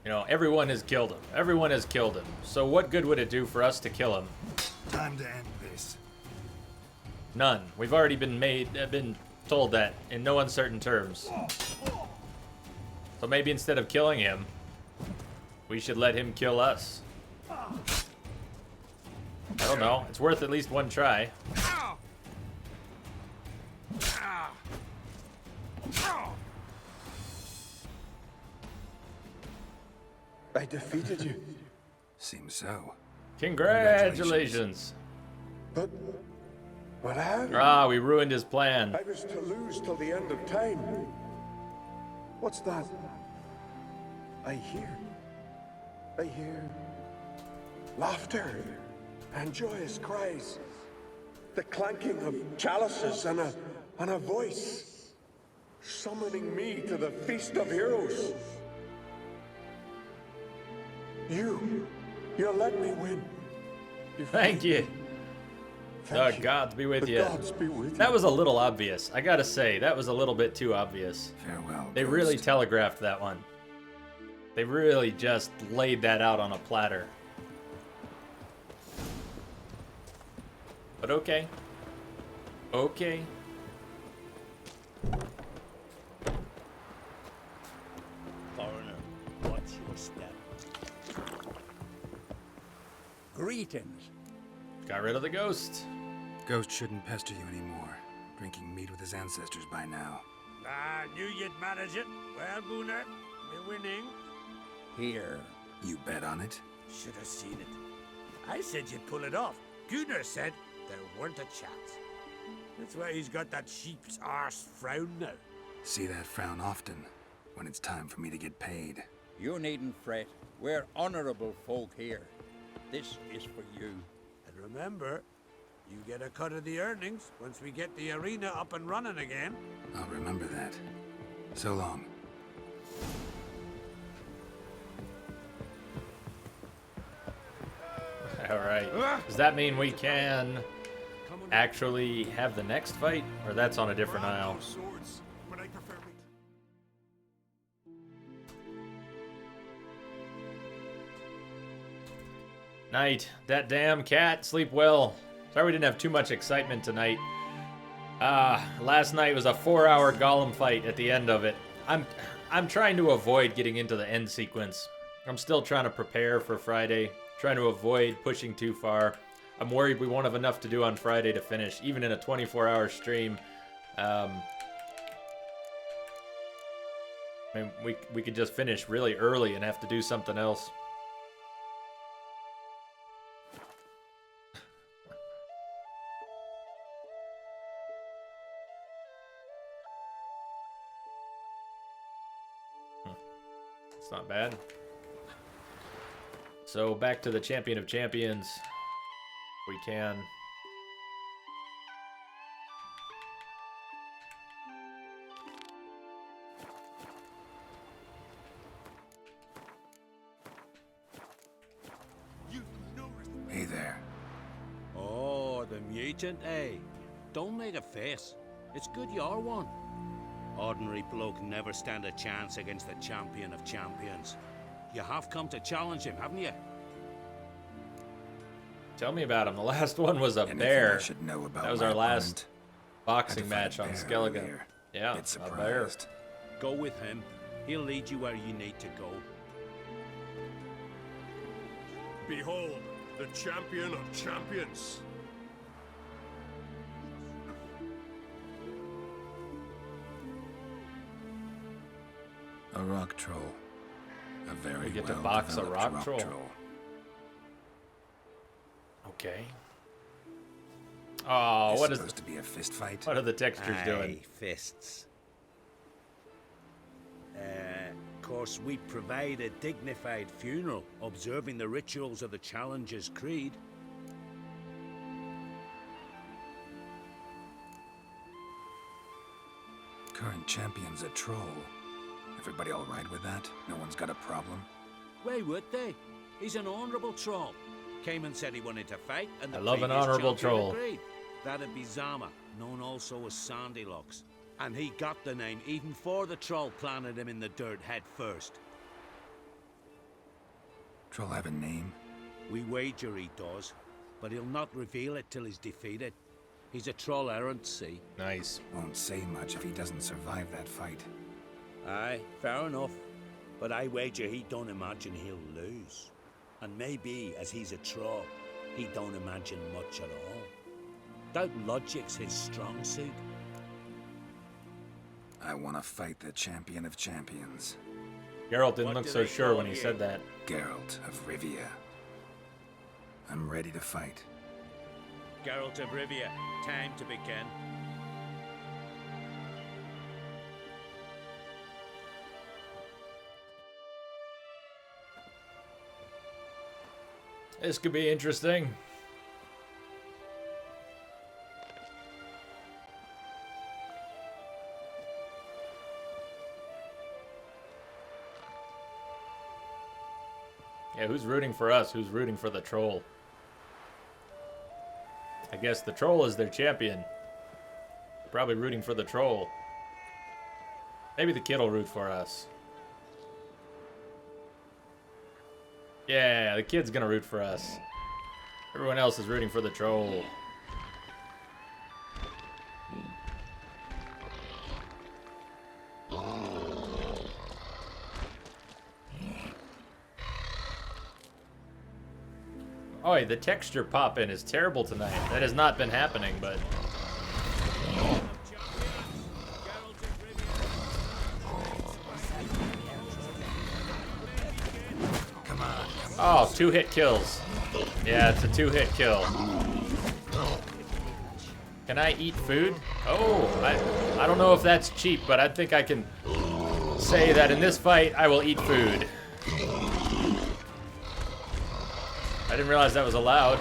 you know, everyone has killed him. Everyone has killed him. So what good would it do for us to kill him? Time to end this. None. We've already been told that in no uncertain terms. So maybe instead of killing him, we should let him kill us. I don't know. It's worth at least one try. I defeated you. Seems so. Congratulations. But how? Ah, we ruined his plan. I was to lose till the end of time. What's that? I hear laughter and joyous cries. The clanking of chalices and a voice summoning me to the feast of heroes. You'll let me win. Thank you. The gods be with you. Gods be with you. That was a little obvious. I gotta say, that was a little bit too obvious. Farewell. They really telegraphed that one. They really just laid that out on a platter. But okay. Okay. Foreigner, watch your step. Greetings. Got rid of the ghost. Ghost shouldn't pester you anymore. Drinking meat with his ancestors by now. I knew you'd manage it. Well, Gunnar, we're winning. Here. You bet on it? Should have seen it. I said you'd pull it off. Gunnar said there weren't a chance. That's why he's got that sheep's arse frown now. See that frown often, when it's time for me to get paid. You needn't fret. We're honorable folk here. This is for you. And remember, you get a cut of the earnings once we get the arena up and running again. I'll remember that. So long. Alright. Does that mean we can actually have the next fight? Or that's on a different aisle? Night. That damn cat. Sleep well. Sorry we didn't have too much excitement tonight. Last night was a 4-hour Golem fight at the end of it. I'm trying to avoid getting into the end sequence. I'm still trying to prepare for Friday. Trying to avoid pushing too far. I'm worried we won't have enough to do on Friday to finish, even in a 24-hour stream. I mean, we could just finish really early and have to do something else. It's not bad. So back to the Champion of Champions. We can. Hey there. Oh, the mutant, eh? Don't make a face. It's good you're one. Ordinary bloke never stand a chance against the Champion of Champions. You have come to challenge him, haven't you? Tell me about him. The last one was a Anything bear. I should know about That was my our last opponent? boxing Had to fight match a on bear Skellige. earlier. Yeah, Bit a bear. surprised. Go with him. He'll lead you where you need to go. Behold, the champion of champions. A rock troll. A very We get to well box a developed rock troll. Okay. Oh, It's what is supposed to be a fist fight? What are the textures doing? Fists. Of course, we provide a dignified funeral, observing the rituals of the Challenger's Creed. Current champion's a troll. Everybody all right with that? No one's got a problem? Why would they? He's an honourable troll. Came and said he wanted to fight, and the I love an previous honourable champion troll. agreed. That'd be Zama, known also as Sandylocks. And he got the name even before the troll planted him in the dirt head first. Troll have a name? We wager he does, but he'll not reveal it till he's defeated. He's a troll errant, see? Nice. Won't say much if he doesn't survive that fight. Aye, fair enough. But I wager he don't imagine he'll lose. And maybe, as he's a troll, he don't imagine much at all. Doubt logic's his strong suit. I want to fight the champion of champions. Geralt didn't What look do so they sure call when he you? said that. Geralt of Rivia. I'm ready to fight. Geralt of Rivia, time to begin. This could be interesting. Yeah, who's rooting for us? Who's rooting for the troll? I guess the troll is their champion. Probably rooting for the troll. Maybe the kid will root for us. Yeah, the kid's gonna root for us. Everyone else is rooting for the troll. Oh, the texture pop-in is terrible tonight. That has not been happening, but... Come on. Oh, 2-hit kills. Yeah, it's a 2-hit kill. Can I eat food? Oh, I don't know if that's cheap, but I think I can say that in this fight, I will eat food. I didn't realize that was allowed.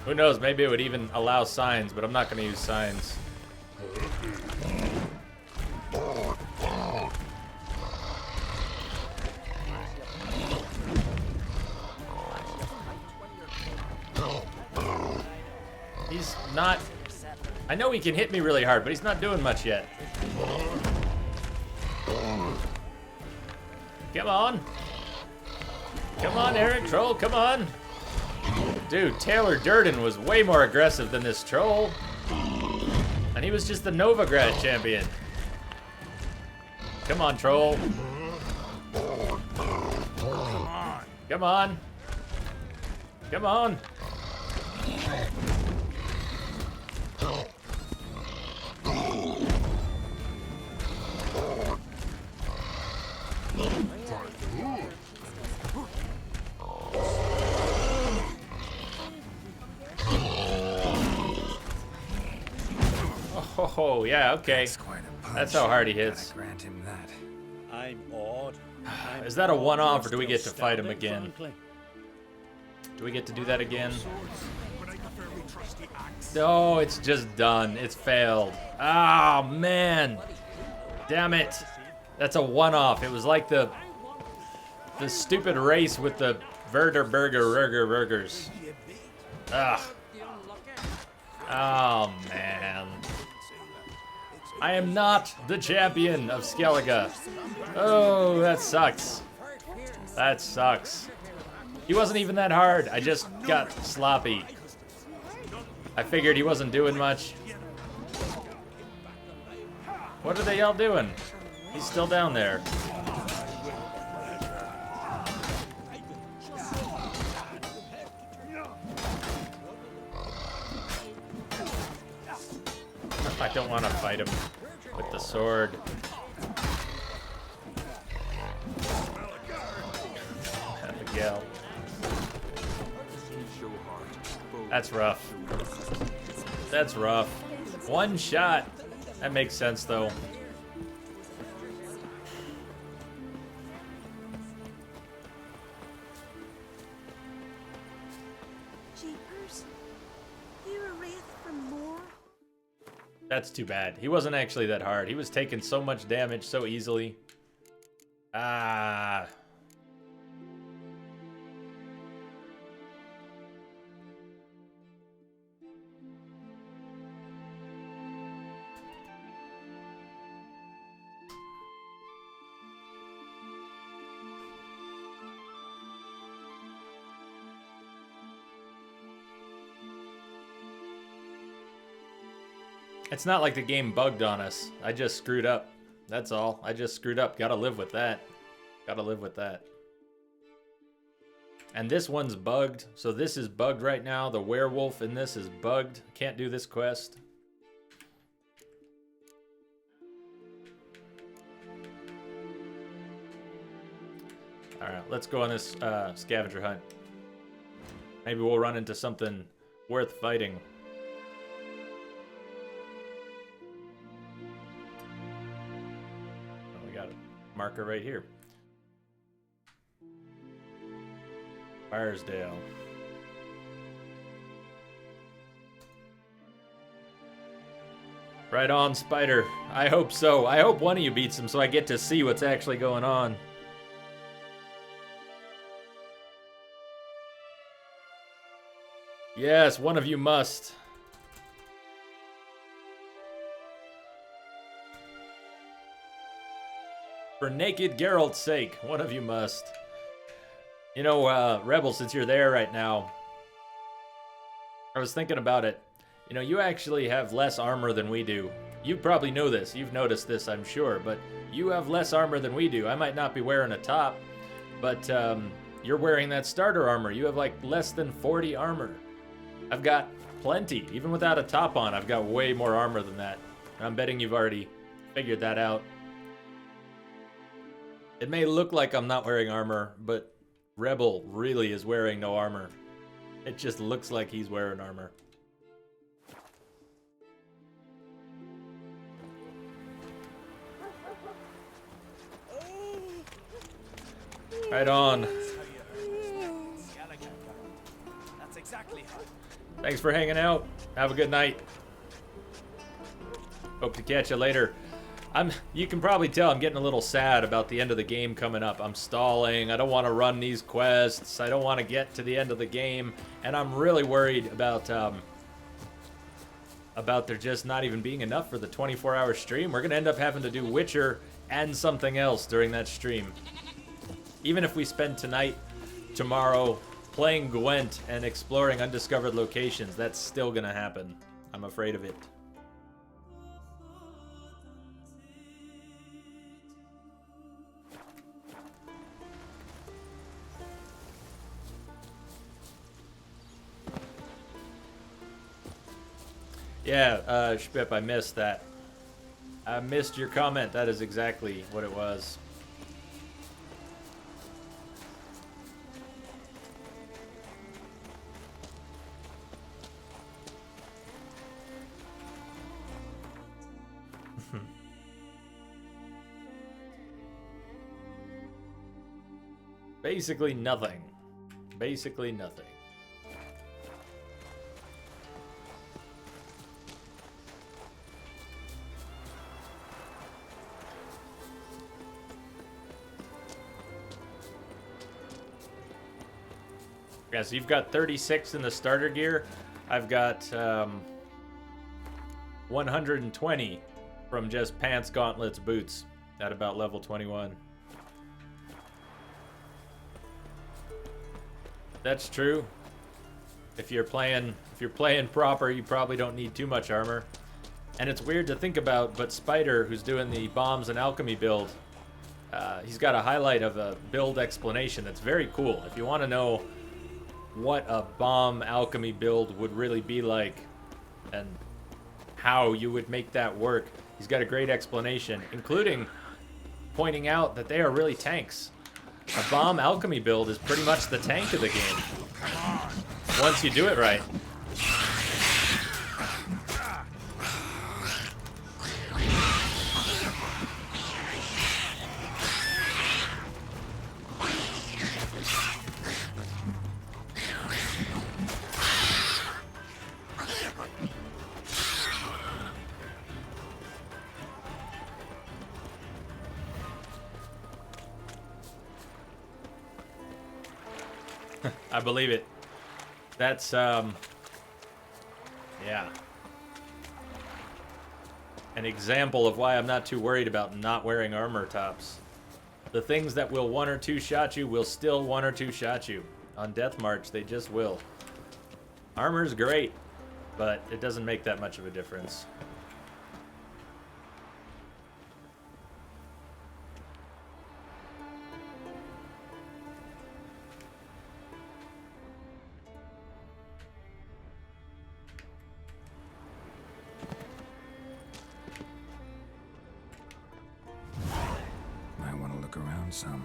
Who knows, maybe it would even allow signs, but I'm not going to use signs. He's not... I know he can hit me really hard, but he's not doing much yet. Come on. Come on, Eric Troll, come on. Dude, Taylor Durden was way more aggressive than this troll. And he was just the Novigrad champion. Come on, troll. Come on. Come on. Oh, yeah, okay. That's how hard he hits. Grant him that. I'm awed. I'm Is that a one-off, or do we get to fight him again? Do we get to do that again? No, it's just done. It's failed. Oh, man. Damn it. That's a one-off. It was like the stupid race with the burgers. Ugh. Oh, man. I am not the champion of Skellige. Oh, that sucks. That sucks. He wasn't even that hard. I just got sloppy. I figured he wasn't doing much. What are they all doing? He's still down there. I don't want to fight him with the sword. Abigail. That's rough. That's rough. One shot. That makes sense, though. Jeepers. You're a wraith from more? That's too bad. He wasn't actually that hard. He was taking so much damage so easily. Ah. It's not like the game bugged on us. I just screwed up. That's all. I just screwed up. Gotta live with that. Gotta live with that. And this one's bugged. So this is bugged right now. The werewolf in this is bugged. Can't do this quest. Alright, let's go on this scavenger hunt. Maybe we'll run into something worth fighting. Marker right here. Firesdale. Right on, Spider. I hope so. I hope one of you beats him so I get to see what's actually going on. Yes, one of you must. For naked Geralt's sake, one of you must. You know, Rebel, since you're there right now, I was thinking about it. You know, you actually have less armor than we do. You probably know this. You've noticed this, I'm sure. But you have less armor than we do. I might not be wearing a top, but you're wearing that starter armor. You have like less than 40 armor. I've got plenty. Even without a top on, I've got way more armor than that. And I'm betting you've already figured that out. It may look like I'm not wearing armor, but Rebel really is wearing no armor. It just looks like he's wearing armor. Right on. Thanks for hanging out. Have a good night. Hope to catch you later. You can probably tell I'm getting a little sad about the end of the game coming up. I'm stalling. I don't want to run these quests. I don't want to get to the end of the game. And I'm really worried about there just not even being enough for the 24-hour stream. We're going to end up having to do Witcher and something else during that stream. Even if we spend tonight, tomorrow, playing Gwent and exploring undiscovered locations, that's still going to happen. I'm afraid of it. Yeah, Spip, I missed that. I missed your comment. That is exactly what it was. Basically nothing. Basically nothing. Yeah, so you've got 36 in the starter gear. I've got 120 from just pants, gauntlets, boots at about level 21. That's true. If you're playing proper, you probably don't need too much armor. And it's weird to think about, but Spider, who's doing the bombs and alchemy build, he's got a highlight of a build explanation that's very cool. If you want to know what a bomb alchemy build would really be like and how you would make that work, he's got a great explanation, including pointing out that they are really tanks. A bomb alchemy build is pretty much the tank of the game, once you do it right. I believe it. That's, yeah. An example of why I'm not too worried about not wearing armor tops. The things that will 1 or 2 shot you will still 1 or 2 shot you. On Death March, they just will. Armor's great, but it doesn't make that much of a difference. Some.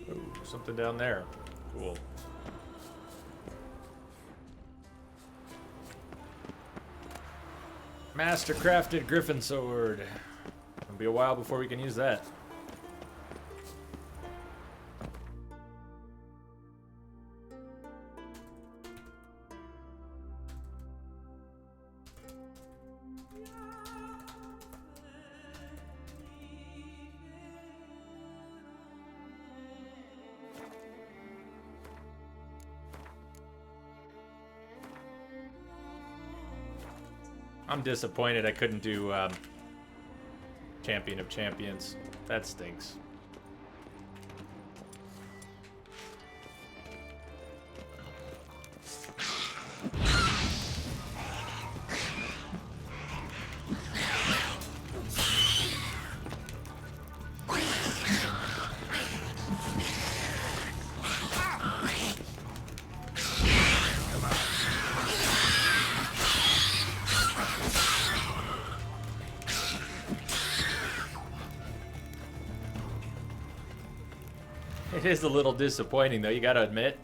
Ooh, something down there. Cool. Mastercrafted Griffin Sword. It'll be a while before we can use that. I'm disappointed I couldn't do Champion of Champions. That stinks. It is a little disappointing, though, you gotta admit.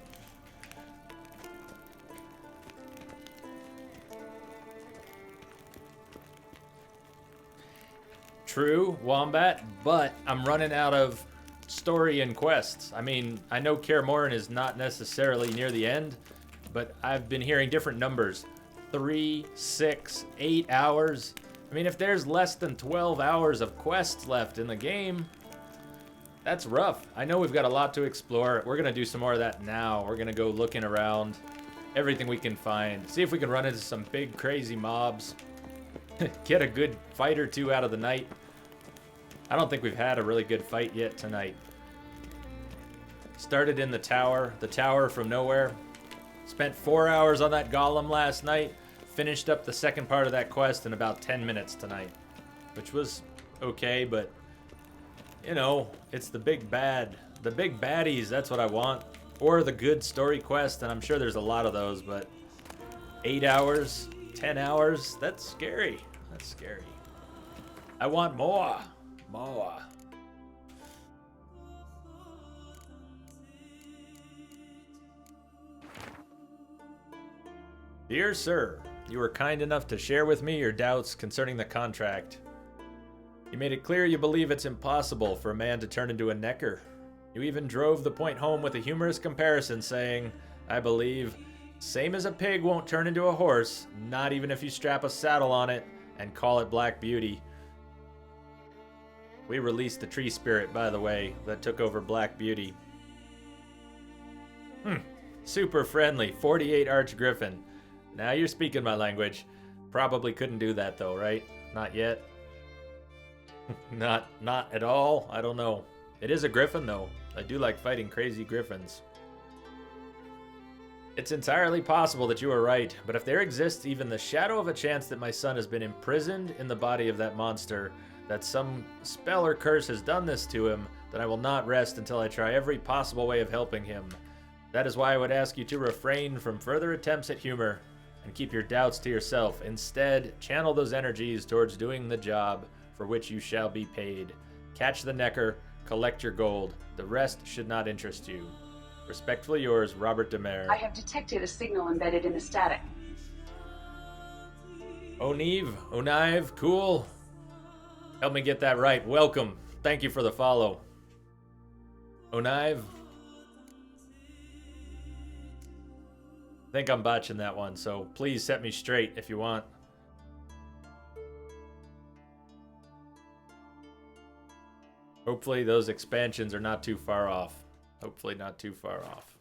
True, Wombat, but I'm running out of story and quests. I mean, I know Kaer Morhen is not necessarily near the end, but I've been hearing different numbers. 3, 6, 8 hours. I mean, if there's less than 12 hours of quests left in the game, that's rough. I know we've got a lot to explore. We're going to do some more of that now. We're going to go looking around, everything we can find. See if we can run into some big, crazy mobs. Get a good fight or two out of the night. I don't think we've had a really good fight yet tonight. Started in the tower from nowhere. Spent 4 hours on that golem last night. Finished up the second part of that quest in about 10 minutes tonight. Which was okay, but you know, it's the big bad. The big baddies, that's what I want. Or the good story quest, and I'm sure there's a lot of those, but 8 hours, 10 hours, that's scary. That's scary. I want more. More. Dear sir, you were kind enough to share with me your doubts concerning the contract. You made it clear you believe it's impossible for a man to turn into a necker. You even drove the point home with a humorous comparison saying, I believe, same as a pig won't turn into a horse, not even if you strap a saddle on it and call it Black Beauty. We released the tree spirit, by the way, that took over Black Beauty. Super friendly, 48 Archgriffin. Now you're speaking my language. Probably couldn't do that though, right? Not yet. Not at all. I don't know. It is a griffin though. I do like fighting crazy griffins. It's entirely possible that you are right, but if there exists even the shadow of a chance that my son has been imprisoned in the body of that monster, that some spell or curse has done this to him, then I will not rest until I try every possible way of helping him. That is why I would ask you to refrain from further attempts at humor and keep your doubts to yourself. Instead, channel those energies towards doing the job for which you shall be paid. Catch the necker, collect your gold. The rest should not interest you. Respectfully yours, Robert Demare. I have detected a signal embedded in the static. Onive, cool. Help me get that right. Welcome. Thank you for the follow. Onive. I think I'm botching that one, so please set me straight if you want. Hopefully those expansions are not too far off. Hopefully not too far off.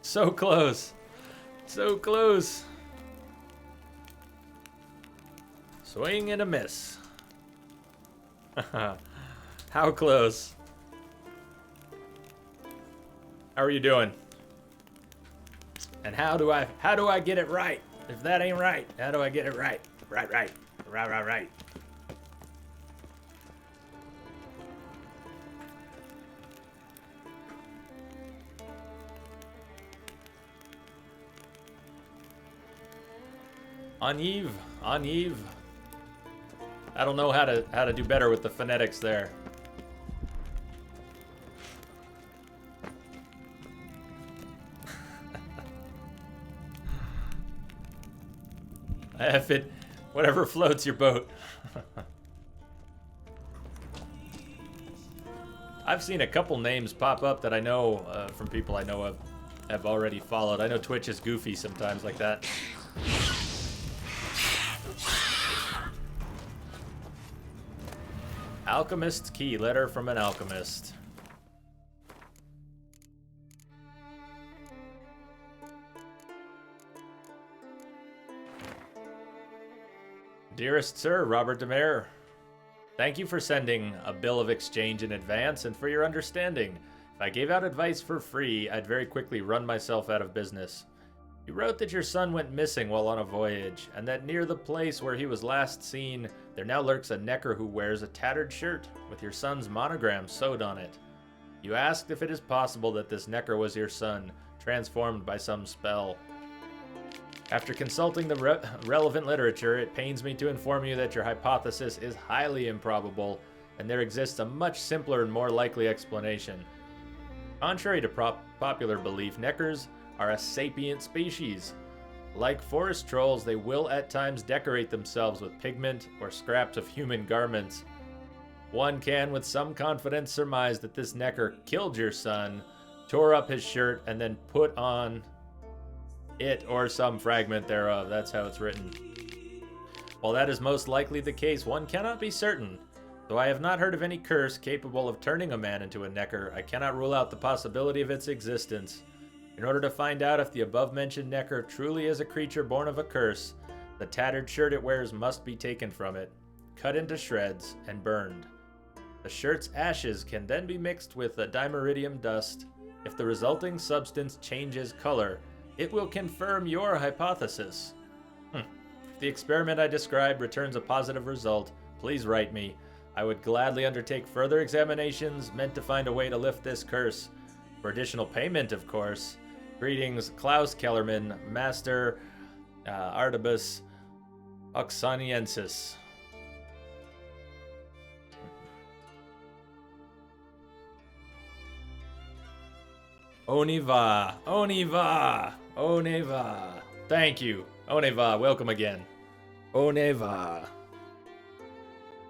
So close. So close. Swing and a miss. How close? How are you doing? And how do I get it right? If that ain't right, how do I get it right? Right. Onive. I don't know how to do better with the phonetics there. If it, whatever floats your boat. I've seen a couple names pop up that I know from people I know have already followed. I know Twitch is goofy sometimes like that. Alchemist's key, letter from an alchemist. Dearest Sir, Robert Demare, thank you for sending a bill of exchange in advance and for your understanding. If I gave out advice for free, I'd very quickly run myself out of business. You wrote that your son went missing while on a voyage, and that near the place where he was last seen, there now lurks a necker who wears a tattered shirt with your son's monogram sewed on it. You asked if it is possible that this necker was your son, transformed by some spell. After consulting the relevant literature, it pains me to inform you that your hypothesis is highly improbable, and there exists a much simpler and more likely explanation. Contrary to popular belief, neckers are a sapient species. Like forest trolls, they will at times decorate themselves with pigment or scraps of human garments. One can with some confidence surmise that this necker killed your son, tore up his shirt, and then put on it or some fragment thereof. That's how it's written. While that is most likely the case, one cannot be certain. Though I have not heard of any curse capable of turning a man into a necker, I cannot rule out the possibility of its existence. In order to find out if the above-mentioned necker truly is a creature born of a curse, the tattered shirt it wears must be taken from it, cut into shreds, and burned. The shirt's ashes can then be mixed with a dimeridium dust. If the resulting substance changes color, it will confirm your hypothesis. If the experiment I described returns a positive result, please write me. I would gladly undertake further examinations meant to find a way to lift this curse. For additional payment, of course. Greetings, Klaus Kellerman, Master Artibus oxoniensis. Oniva, Oniva, Oneva. Thank you, Oneva. Welcome again, Oneva.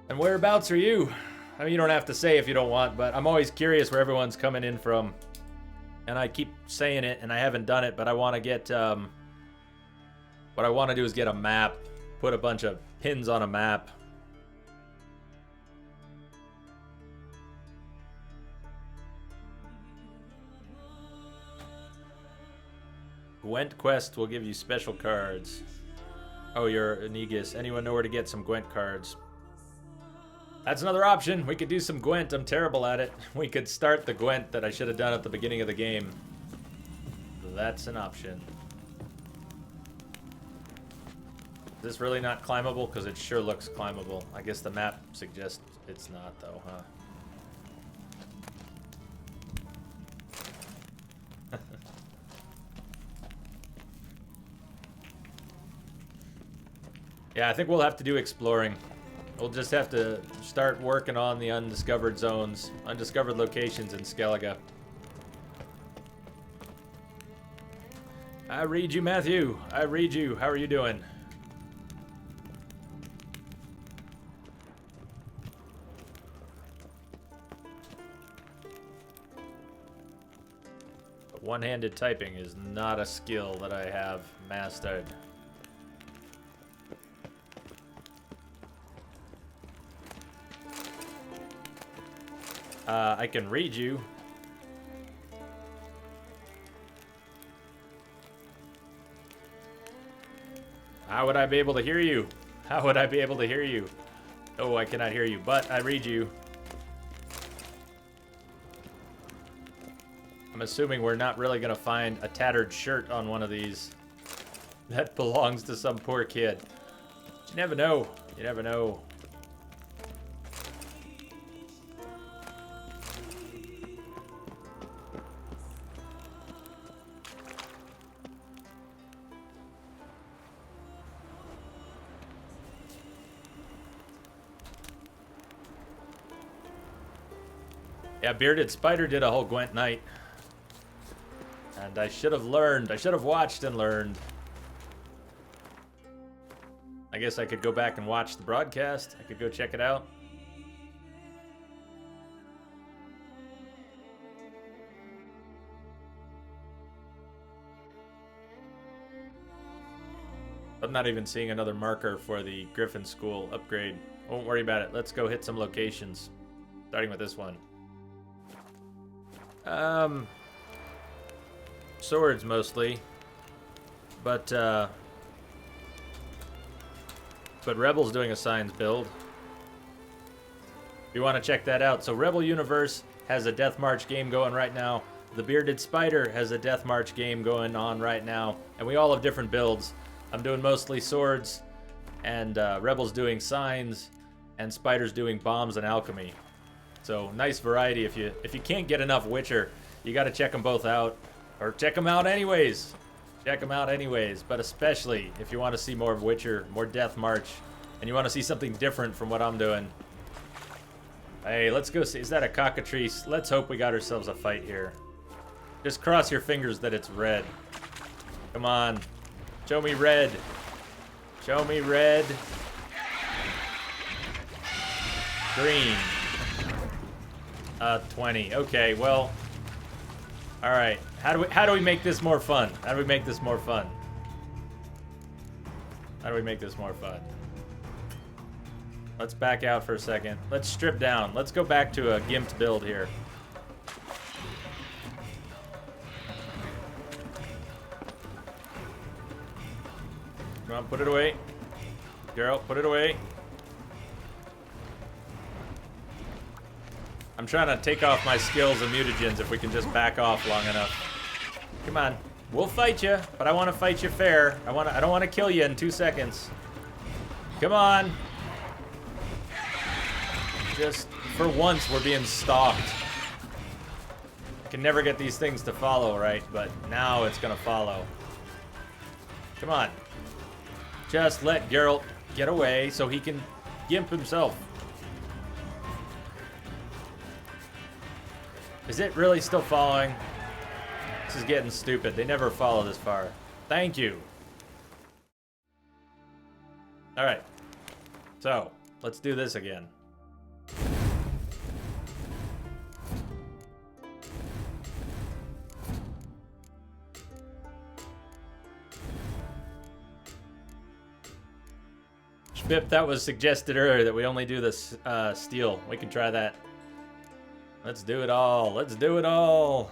And whereabouts are you? I mean, you don't have to say if you don't want, but I'm always curious where everyone's coming in from. And I keep saying it, and I haven't done it, but I want to get, what I want to do is get a map, put a bunch of pins on a map. Gwent quest will give you special cards. Oh, you're Anegas. Anyone know where to get some Gwent cards? That's another option. We could do some Gwent. I'm terrible at it. We could start the Gwent that I should have done at the beginning of the game. That's an option. Is this really not climbable? Because it sure looks climbable. I guess the map suggests it's not, though, huh? Yeah, I think we'll have to do exploring. We'll just have to start working on the undiscovered zones, undiscovered locations in Skellige. I read you, Matthew. I read you. How are you doing? But one-handed typing is not a skill that I have mastered. I can read you. How would I be able to hear you? How would I be able to hear you? Oh, I cannot hear you, but I read you. I'm assuming we're not really gonna find a tattered shirt on one of these that belongs to some poor kid. You never know. You never know. Yeah, Bearded Spider did a whole Gwent night. And I should have learned. I should have watched and learned. I guess I could go back and watch the broadcast. I could go check it out. I'm not even seeing another marker for the Griffin School upgrade. Won't worry about it. Let's go hit some locations. Starting with this one. Swords mostly, but Rebel's doing a signs build. If you want to check that out, so Rebel Universe has a Death March game going right now. The Bearded Spider has a Death March game going on right now, and we all have different builds. I'm doing mostly swords, and Rebel's doing signs, and Spider's doing bombs and alchemy. So nice variety. If you can't get enough Witcher, you got to check them both out, or check them out anyways. Check them out anyways. But especially if you want to see more of Witcher, more Death March, and you want to see something different from what I'm doing. Hey, let's go see. Is that a cockatrice? Let's hope we got ourselves a fight here. Just cross your fingers that it's red. Come on, show me red. Show me red. Green. 20. Okay, well. All right. How do we make this more fun? How do we make this more fun? How do we make this more fun? Let's back out for a second. Let's strip down. Let's go back to a gimped build here. Come on, put it away. Girl, put it away. I'm trying to take off my skills and mutagens if we can just back off long enough. Come on. We'll fight you, but I want to fight you fair. I don't want to kill you in 2 seconds. Come on. Just for once we're being stalked. I can never get these things to follow, right? But now it's gonna follow. Come on. Just let Geralt get away so he can gimp himself. Is it really still following? This is getting stupid. They never follow this far. Thank you. Alright. So, let's do this again. Bip, that was suggested earlier that we only do this steel. We can try that. Let's do it all. Let's do it all.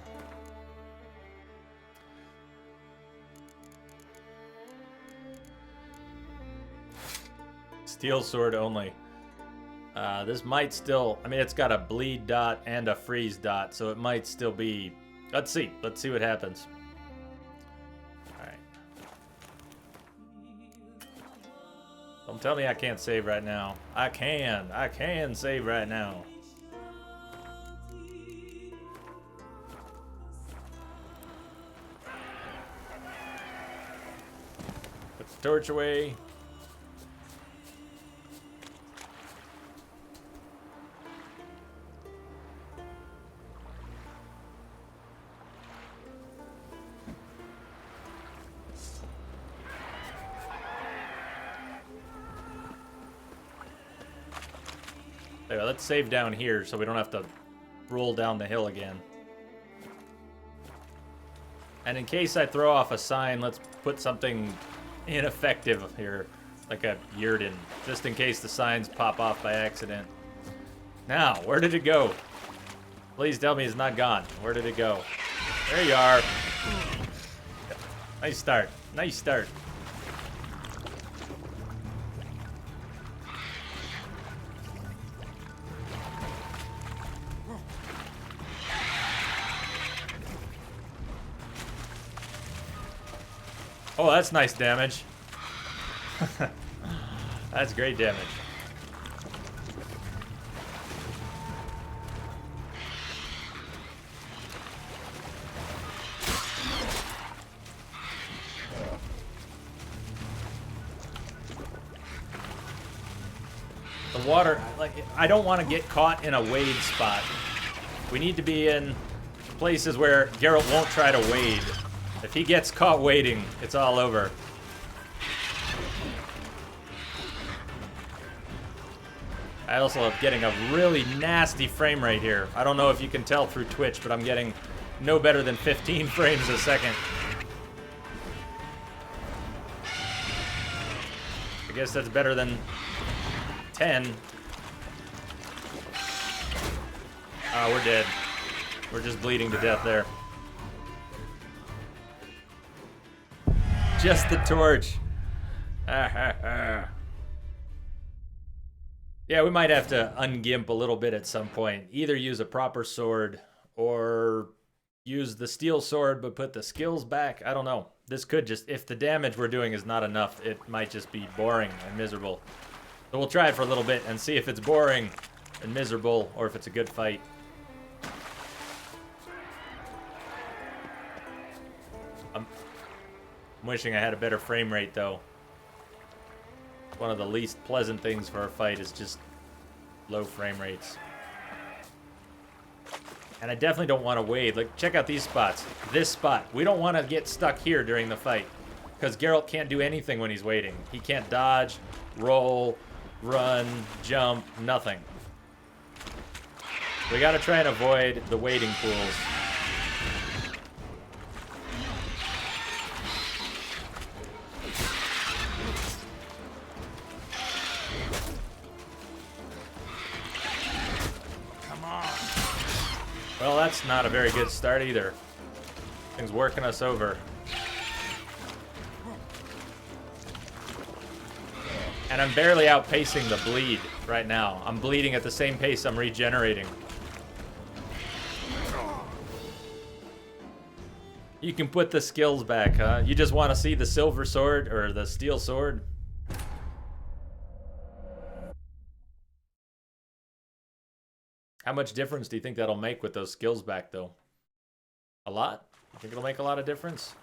Steel sword only. This might still... I mean, it's got a bleed dot and a freeze dot, so it might still be... Let's see. Let's see what happens. Don't tell me I can't save right now. I can. I can save right now. Put the torch away. Anyway, let's save down here so we don't have to roll down the hill again. And in case I throw off a sign, let's put something ineffective here, like a Yurden, just in case the signs pop off by accident. Now, where did it go? Please tell me it's not gone. Where did it go? There you are. Nice start. Nice start. Oh, that's nice damage. That's great damage. The water, like, I don't want to get caught in a wade spot. We need to be in places where Geralt won't try to wade. If he gets caught waiting, it's all over. I also am getting a really nasty frame rate here. I don't know if you can tell through Twitch, but I'm getting no better than 15 frames a second. I guess that's better than 10. Oh, we're dead. We're just bleeding to death there. Just the torch. Yeah, we might have to ungimp a little bit at some point. Either use a proper sword or use the steel sword but put the skills back. I don't know. This could just, if the damage we're doing is not enough, it might just be boring and miserable. So we'll try it for a little bit and see if it's boring and miserable or if it's a good fight. I'm wishing I had a better frame rate, though. One of the least pleasant things for a fight is just low frame rates. And I definitely don't want to wade. Like, check out these spots. This spot. We don't want to get stuck here during the fight. Because Geralt can't do anything when he's waiting. He can't dodge, roll, run, jump, nothing. We gotta try and avoid the wading pools. Well, that's not a very good start either. Things working us over. And I'm barely outpacing the bleed right now. I'm bleeding at the same pace I'm regenerating. You can put the skills back, huh? You just want to see the silver sword or the steel sword? How much difference do you think that'll make with those skills back, though? A lot? You think it'll make a lot of difference?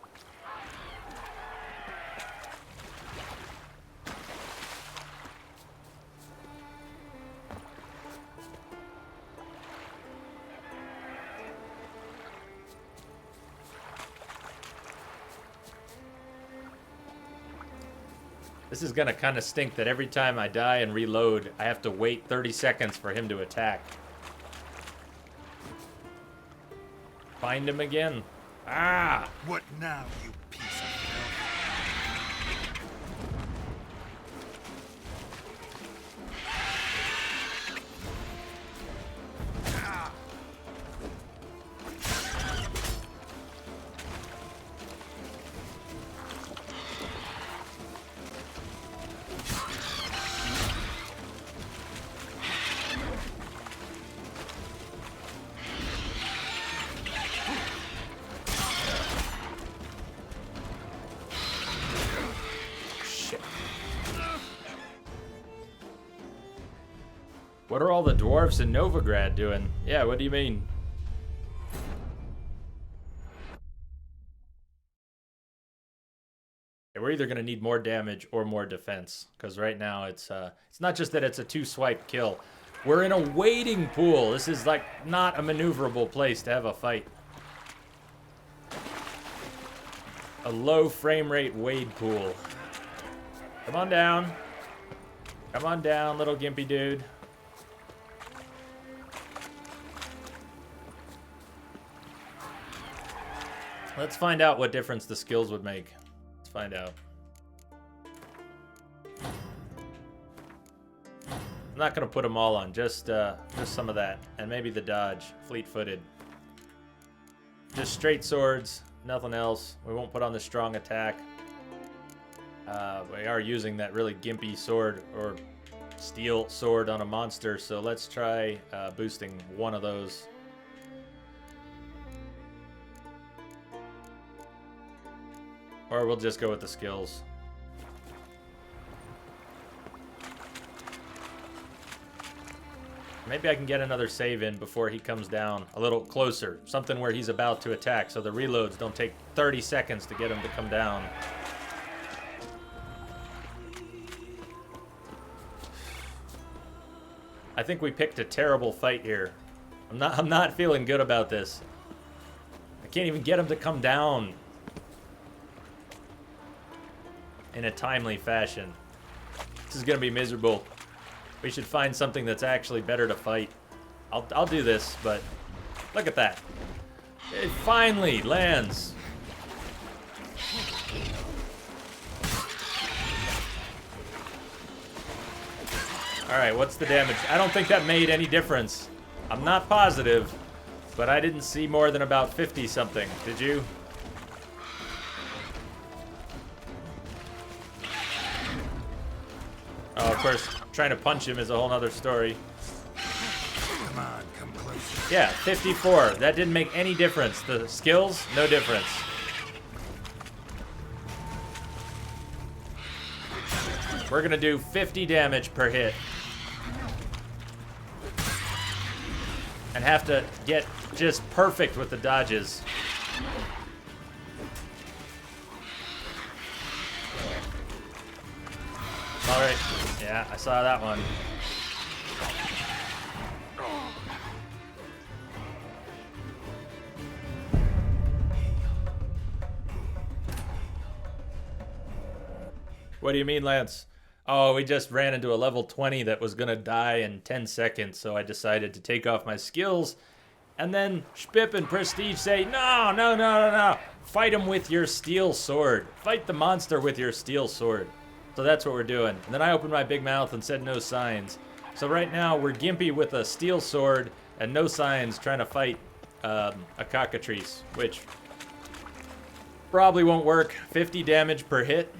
This is gonna kind of stink that every time I die and reload, I have to wait 30 seconds for him to attack. Find him again. Ah! What now, you piece of What are all the dwarves in Novigrad doing? Yeah, what do you mean? Yeah, we're either gonna need more damage or more defense, because right now it's not just that it's a 2-swipe kill. We're in a waiting pool. This is like not a maneuverable place to have a fight. A low frame rate wade pool. Come on down. Come on down, little gimpy dude. Let's find out what difference the skills would make. Let's find out. I'm not gonna put them all on, just some of that, and maybe the dodge, fleet-footed. Just straight swords, nothing else. We won't put on the strong attack. We are using that really gimpy sword or steel sword on a monster, so let's try boosting one of those. Or we'll just go with the skills. Maybe I can get another save in before he comes down a little closer. Something where he's about to attack, so the reloads don't take 30 seconds to get him to come down. I think we picked a terrible fight here. I'm not feeling good about this. I can't even get him to come down in a timely fashion. This is gonna be miserable. We should find something that's actually better to fight. I'll do this, but look at that. It finally lands. Alright, what's the damage? I don't think that made any difference. I'm not positive, but I didn't see more than about 50 something. Did you? Oh, of course, trying to punch him is a whole nother story. Come on, come closer. Yeah, 54. That didn't make any difference. The skills, no difference. We're gonna do 50 damage per hit. And have to get just perfect with the dodges. Alright. Yeah, I saw that one. What do you mean, Lance? Oh, we just ran into a level 20 that was gonna die in 10 seconds, so I decided to take off my skills. And then Spip and Prestige say, no, no, no, no, no. Fight him with your steel sword. Fight the monster with your steel sword. So that's what we're doing. And then I opened my big mouth and said no signs. So right now we're gimpy with a steel sword and no signs trying to fight a cockatrice, which probably won't work. 50 damage per hit.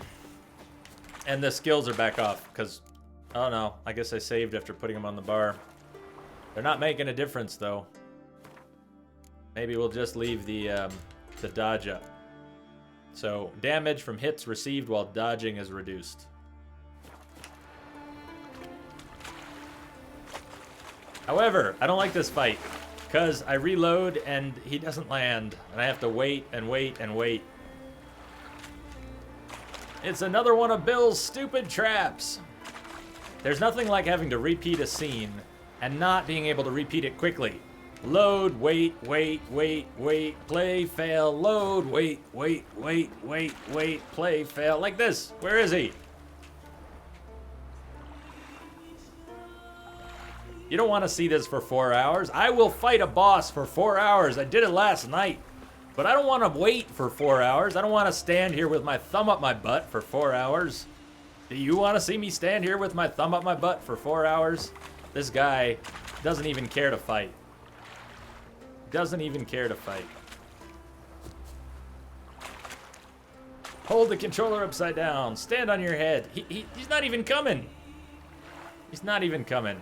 And the skills are back off because, oh no, I guess I saved after putting them on the bar. They're not making a difference though. Maybe we'll just leave the dodge up. So damage from hits received while dodging is reduced. However, I don't like this fight because I reload and he doesn't land and I have to wait and wait and wait. It's another one of Bill's stupid traps. There's nothing like having to repeat a scene and not being able to repeat it quickly. Load, wait, wait, wait, wait, play, fail, load, wait, wait, wait, wait, wait, play, fail. Like this. Where is he? You don't want to see this for 4 hours. I will fight a boss for 4 hours. I did it last night. But I don't want to wait for 4 hours. I don't want to stand here with my thumb up my butt for 4 hours. Do you want to see me stand here with my thumb up my butt for 4 hours? This guy doesn't even care to fight. Doesn't even care to fight. Hold the controller upside down. Stand on your head. He's not even coming. He's not even coming.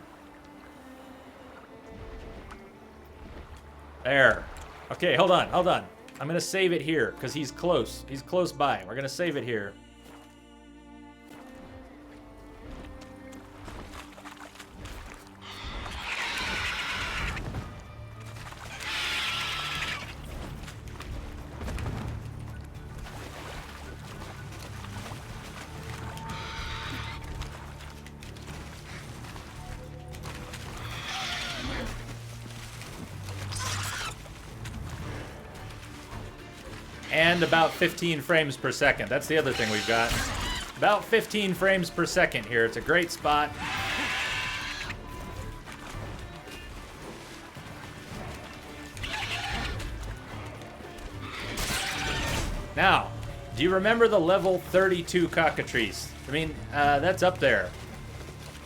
There. Okay, hold on, hold on. I'm gonna save it here, because he's close. He's close by. We're gonna save it here. And about 15 frames per second. That's the other thing we've got. About 15 frames per second here. It's a great spot. Now, do you remember the level 32 cockatrice? I mean, that's up there.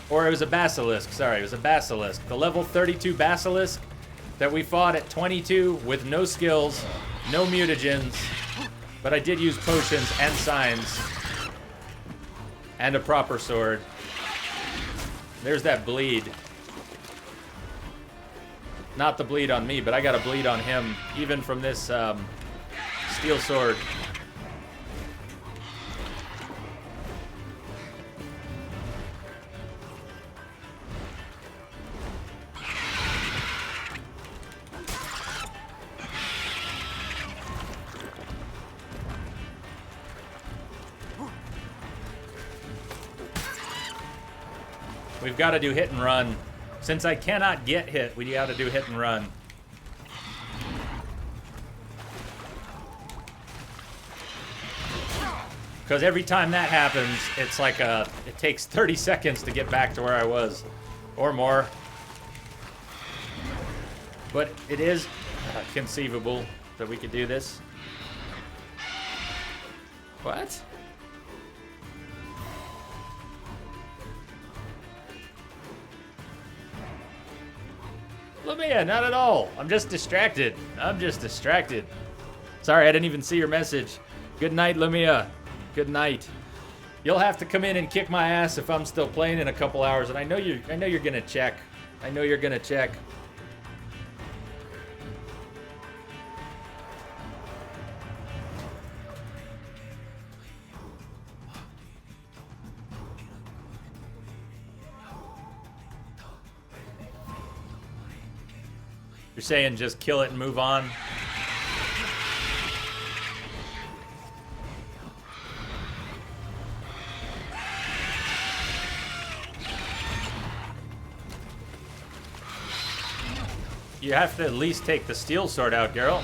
Or it was a basilisk. Sorry, it was a basilisk. The level 32 basilisk that we fought at 22 with no skills, no mutagens. But I did use potions and signs. And a proper sword. There's that bleed. Not the bleed on me, but I got a bleed on him, even from this steel sword. We've got to do hit and run. Since I cannot get hit, we got to do hit and run. Because every time that happens, it's like it takes 30 seconds to get back to where I was. Or more. But it is conceivable that we could do this. What? Lumia, not at all. I'm just distracted. I'm just distracted. Sorry, I didn't even see your message. Good night, Lumia. Good night. You'll have to come in and kick my ass if I'm still playing in a couple hours, and I know you're gonna check. I know you're gonna check. You're saying just kill it and move on? You have to at least take the steel sword out, Geralt.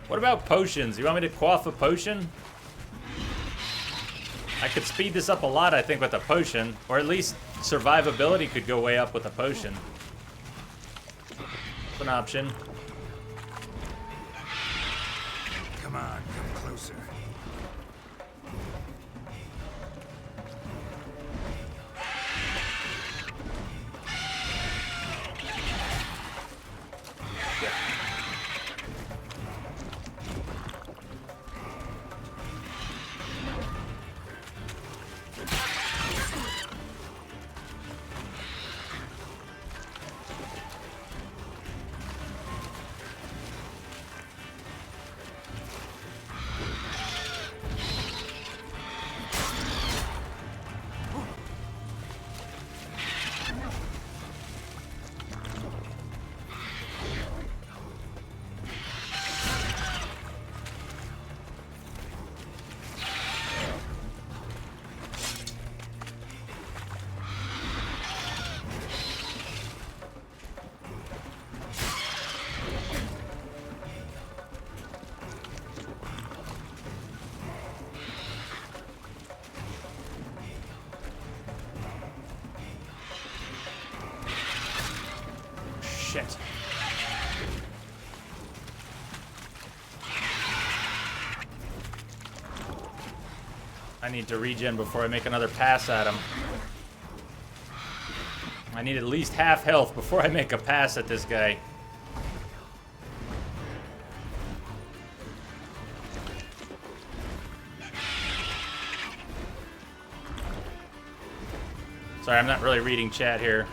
What about potions? You want me to quaff a potion? I could speed this up a lot, I think, with a potion. Or at least survivability could go way up with a potion. It's an option. Come on, come closer. I need to regen before I make another pass at him. I need at least half health before I make a pass at this guy. Sorry, I'm not really reading chat here.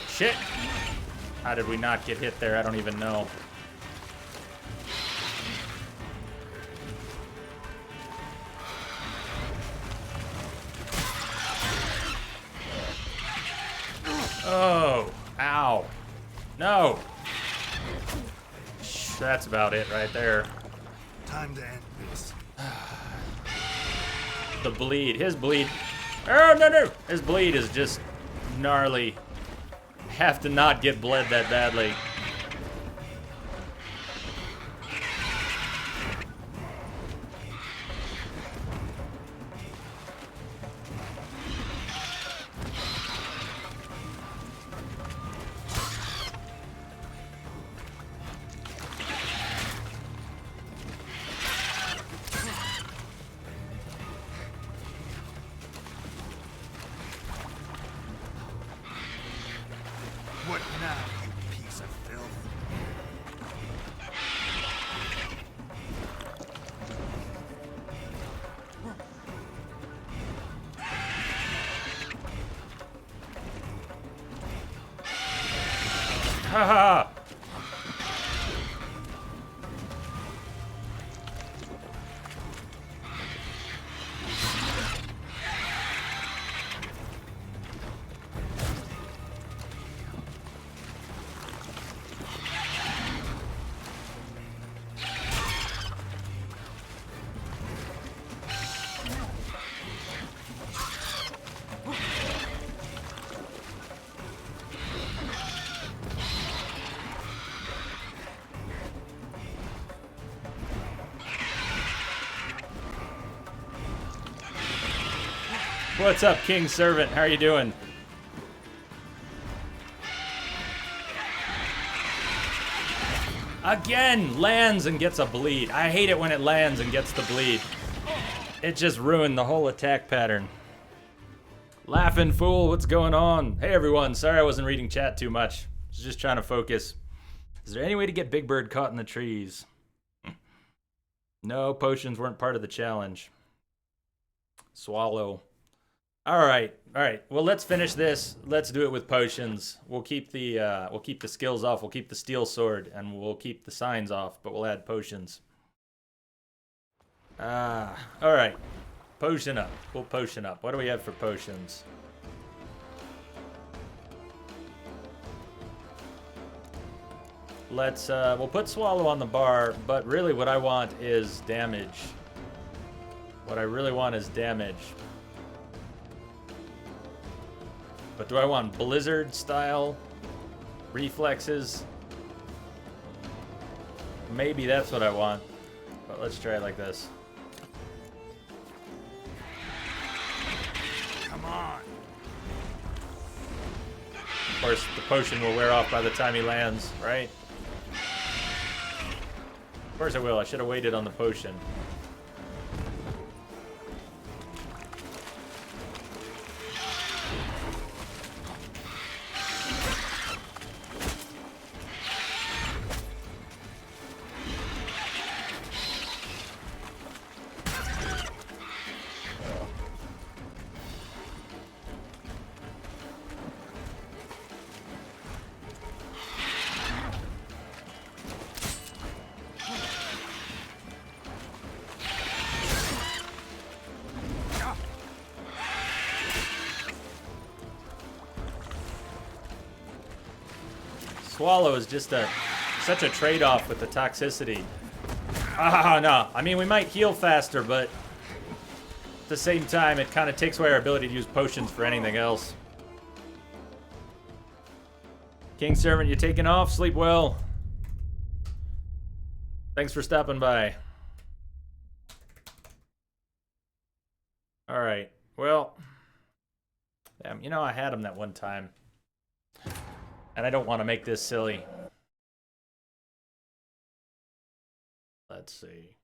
Shit! How did we not get hit there? I don't even know. Oh, ow. No. That's about it right there. Time to end this. The bleed. His bleed. Oh, no, no. His bleed is just gnarly. Have to not get bled that badly. What now, you piece of filth? Haha! What's up, King Servant? How are you doing? Again, lands and gets a bleed. I hate it when it lands and gets the bleed. It just ruined the whole attack pattern. Laughing fool, what's going on? Hey everyone, sorry I wasn't reading chat too much. I was just trying to focus. Is there any way to get Big Bird caught in the trees? No, potions weren't part of the challenge. Swallow. All right. Well, let's finish this. Let's do it with potions. We'll keep the skills off. We'll keep the steel sword, and we'll keep the signs off. But we'll add potions. All right. Potion up. We'll potion up. What do we have for potions? Let's. We'll put Swallow on the bar. But really, what I want is damage. What I really want is damage. But do I want Blizzard style reflexes? Maybe that's what I want. But let's try it like this. Come on. Of course, the potion will wear off by the time he lands, right? Of course it will. I should have waited on the potion. Swallow is just such a trade-off with the toxicity. No. I mean, we might heal faster, but at the same time, it kind of takes away our ability to use potions for anything else. King Servant, you taking off? Sleep well. Thanks for stopping by. All right. Well, damn, you know, I had him that one time. And I don't want to make this silly. Let's see.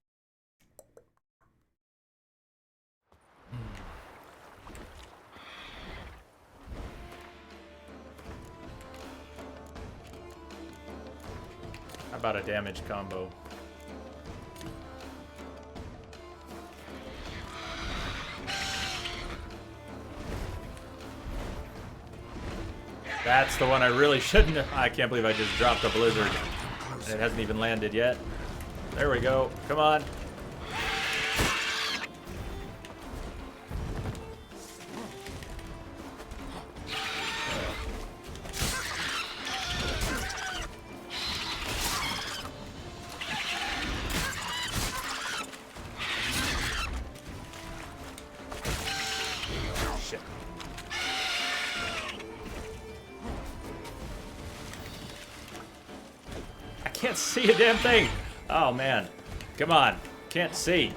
How about a damage combo? That's the one I really shouldn't have. I can't believe I just dropped a blizzard. And it hasn't even landed yet. There we go. Come on. Shit. I can't see a damn thing. Oh man. Come on. Can't see.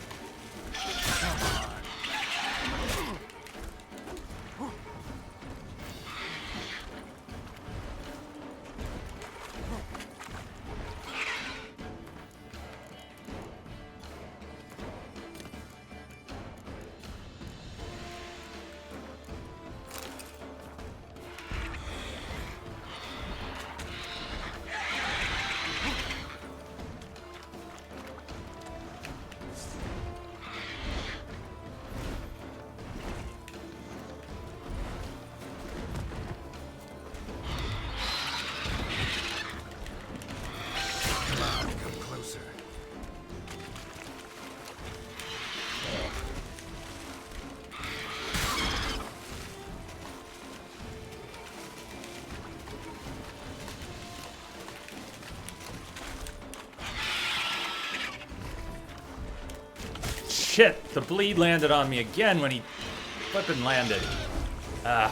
Shit, the bleed landed on me again when he flippin' landed. Ugh.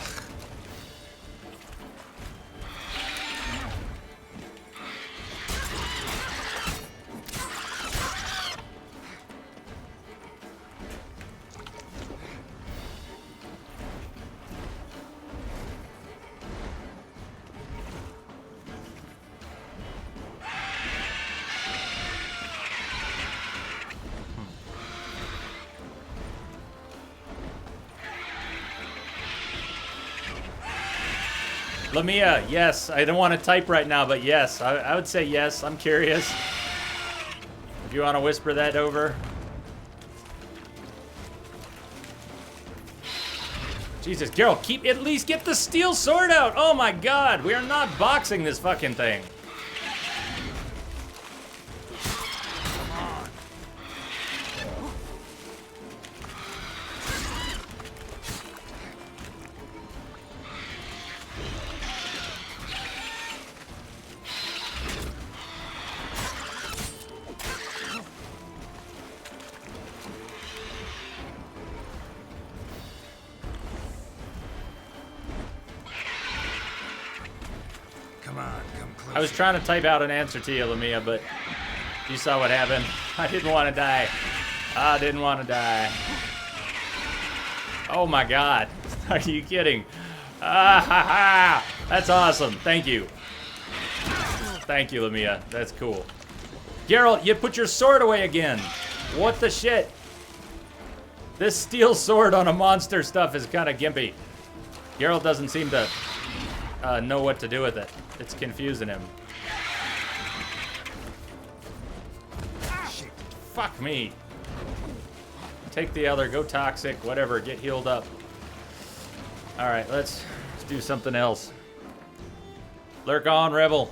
Lamia, yes. I don't want to type right now, but yes. I would say yes. I'm curious. If you want to whisper that over. Jesus, Geralt, at least get the steel sword out. Oh my god, we are not boxing this fucking thing. I was trying to type out an answer to you, Lamia, but you saw what happened. I didn't want to die. I didn't want to die. Oh my god. Are you kidding? Ah ha ha! That's awesome. Thank you. Thank you, Lamia. That's cool. Geralt, you put your sword away again. What the shit? This steel sword on a monster stuff is kind of gimpy. Geralt doesn't seem to know what to do with it. It's confusing him. Fuck me. Take the other, go toxic, whatever, get healed up. Alright, let's do something else. Lurk on, Rebel.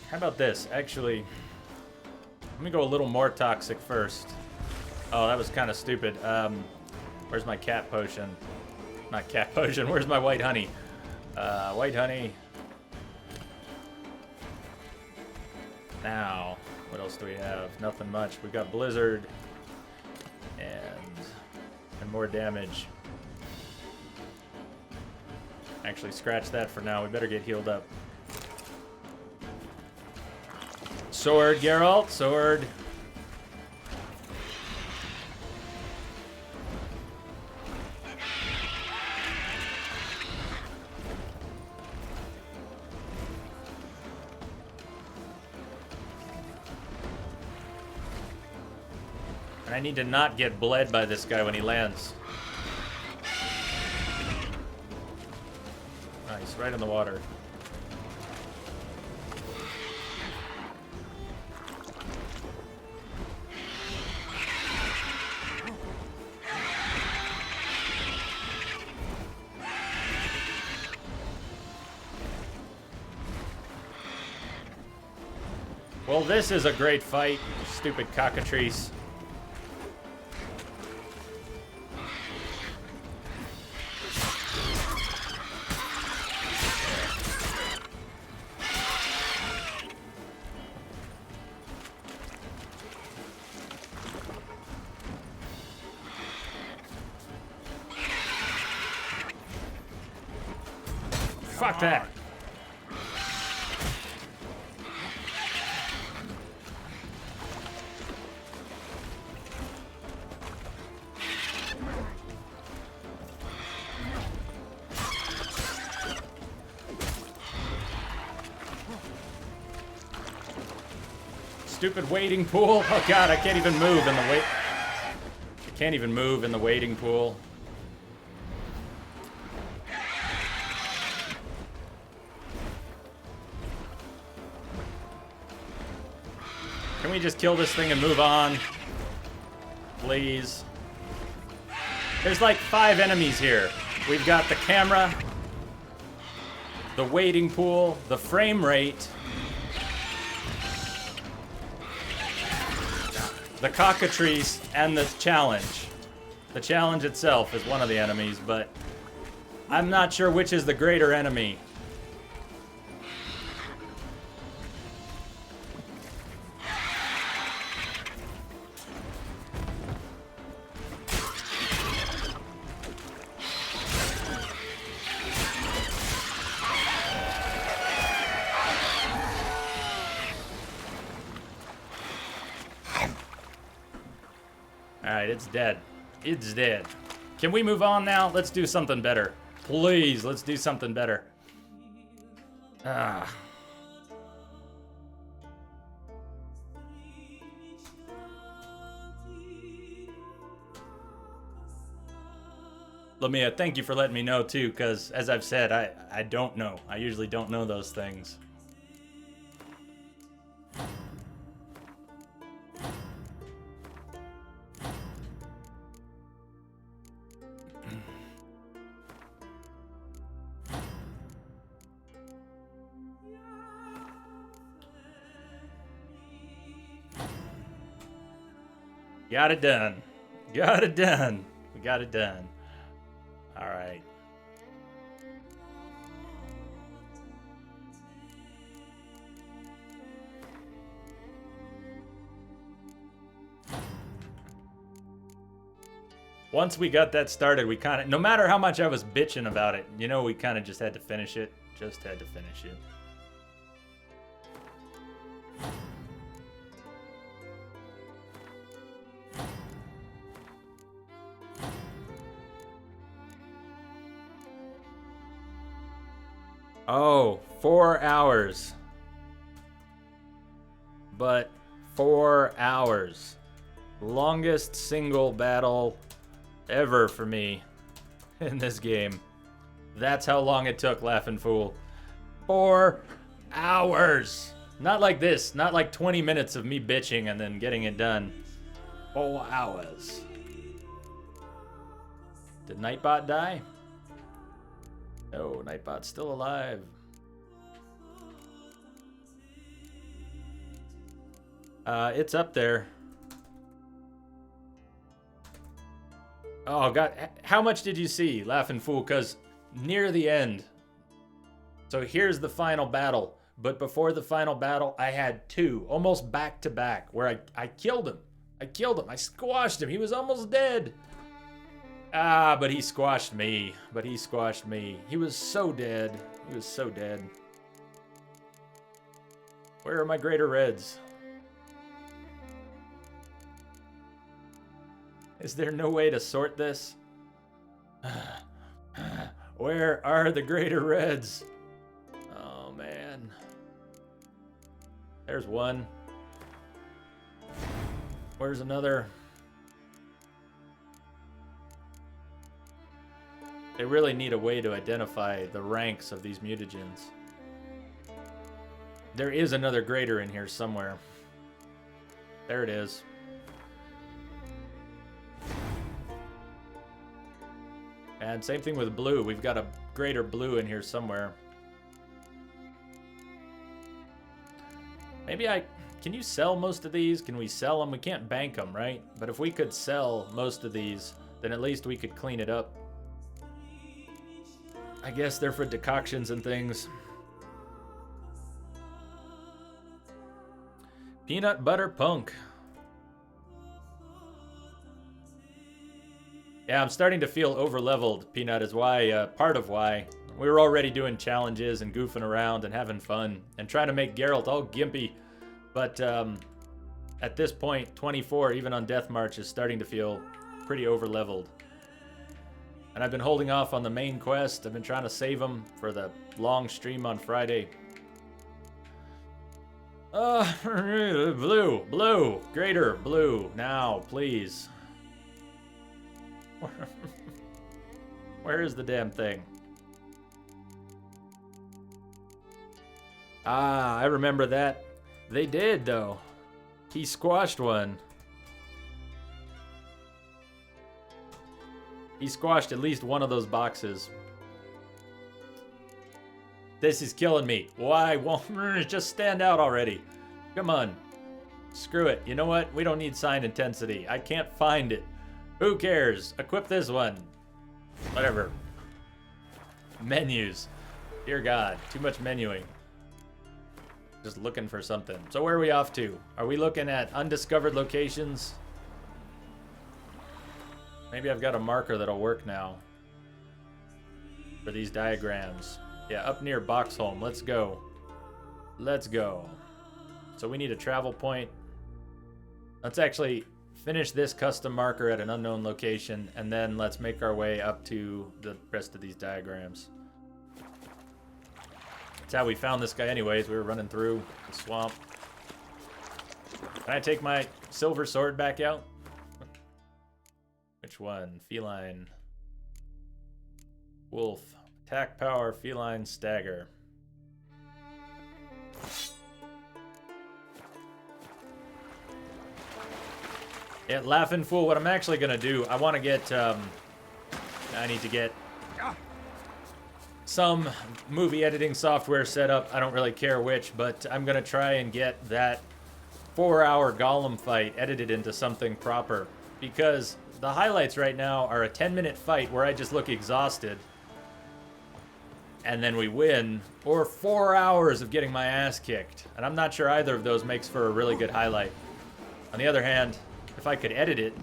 How about this? Actually, let me go a little more toxic first. Oh, that was kind of stupid. Where's my cat potion? Not cat potion. Where's my white honey? White honey. Now, what else do we have? Nothing much. We got blizzard and more damage. Actually, scratch that for now. We better get healed up. Sword, Geralt, sword. I need to not get bled by this guy when he lands. Nice, right in the water. Well, this is a great fight, stupid cockatrice. Fuck that. Stupid wading pool. Oh god, I can't even move in the wait. I can't even move in the wading pool. Can we just kill this thing and move on? Please. There's like 5 enemies here. We've got the camera, the wading pool, the frame rate, the cockatrice, and the challenge. The challenge itself is one of the enemies, but I'm not sure which is the greater enemy. Alright, it's dead. It's dead. Can we move on now? Let's do something better. Please, let's do something better. Ah. Lamia, thank you for letting me know too, because as I've said, I don't know. I usually don't know those things. Got it done. Got it done. We got it done. All right. Once we got that started, we kind of, no matter how much I was bitching about it, you know, we kind of just had to finish it. Just had to finish it. Oh, 4 hours. But 4 hours. Longest single battle ever for me in this game. That's how long it took, Laughing Fool. 4 hours. Not like this. Not like 20 minutes of me bitching and then getting it done. 4 hours. Did Nightbot die? No, Nightbot's still alive. It's up there. Oh, God. How much did you see, Laughing Fool? Because near the end. So here's the final battle. But before the final battle, I had 2, almost back to back, where I killed him. I killed him. I squashed him. He was almost dead. Ah, but he squashed me. But he squashed me. He was so dead. He was so dead. Where are my greater reds? Is there no way to sort this? Where are the greater reds? Oh, man. There's one. Where's another? They really need a way to identify the ranks of these mutagens. There is another greater in here somewhere. There it is. And same thing with blue. We've got a greater blue in here somewhere. Maybe can you sell most of these? Can we sell them? We can't bank them, right? But if we could sell most of these, then at least we could clean it up. I guess they're for decoctions and things. Peanut butter punk. Yeah, I'm starting to feel over-leveled, Peanut, is why, part of why. We were already doing challenges and goofing around and having fun and trying to make Geralt all gimpy. But at this point, 24, even on Death March, is starting to feel pretty over-leveled. And I've been holding off on the main quest. I've been trying to save them for the long stream on Friday. Blue, greater, blue, now, please. Where is the damn thing? Ah, I remember that. They did, though. He squashed one. He squashed at least one of those boxes. This is killing me. Why won't it just stand out already? Come on. Screw it. You know what? We don't need sign intensity. I can't find it. Who cares? Equip this one. Whatever. Menus. Dear God, too much menuing. Just looking for something. So where are we off to? Are we looking at undiscovered locations? Maybe I've got a marker that'll work now for these diagrams. Yeah, up near Boxholm. Let's go. Let's go. So we need a travel point. Let's actually finish this custom marker at an unknown location, and then let's make our way up to the rest of these diagrams. That's how we found this guy anyways. We were running through the swamp. Can I take my silver sword back out? Which one? Feline. Wolf. Attack power, feline, stagger. Yeah, Laughing Fool, what I'm actually going to do, I want to get, I need to get some movie editing software set up. I don't really care which, but I'm going to try and get that 4-hour Gollum fight edited into something proper. Because the highlights right now are a 10-minute fight where I just look exhausted, and then we win, or 4 hours of getting my ass kicked. And I'm not sure either of those makes for a really good highlight. On the other hand, if I could edit it.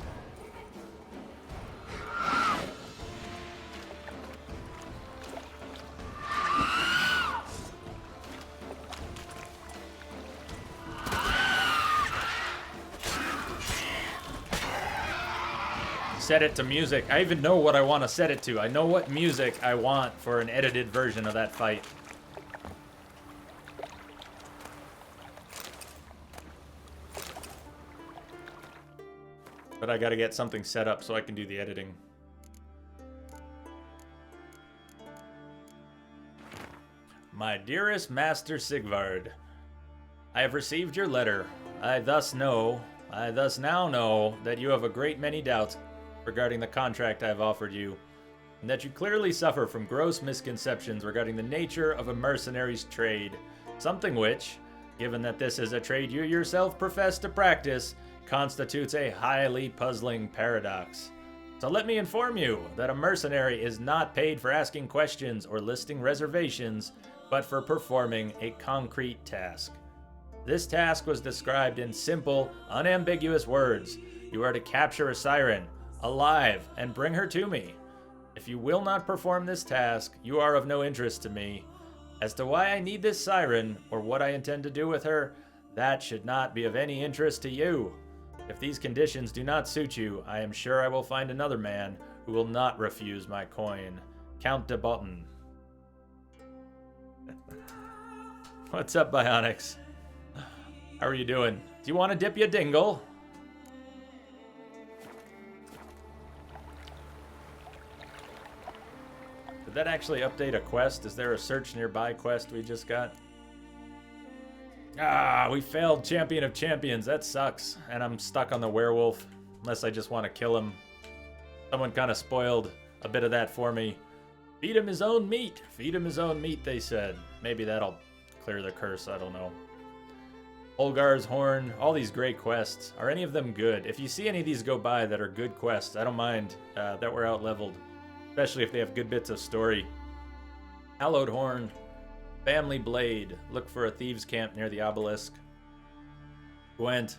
Set it to music. I even know what I want to set it to. I know what music I want for an edited version of that fight. But I gotta get something set up so I can do the editing. My dearest Master Sigvard, I have received your letter. I thus now know that you have a great many doubts regarding the contract I have offered you, and that you clearly suffer from gross misconceptions regarding the nature of a mercenary's trade, something which, given that this is a trade you yourself profess to practice, constitutes a highly puzzling paradox. So let me inform you that a mercenary is not paid for asking questions or listing reservations, but for performing a concrete task. This task was described in simple, unambiguous words. You are to capture a siren, alive, and bring her to me. If you will not perform this task, you are of no interest to me. As to why I need this siren, or what I intend to do with her, that should not be of any interest to you. If these conditions do not suit you, I am sure I will find another man who will not refuse my coin. Count de Button. What's up, Bionics? How are you doing? Do you want to dip your dingle? Did that actually update a quest? Is there a search nearby quest we just got? Ah, we failed Champion of Champions. That sucks. And I'm stuck on the werewolf. Unless I just want to kill him. Someone kind of spoiled a bit of that for me. Feed him his own meat. Feed him his own meat, they said. Maybe that'll clear the curse. I don't know. Olgar's Horn. All these great quests. Are any of them good? If you see any of these go by that are good quests, I don't mind that we're out-leveled. Especially if they have good bits of story. Hallowed Horn. Family Blade. Look for a thieves' camp near the obelisk. Gwent.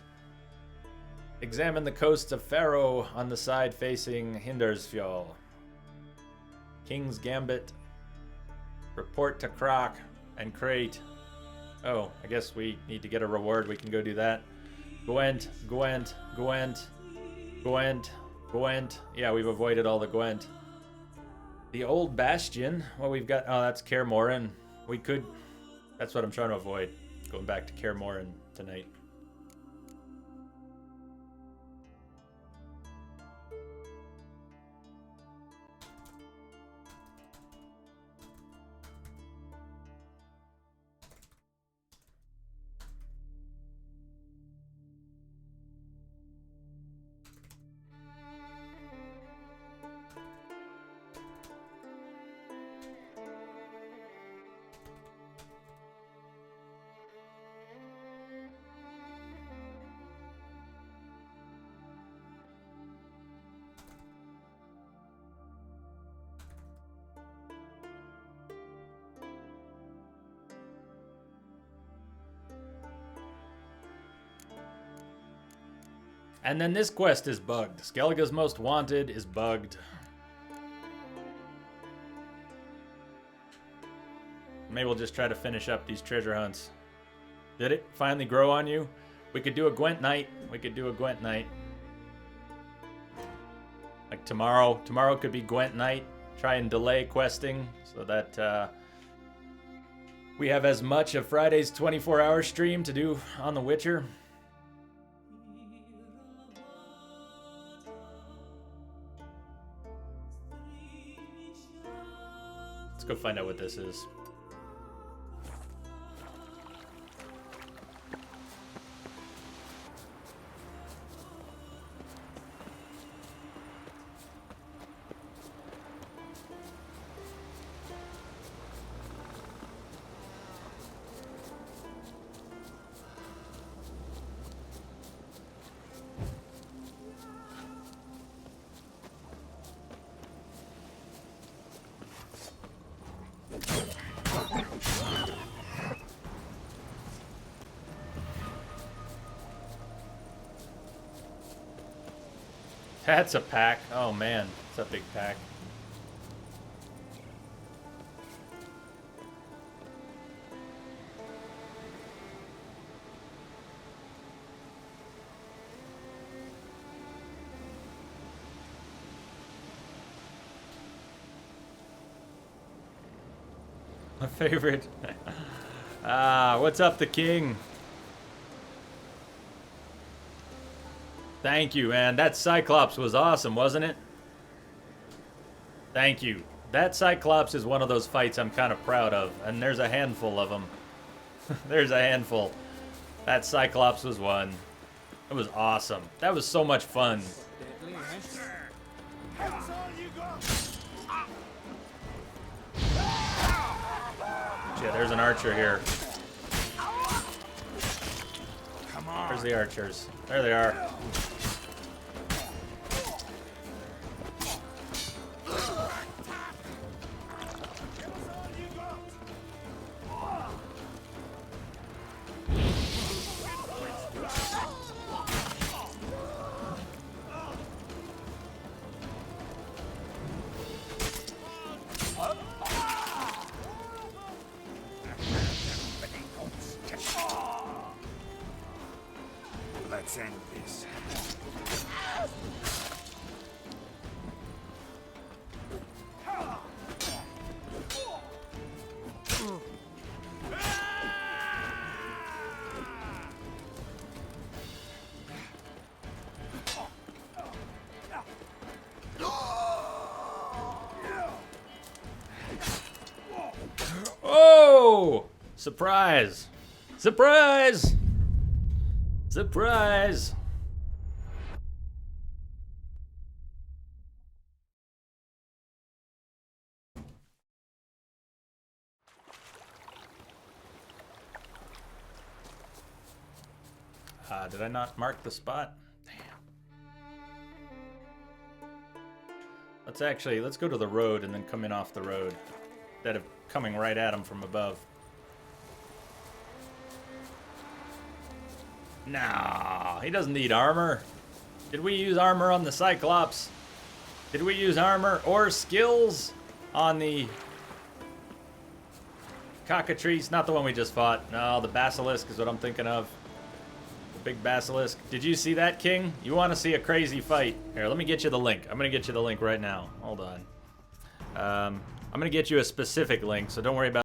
Examine the coasts of Faroe on the side facing Hindarsfjall. King's Gambit. Report to Croc and Crate. Oh, I guess we need to get a reward. We can go do that. Gwent, Gwent, Gwent, Gwent, Gwent. Yeah, we've avoided all the Gwent. The Old Bastion. Well, we've got... Oh, that's Kaer Morhen. We could... That's what I'm trying to avoid. Going back to Kaer Morhen tonight. And then this quest is bugged. Skellige's Most Wanted is bugged. Maybe we'll just try to finish up these treasure hunts. Did it finally grow on you? We could do a Gwent night. We could do a Gwent night. Like tomorrow. Tomorrow could be Gwent night. Try and delay questing so that we have as much of Friday's 24-hour stream to do on The Witcher. Let's go find out what this is. That's a pack. Oh man, it's a big pack. My favorite. What's up, the king? Thank you, man. That Cyclops was awesome, wasn't it? Thank you. That Cyclops is one of those fights I'm kind of proud of, and there's a handful of them. There's a handful. That Cyclops was one. It was awesome. That was so much fun. Shit, there's an archer here. Come on. Where's the archers? There they are. Let's Let's end this. Oh! Surprise! Surprise! Surprise! Did I not mark the spot? Damn. Let's go to the road and then come in off the road instead of coming right at him from above. No, he doesn't need armor. Did we use armor on the Cyclops? Did we use armor or skills on the cockatrice? Not the one we just fought. No, the basilisk is what I'm thinking of. The big basilisk. Did you see that, King? You want to see a crazy fight? Here, let me get you the link. I'm going to get you the link right now. Hold on. I'm going to get you a specific link, so don't worry about